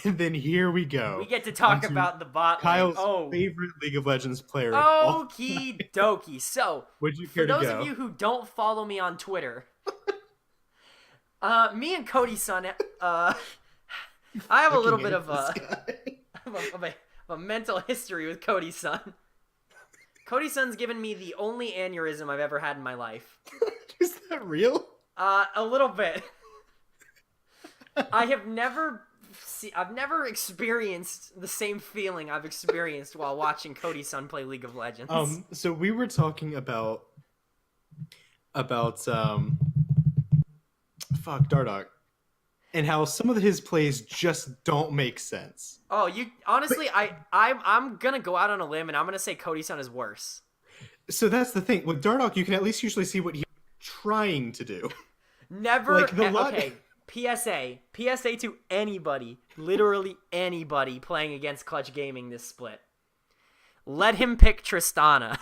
And then here we go. We get to talk about the bot lane. Kyle's favorite League of Legends player. Okie dokie. So, would you care for those to go? of you who don't follow me on Twitter, me and Cody Sun, I have a little bit of a mental history with Cody Sun. Cody Sun's given me the only aneurysm I've ever had in my life. Is that real? A little bit. I've never experienced the same feeling I've experienced while watching Cody Sun play League of Legends. So we were talking about Dardoch, and how some of his plays just don't make sense. Oh, honestly, I'm gonna go out on a limb and I'm gonna say Cody Sun is worse. So that's the thing. With Dardoch, you can at least usually see what he's trying to do. Never. Okay. PSA to anybody, literally anybody playing against Clutch Gaming this split. Let him pick Tristana.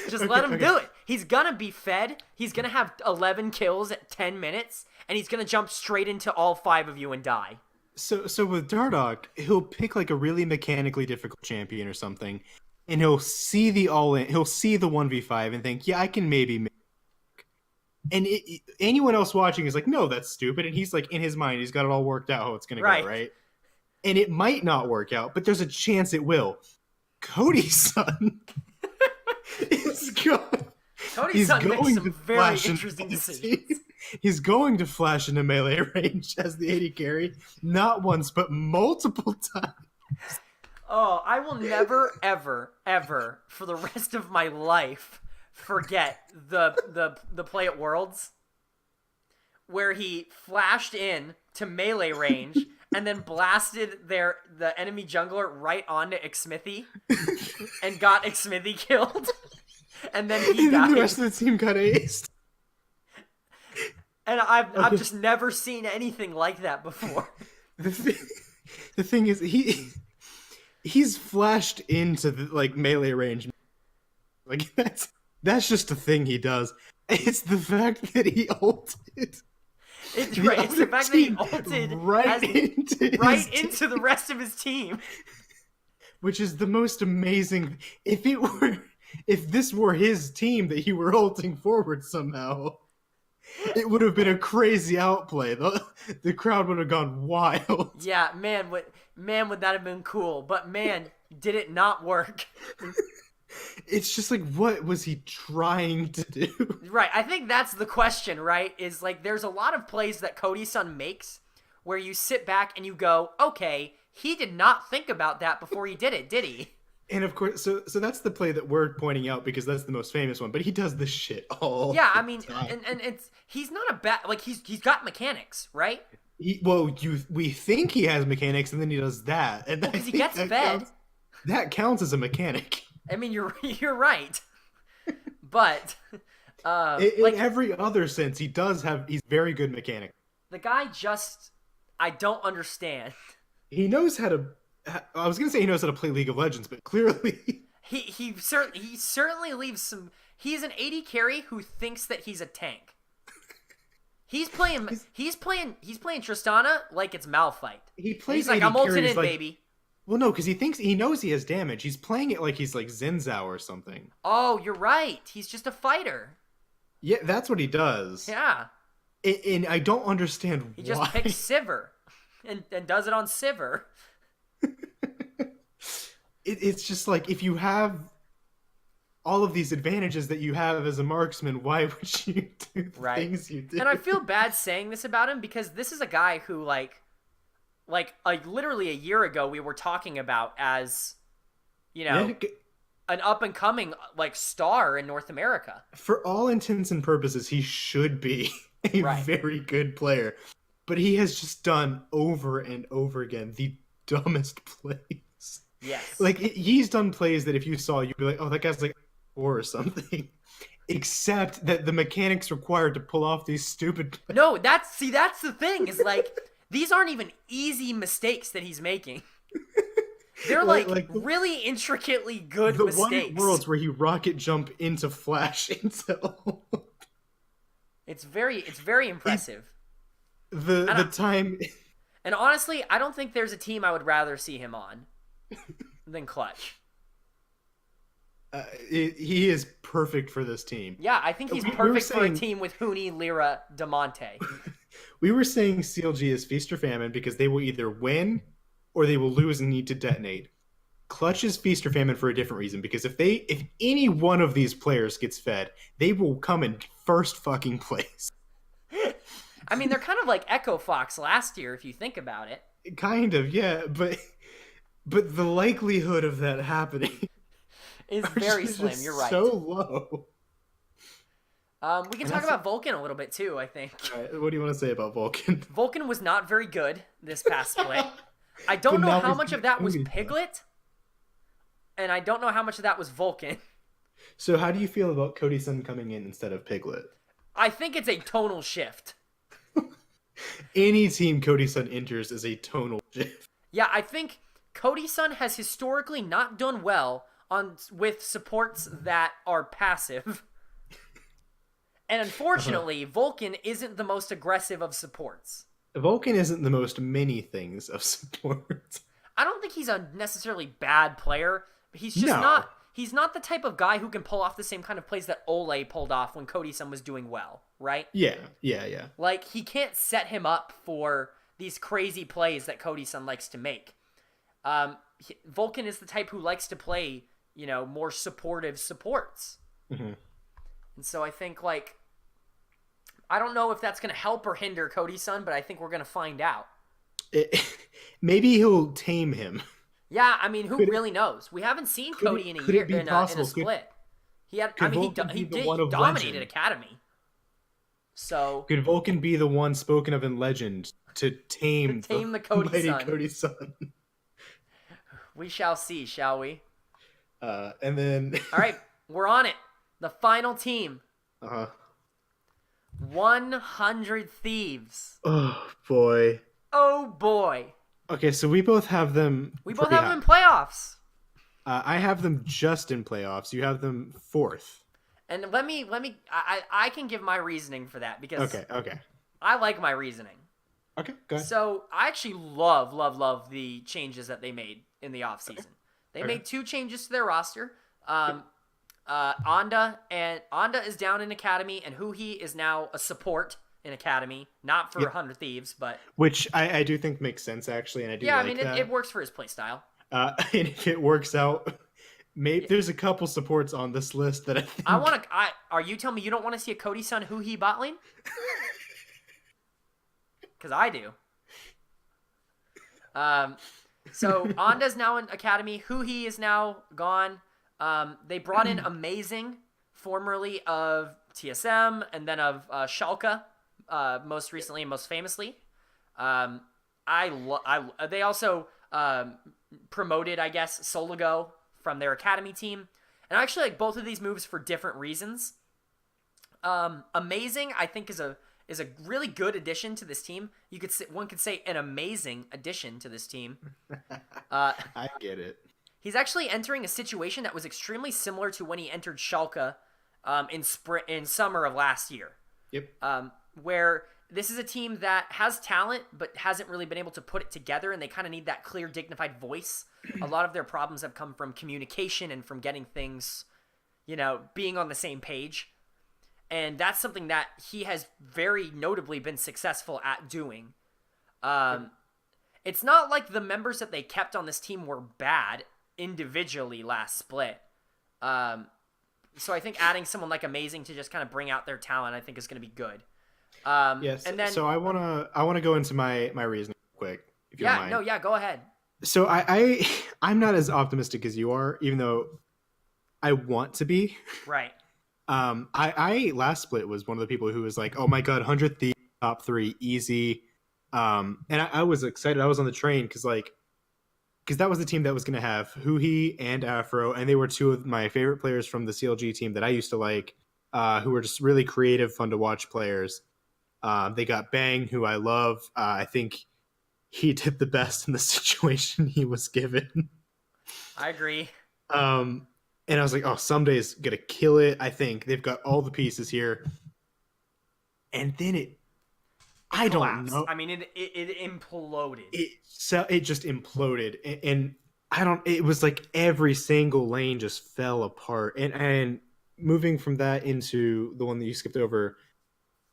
Just let him do it. He's gonna be fed. He's gonna have 11 kills at 10 minutes, and he's gonna jump straight into all 5 of you and die. So with Dardoch, he'll pick like a really mechanically difficult champion or something, and he'll see the all-in, he'll see the 1v5 and think, yeah, I can maybe make it. And anyone else watching is like, no, that's stupid. And he's like, in his mind, he's got it all worked out how it's gonna go, right? And it might not work out, but there's a chance it will. Cody's son is going. Cody He's Sun makes going some to very flash interesting into decisions. He's going to flash into melee range as the AD carry, not once but multiple times. Oh, I will never, ever, ever, for the rest of my life, forget the play at Worlds where he flashed in to melee range and then blasted the enemy jungler right onto Xmithy and got Xmithy killed. And then he And then died. the rest of the team got aced. And I've Okay. just never seen anything like that before. The thing is, he's flashed into the melee range. Like that's just a thing he does. It's the fact that he ulted. It's right. It's the fact that he ulted right into the rest of his team. Which is the most amazing. If this were his team that he were ulting forward somehow, it would have been a crazy outplay. The crowd would have gone wild. Yeah, man, would that have been cool? But man, did it not work? It's just like, what was he trying to do? Right, I think that's the question, right? Is like, there's a lot of plays that Cody Sun makes where you sit back and you go, okay, he did not think about that before he did it, did he? And of course, so that's the play that we're pointing out because that's the most famous one. But he does this shit all. Yeah, the I mean, time. and he's not a bad he's got mechanics, right? We think he has mechanics, and then he does that, and Because he gets fed. That counts as a mechanic. I mean, you're right, but In every other sense, he's very good mechanic. The guy just, I don't understand. He knows how to. I was gonna say he knows how to play League of Legends, but clearly he certainly leaves some. He's an AD carry who thinks that he's a tank. He's playing Tristana like it's Malphite. he plays. He's like, AD I'm ulting carries in, like, baby. Well, no, because he knows he has damage. He's playing it like he's like Zinzao or something. Oh, you're right. He's just a fighter. Yeah, that's what he does. Yeah. And I don't understand He why. just picks Sivir and does it on Sivir. It's just like, if you have all of these advantages that you have as a marksman, why would you do the things you do? And I feel bad saying this about him because this is a guy who literally a year ago we were talking about as, an up and coming star in North America. For all intents and purposes, he should be a very good player, but he has just done over and over again the dumbest plays. Yes. Like, he's done plays that if you saw, you'd be like, oh, that guy's like 4 or something. Except that the mechanics required to pull off these stupid plays. No, that's the thing, is these aren't even easy mistakes that he's making. They're really intricately good mistakes. The one Worlds where he rocket jump into flash into It's very impressive. The time. And honestly, I don't think there's a team I would rather see him on than Clutch. He is perfect for this team. Yeah, I think he's perfect for a team with Huni, Lyra, Damonte. We were saying CLG is feast or famine because they will either win or they will lose and need to detonate. Clutch is feast or famine for a different reason, because if any one of these players gets fed, they will come in first fucking place. I mean, they're kind of like Echo Fox last year, if you think about it. Kind of, yeah, but the likelihood of that happening is very slim. You're right. So low. We can talk about Vulcan a little bit too, I think. All right, what do you want to say about Vulcan? Vulcan was not very good this past split. I don't know how much of that was Piglet, and I don't know how much of that was Vulcan. So how do you feel about Cody Sun coming in instead of Piglet? I think it's a tonal shift. Any team Cody Sun enters is a tonal shift. Yeah, I think Cody Sun has historically not done well with supports that are passive. And unfortunately, Vulcan isn't the most aggressive of supports. Vulcan isn't the most many things of support. I don't think he's a necessarily bad player, but he's just not. He's not the type of guy who can pull off the same kind of plays that Ole pulled off when Cody Sun was doing well, right? Yeah. Like, he can't set him up for these crazy plays that Cody Sun likes to make. Vulcan is the type who likes to play more supportive supports. Mm-hmm. And so I think, like, I don't know if that's going to help or hinder Cody's son, but I think we're going to find out. Maybe he'll tame him. Yeah, I mean, who Could it, really knows? We haven't seen could Cody it, in a could year it be in a possible? split. I Could mean, Vulcan be the one he of dominated legend? Academy. So Could Vulcan be the one spoken of in legend to to tame the tame the Cody mighty son, Cody's son? we shall see, shall we? And then, All right, we're on it. The final team, uh, 100 Thieves. oh boy. Oh boy, Okay, so we both have them. we both pretty have high. them in playoffs. I have them just in playoffs. You have them fourth. And let me, I can give my reasoning for that because Okay. I like my reasoning. Okay, go ahead. So I actually love the changes that they made in the offseason. They Okay. made 2 changes to their roster. Anda is down in Academy, and Huhi is now a support in Academy, not for 100 Thieves, but Which I do think makes sense, actually, and I do yeah, like I mean that. it works for his playstyle. And if it works out, maybe there's a couple supports on this list that I think... Are you telling me you don't want to see a Cody Sun Huhi bot lane? Because I do. So Anda's now in Academy. Huhi is now gone. They brought in Amazing, formerly of TSM, and then of Schalke, most recently and most famously. They also promoted, I guess, Soligo from their Academy team. And I actually like both of these moves for different reasons. Amazing, I think, is a really good addition to this team. One could say an amazing addition to this team. I get it. He's actually entering a situation that was extremely similar to when he entered Schalke in summer of last year. Yep. Where this is a team that has talent but hasn't really been able to put it together, and they kind of need that clear, dignified voice. A lot of their problems have come from communication and from getting things, being on the same page. And that's something that he has very notably been successful at doing. It's not like the members that they kept on this team were bad individually last split. So I think adding someone like Amazing to just kind of bring out their talent, I think, is going to be good. Yes. And then, so I wanna go into my reasoning quick, if you don't mind. Go ahead. So I'm not as optimistic as you are, even though I want to be. Right. I last split was one of the people who was like, oh my god, 100 Thieves, top 3, easy. And I was excited. I was on the train because that was the team that was going to have Huhi and Afro, and they were 2 of my favorite players from the CLG team that I used to like, who were just really creative, fun to watch players. They got Bang, who I love. I think he did the best in the situation he was given. I agree. And I was like, oh, Someday's going to kill it. I think they've got all the pieces here. And then I don't know. I mean, it imploded. It just imploded. And it was like every single lane just fell apart. And moving from that into the one that you skipped over,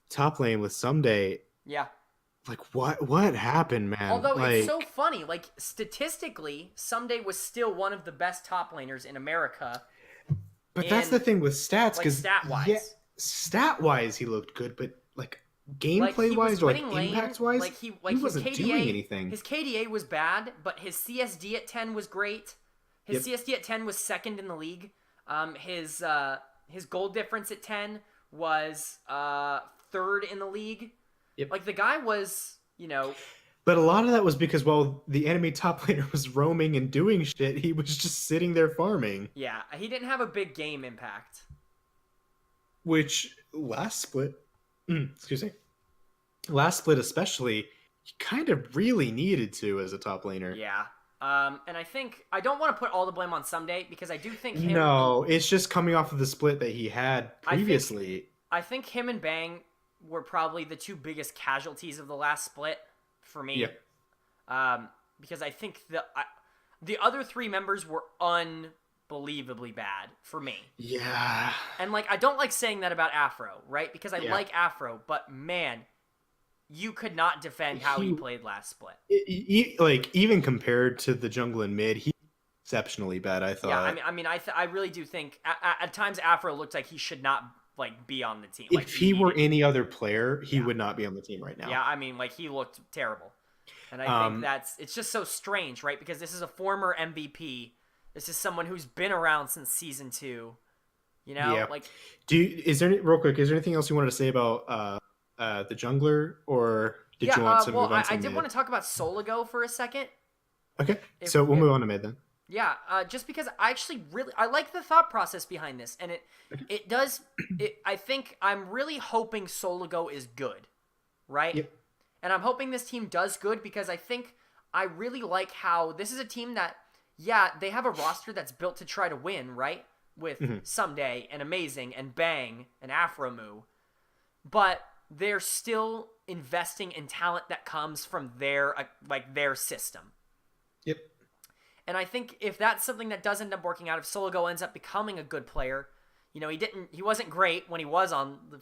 top lane with Someday. Yeah. Like, what happened, man? Although it's so funny, like, statistically, Someday was still one of the best top laners in America. But that's the thing with stats, because stat-wise. Yeah, stat-wise, he looked good, but like gameplay-wise or like impact-wise, he wasn't doing anything. His KDA was bad, but his CSD at 10 was great. His CSD at 10 was second in the league. His gold difference at 10 was third in the league. Yep. Like, the guy was, But a lot of that was because while the enemy top laner was roaming and doing shit, he was just sitting there farming. Yeah, he didn't have a big game impact. Which, last split, last split especially, he kind of really needed to as a top laner. Yeah. And I think, I don't want to put all the blame on Someday, because I do think him... No, it's just coming off of the split that he had previously. I think him and Bang were probably the 2 biggest casualties of the last split for me. Yeah. Because I think the other 3 members were unbelievably bad for me. Yeah. And like, I don't like saying that about Afro, right? Because I like Afro, but man, you could not defend how he played last split. Like, even compared to the jungle and mid, he exceptionally bad. I Yeah, thought I really do think at times Afro looked like he should not like be on the team. Like if he were he any other player, he yeah, would not be on the team right now. yeah. I mean, like he looked terrible, and I think Um, it's just so strange, right? Because this is a former MVP. This is someone who's been around since season 2. You know, yeah. like Is there real quick? Is there anything else you wanted to say about the jungler, or did yeah. you want to Well, move on I to did mid? want to talk about Soligo for a second. Okay, If, so we'll if move on to mid then. Yeah, just because I actually really I like the thought process behind this, and it does I think I'm really hoping Soligo is good, right? Yep. And I'm hoping this team does good because I think I really like how this is a team that yeah they have a roster that's built to try to win, right? With Mm-hmm. Someday and Amazing and Bang and Afromu, but they're still investing in talent that comes from their system. Yep. And I think if that's something that does end up working out, if Soligo ends up becoming a good player, he wasn't great when he was on the.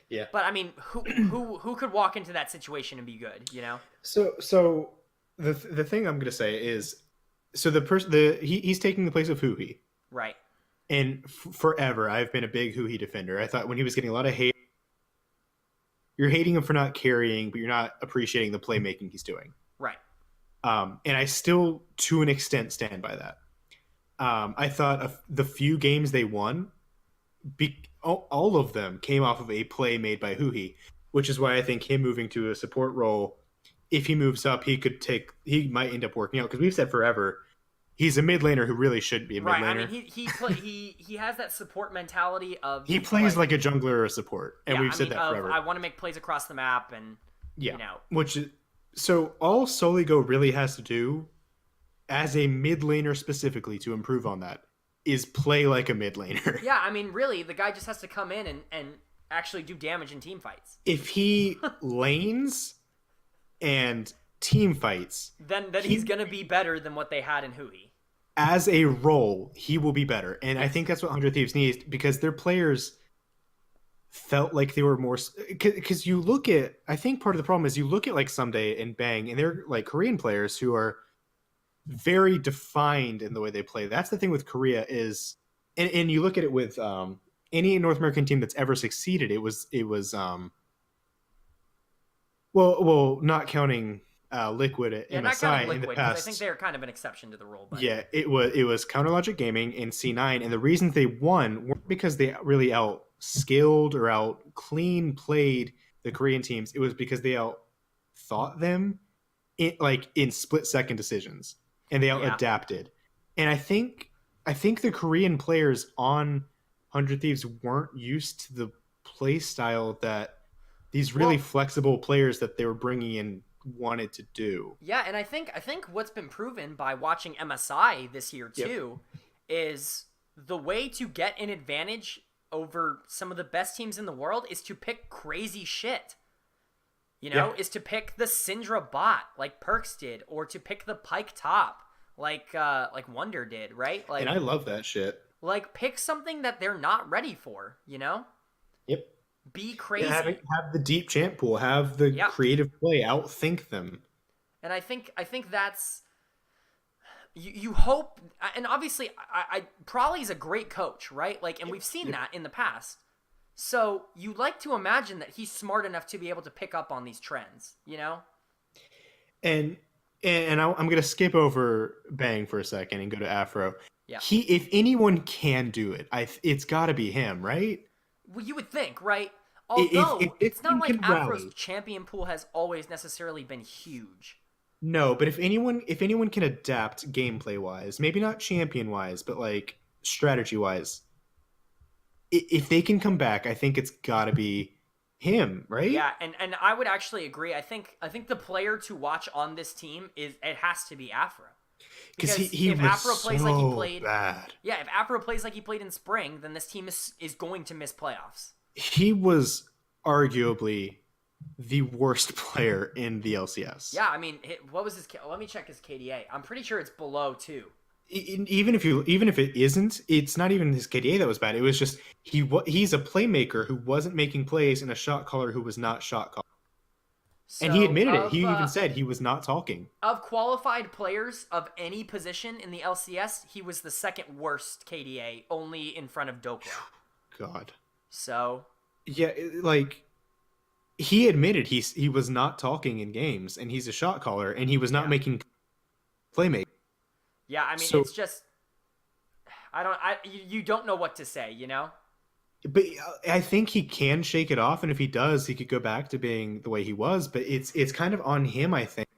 Yeah. But I mean, who could walk into that situation and be good, So the thing I'm gonna say is, so he's taking the place of Huhi, Right. and forever I've been a big Huhi defender. I thought when he was getting a lot of hate, you're hating him for not carrying, but you're not appreciating the playmaking he's doing. Right. And I still, to an extent, stand by that. I thought the few games they won, all of them came off of a play made by Huhi, which is why I think him moving to a support role, if he moves up, he might end up working out, because we've said forever he's a mid laner who really shouldn't be a mid Right. laner. I mean, he has that support mentality of He plays like a jungler or a support, and yeah, we've said that forever. I want to make plays across the map, and Yeah, so all Soligo really has to do, as a mid laner specifically, to improve on that, is play like a mid laner. yeah. I mean, really, the guy just has to come in and actually do damage in team fights. If he lanes and team fights, Then he's gonna be better than what they had in Hui. as a role, he will be better. And I think that's what 100 Thieves needs, because their players felt like they were more, because you look at, I think part of the problem is you look at like Someday and Bang, and they're like Korean players who are very defined in the way they play. That's the thing with Korea is, and you look at it with any North American team that's ever succeeded, it was well, not counting Liquid at Yeah, MSI not counting in the Liquid, past. because I think they're kind of an exception to the rule. But Yeah, it was Counter Logic Gaming in C9, and the reasons they won weren't because they really out skilled or out clean played the Korean teams. It was because they out thought them in split second decisions, and they out adapted. And I think the Korean players on 100 Thieves weren't used to the play style that these really flexible players that they were bringing in wanted to do. Yeah, and I think what's been proven by watching MSI this year too is the way to get an advantage over some of the best teams in the world is to pick crazy shit. Is to pick the Syndra bot like Perks did, or to pick the Pyke top like Wonder did, right? Like, and I love that shit. Like, pick something that they're not ready for, Yep. Be crazy. Yeah, have the deep champ pool, have the creative play, outthink them. And I think that's you hope, and obviously I Prolly's a great coach, right? Like, and we've seen that in the past. So you like to imagine that he's smart enough to be able to pick up on these trends, And I'm gonna skip over Bang for a second and go to Afro. Yeah. If anyone can do it, it's got to be him, right? Well, you would think, right? Although if it's not like Afro's rally. champion pool has always necessarily been huge. No, but if anyone can adapt gameplay wise, maybe not champion wise, but like strategy wise, if they can come back, I think it's got to be him, right? Yeah, and I would actually agree. I think the player to watch on this team it has to be Afro. Because he if was Afro plays like he played, bad. Yeah, if Afro plays like he played in spring, then this team is going to miss playoffs. He was arguably the worst player in the LCS. Yeah, I mean, what was his? Let me check his KDA. I'm pretty sure it's below 2. Even if it isn't, it's not even his KDA that was bad. It was just he's a playmaker who wasn't making plays and a shot caller who was not shot caller. And he So admitted it. He even said he was not talking. of qualified players of any position in the LCS, he was the second worst KDA, only in front of Dokla. God. So Yeah, like he admitted he was not talking in games, and he's a shot caller, and he was not yeah, making playmaking. yeah. I mean, So, it's just you don't know what to say, you know. but I think he can shake it off, and if he does, he could go back to being the way he was. But it's kind of on him, I think,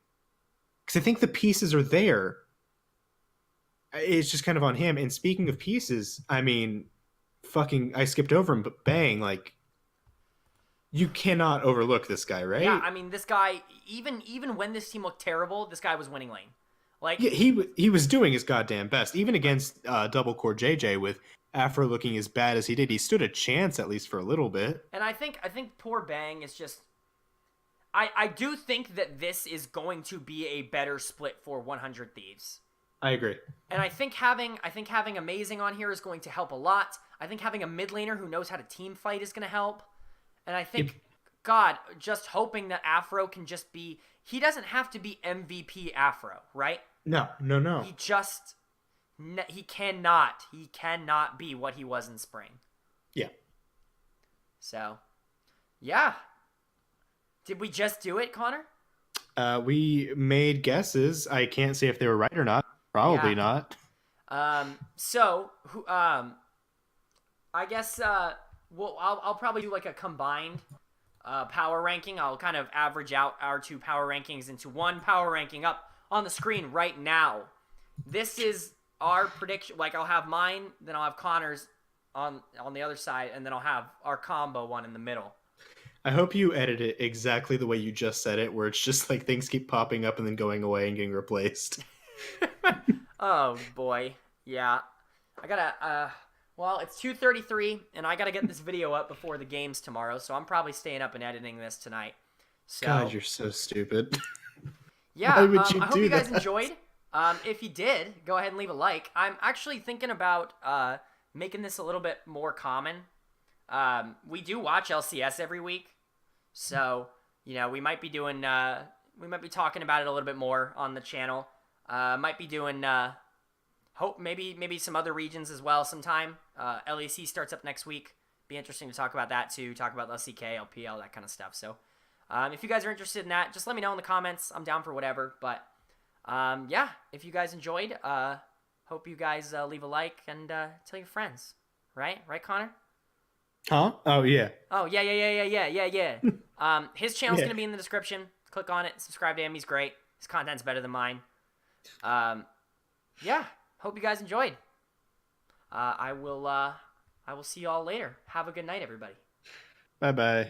because I think the pieces are there. It's just kind of on him. And speaking of pieces, I mean, fucking, I skipped over him, but Bang, like, you cannot overlook this guy, Yeah, right? I mean, this guy, even when this team looked terrible, this guy was winning lane. Like, Yeah, he was doing his goddamn best, even against double core JJ with Afro looking as bad as he did. He stood a chance at least for a little bit. and I think poor Bang is just. I do think that this is going to be a better split for 100 Thieves. I agree. And I think having Amazing on here is going to help a lot. I think having a mid laner who knows how to team fight is going to help. And I think, God, just hoping that Afro can just be. He doesn't have to be MVP Afro, right? No, no, no. He just. He cannot. He cannot be what he was in spring. Yeah. So, yeah. Did we just do it, Connor? We made guesses. I can't say if they were right or not. Probably Yeah. not. I guess I'll probably do like a combined power ranking. I'll kind of average out our two power rankings into one power ranking up on the screen right now. This is our prediction. Like, I'll have mine, then I'll have Connor's on the other side, and then I'll have our combo one in the middle. I hope you edit it exactly the way you just said it, where it's just like things keep popping up and then going away and getting replaced. Oh boy, yeah. I gotta. Well, it's 2:33, and I gotta get this video up before the games tomorrow. So I'm probably staying up and editing this tonight. So God, you're so stupid. yeah, Why would you I hope do you guys that? enjoyed. If you did, go ahead and leave a like. I'm actually thinking about making this a little bit more common. We do watch LCS every week, so we might be doing. We might be talking about it a little bit more on the channel. Might be doing. Hope maybe some other regions as well sometime. LEC starts up next week. Be interesting to talk about that too. Talk about LCK, LPL, that kind of stuff. So, if you guys are interested in that, just let me know in the comments. I'm down for whatever. But yeah, if you guys enjoyed, hope you guys leave a like and tell your friends. Right, Connor? Huh? Oh yeah. Oh yeah. His channel's Yeah. gonna be in the description. Click on it. Subscribe to him. He's great. His content's better than mine. Yeah. Hope you guys enjoyed. I will see you all later. Have a good night, everybody. Bye bye.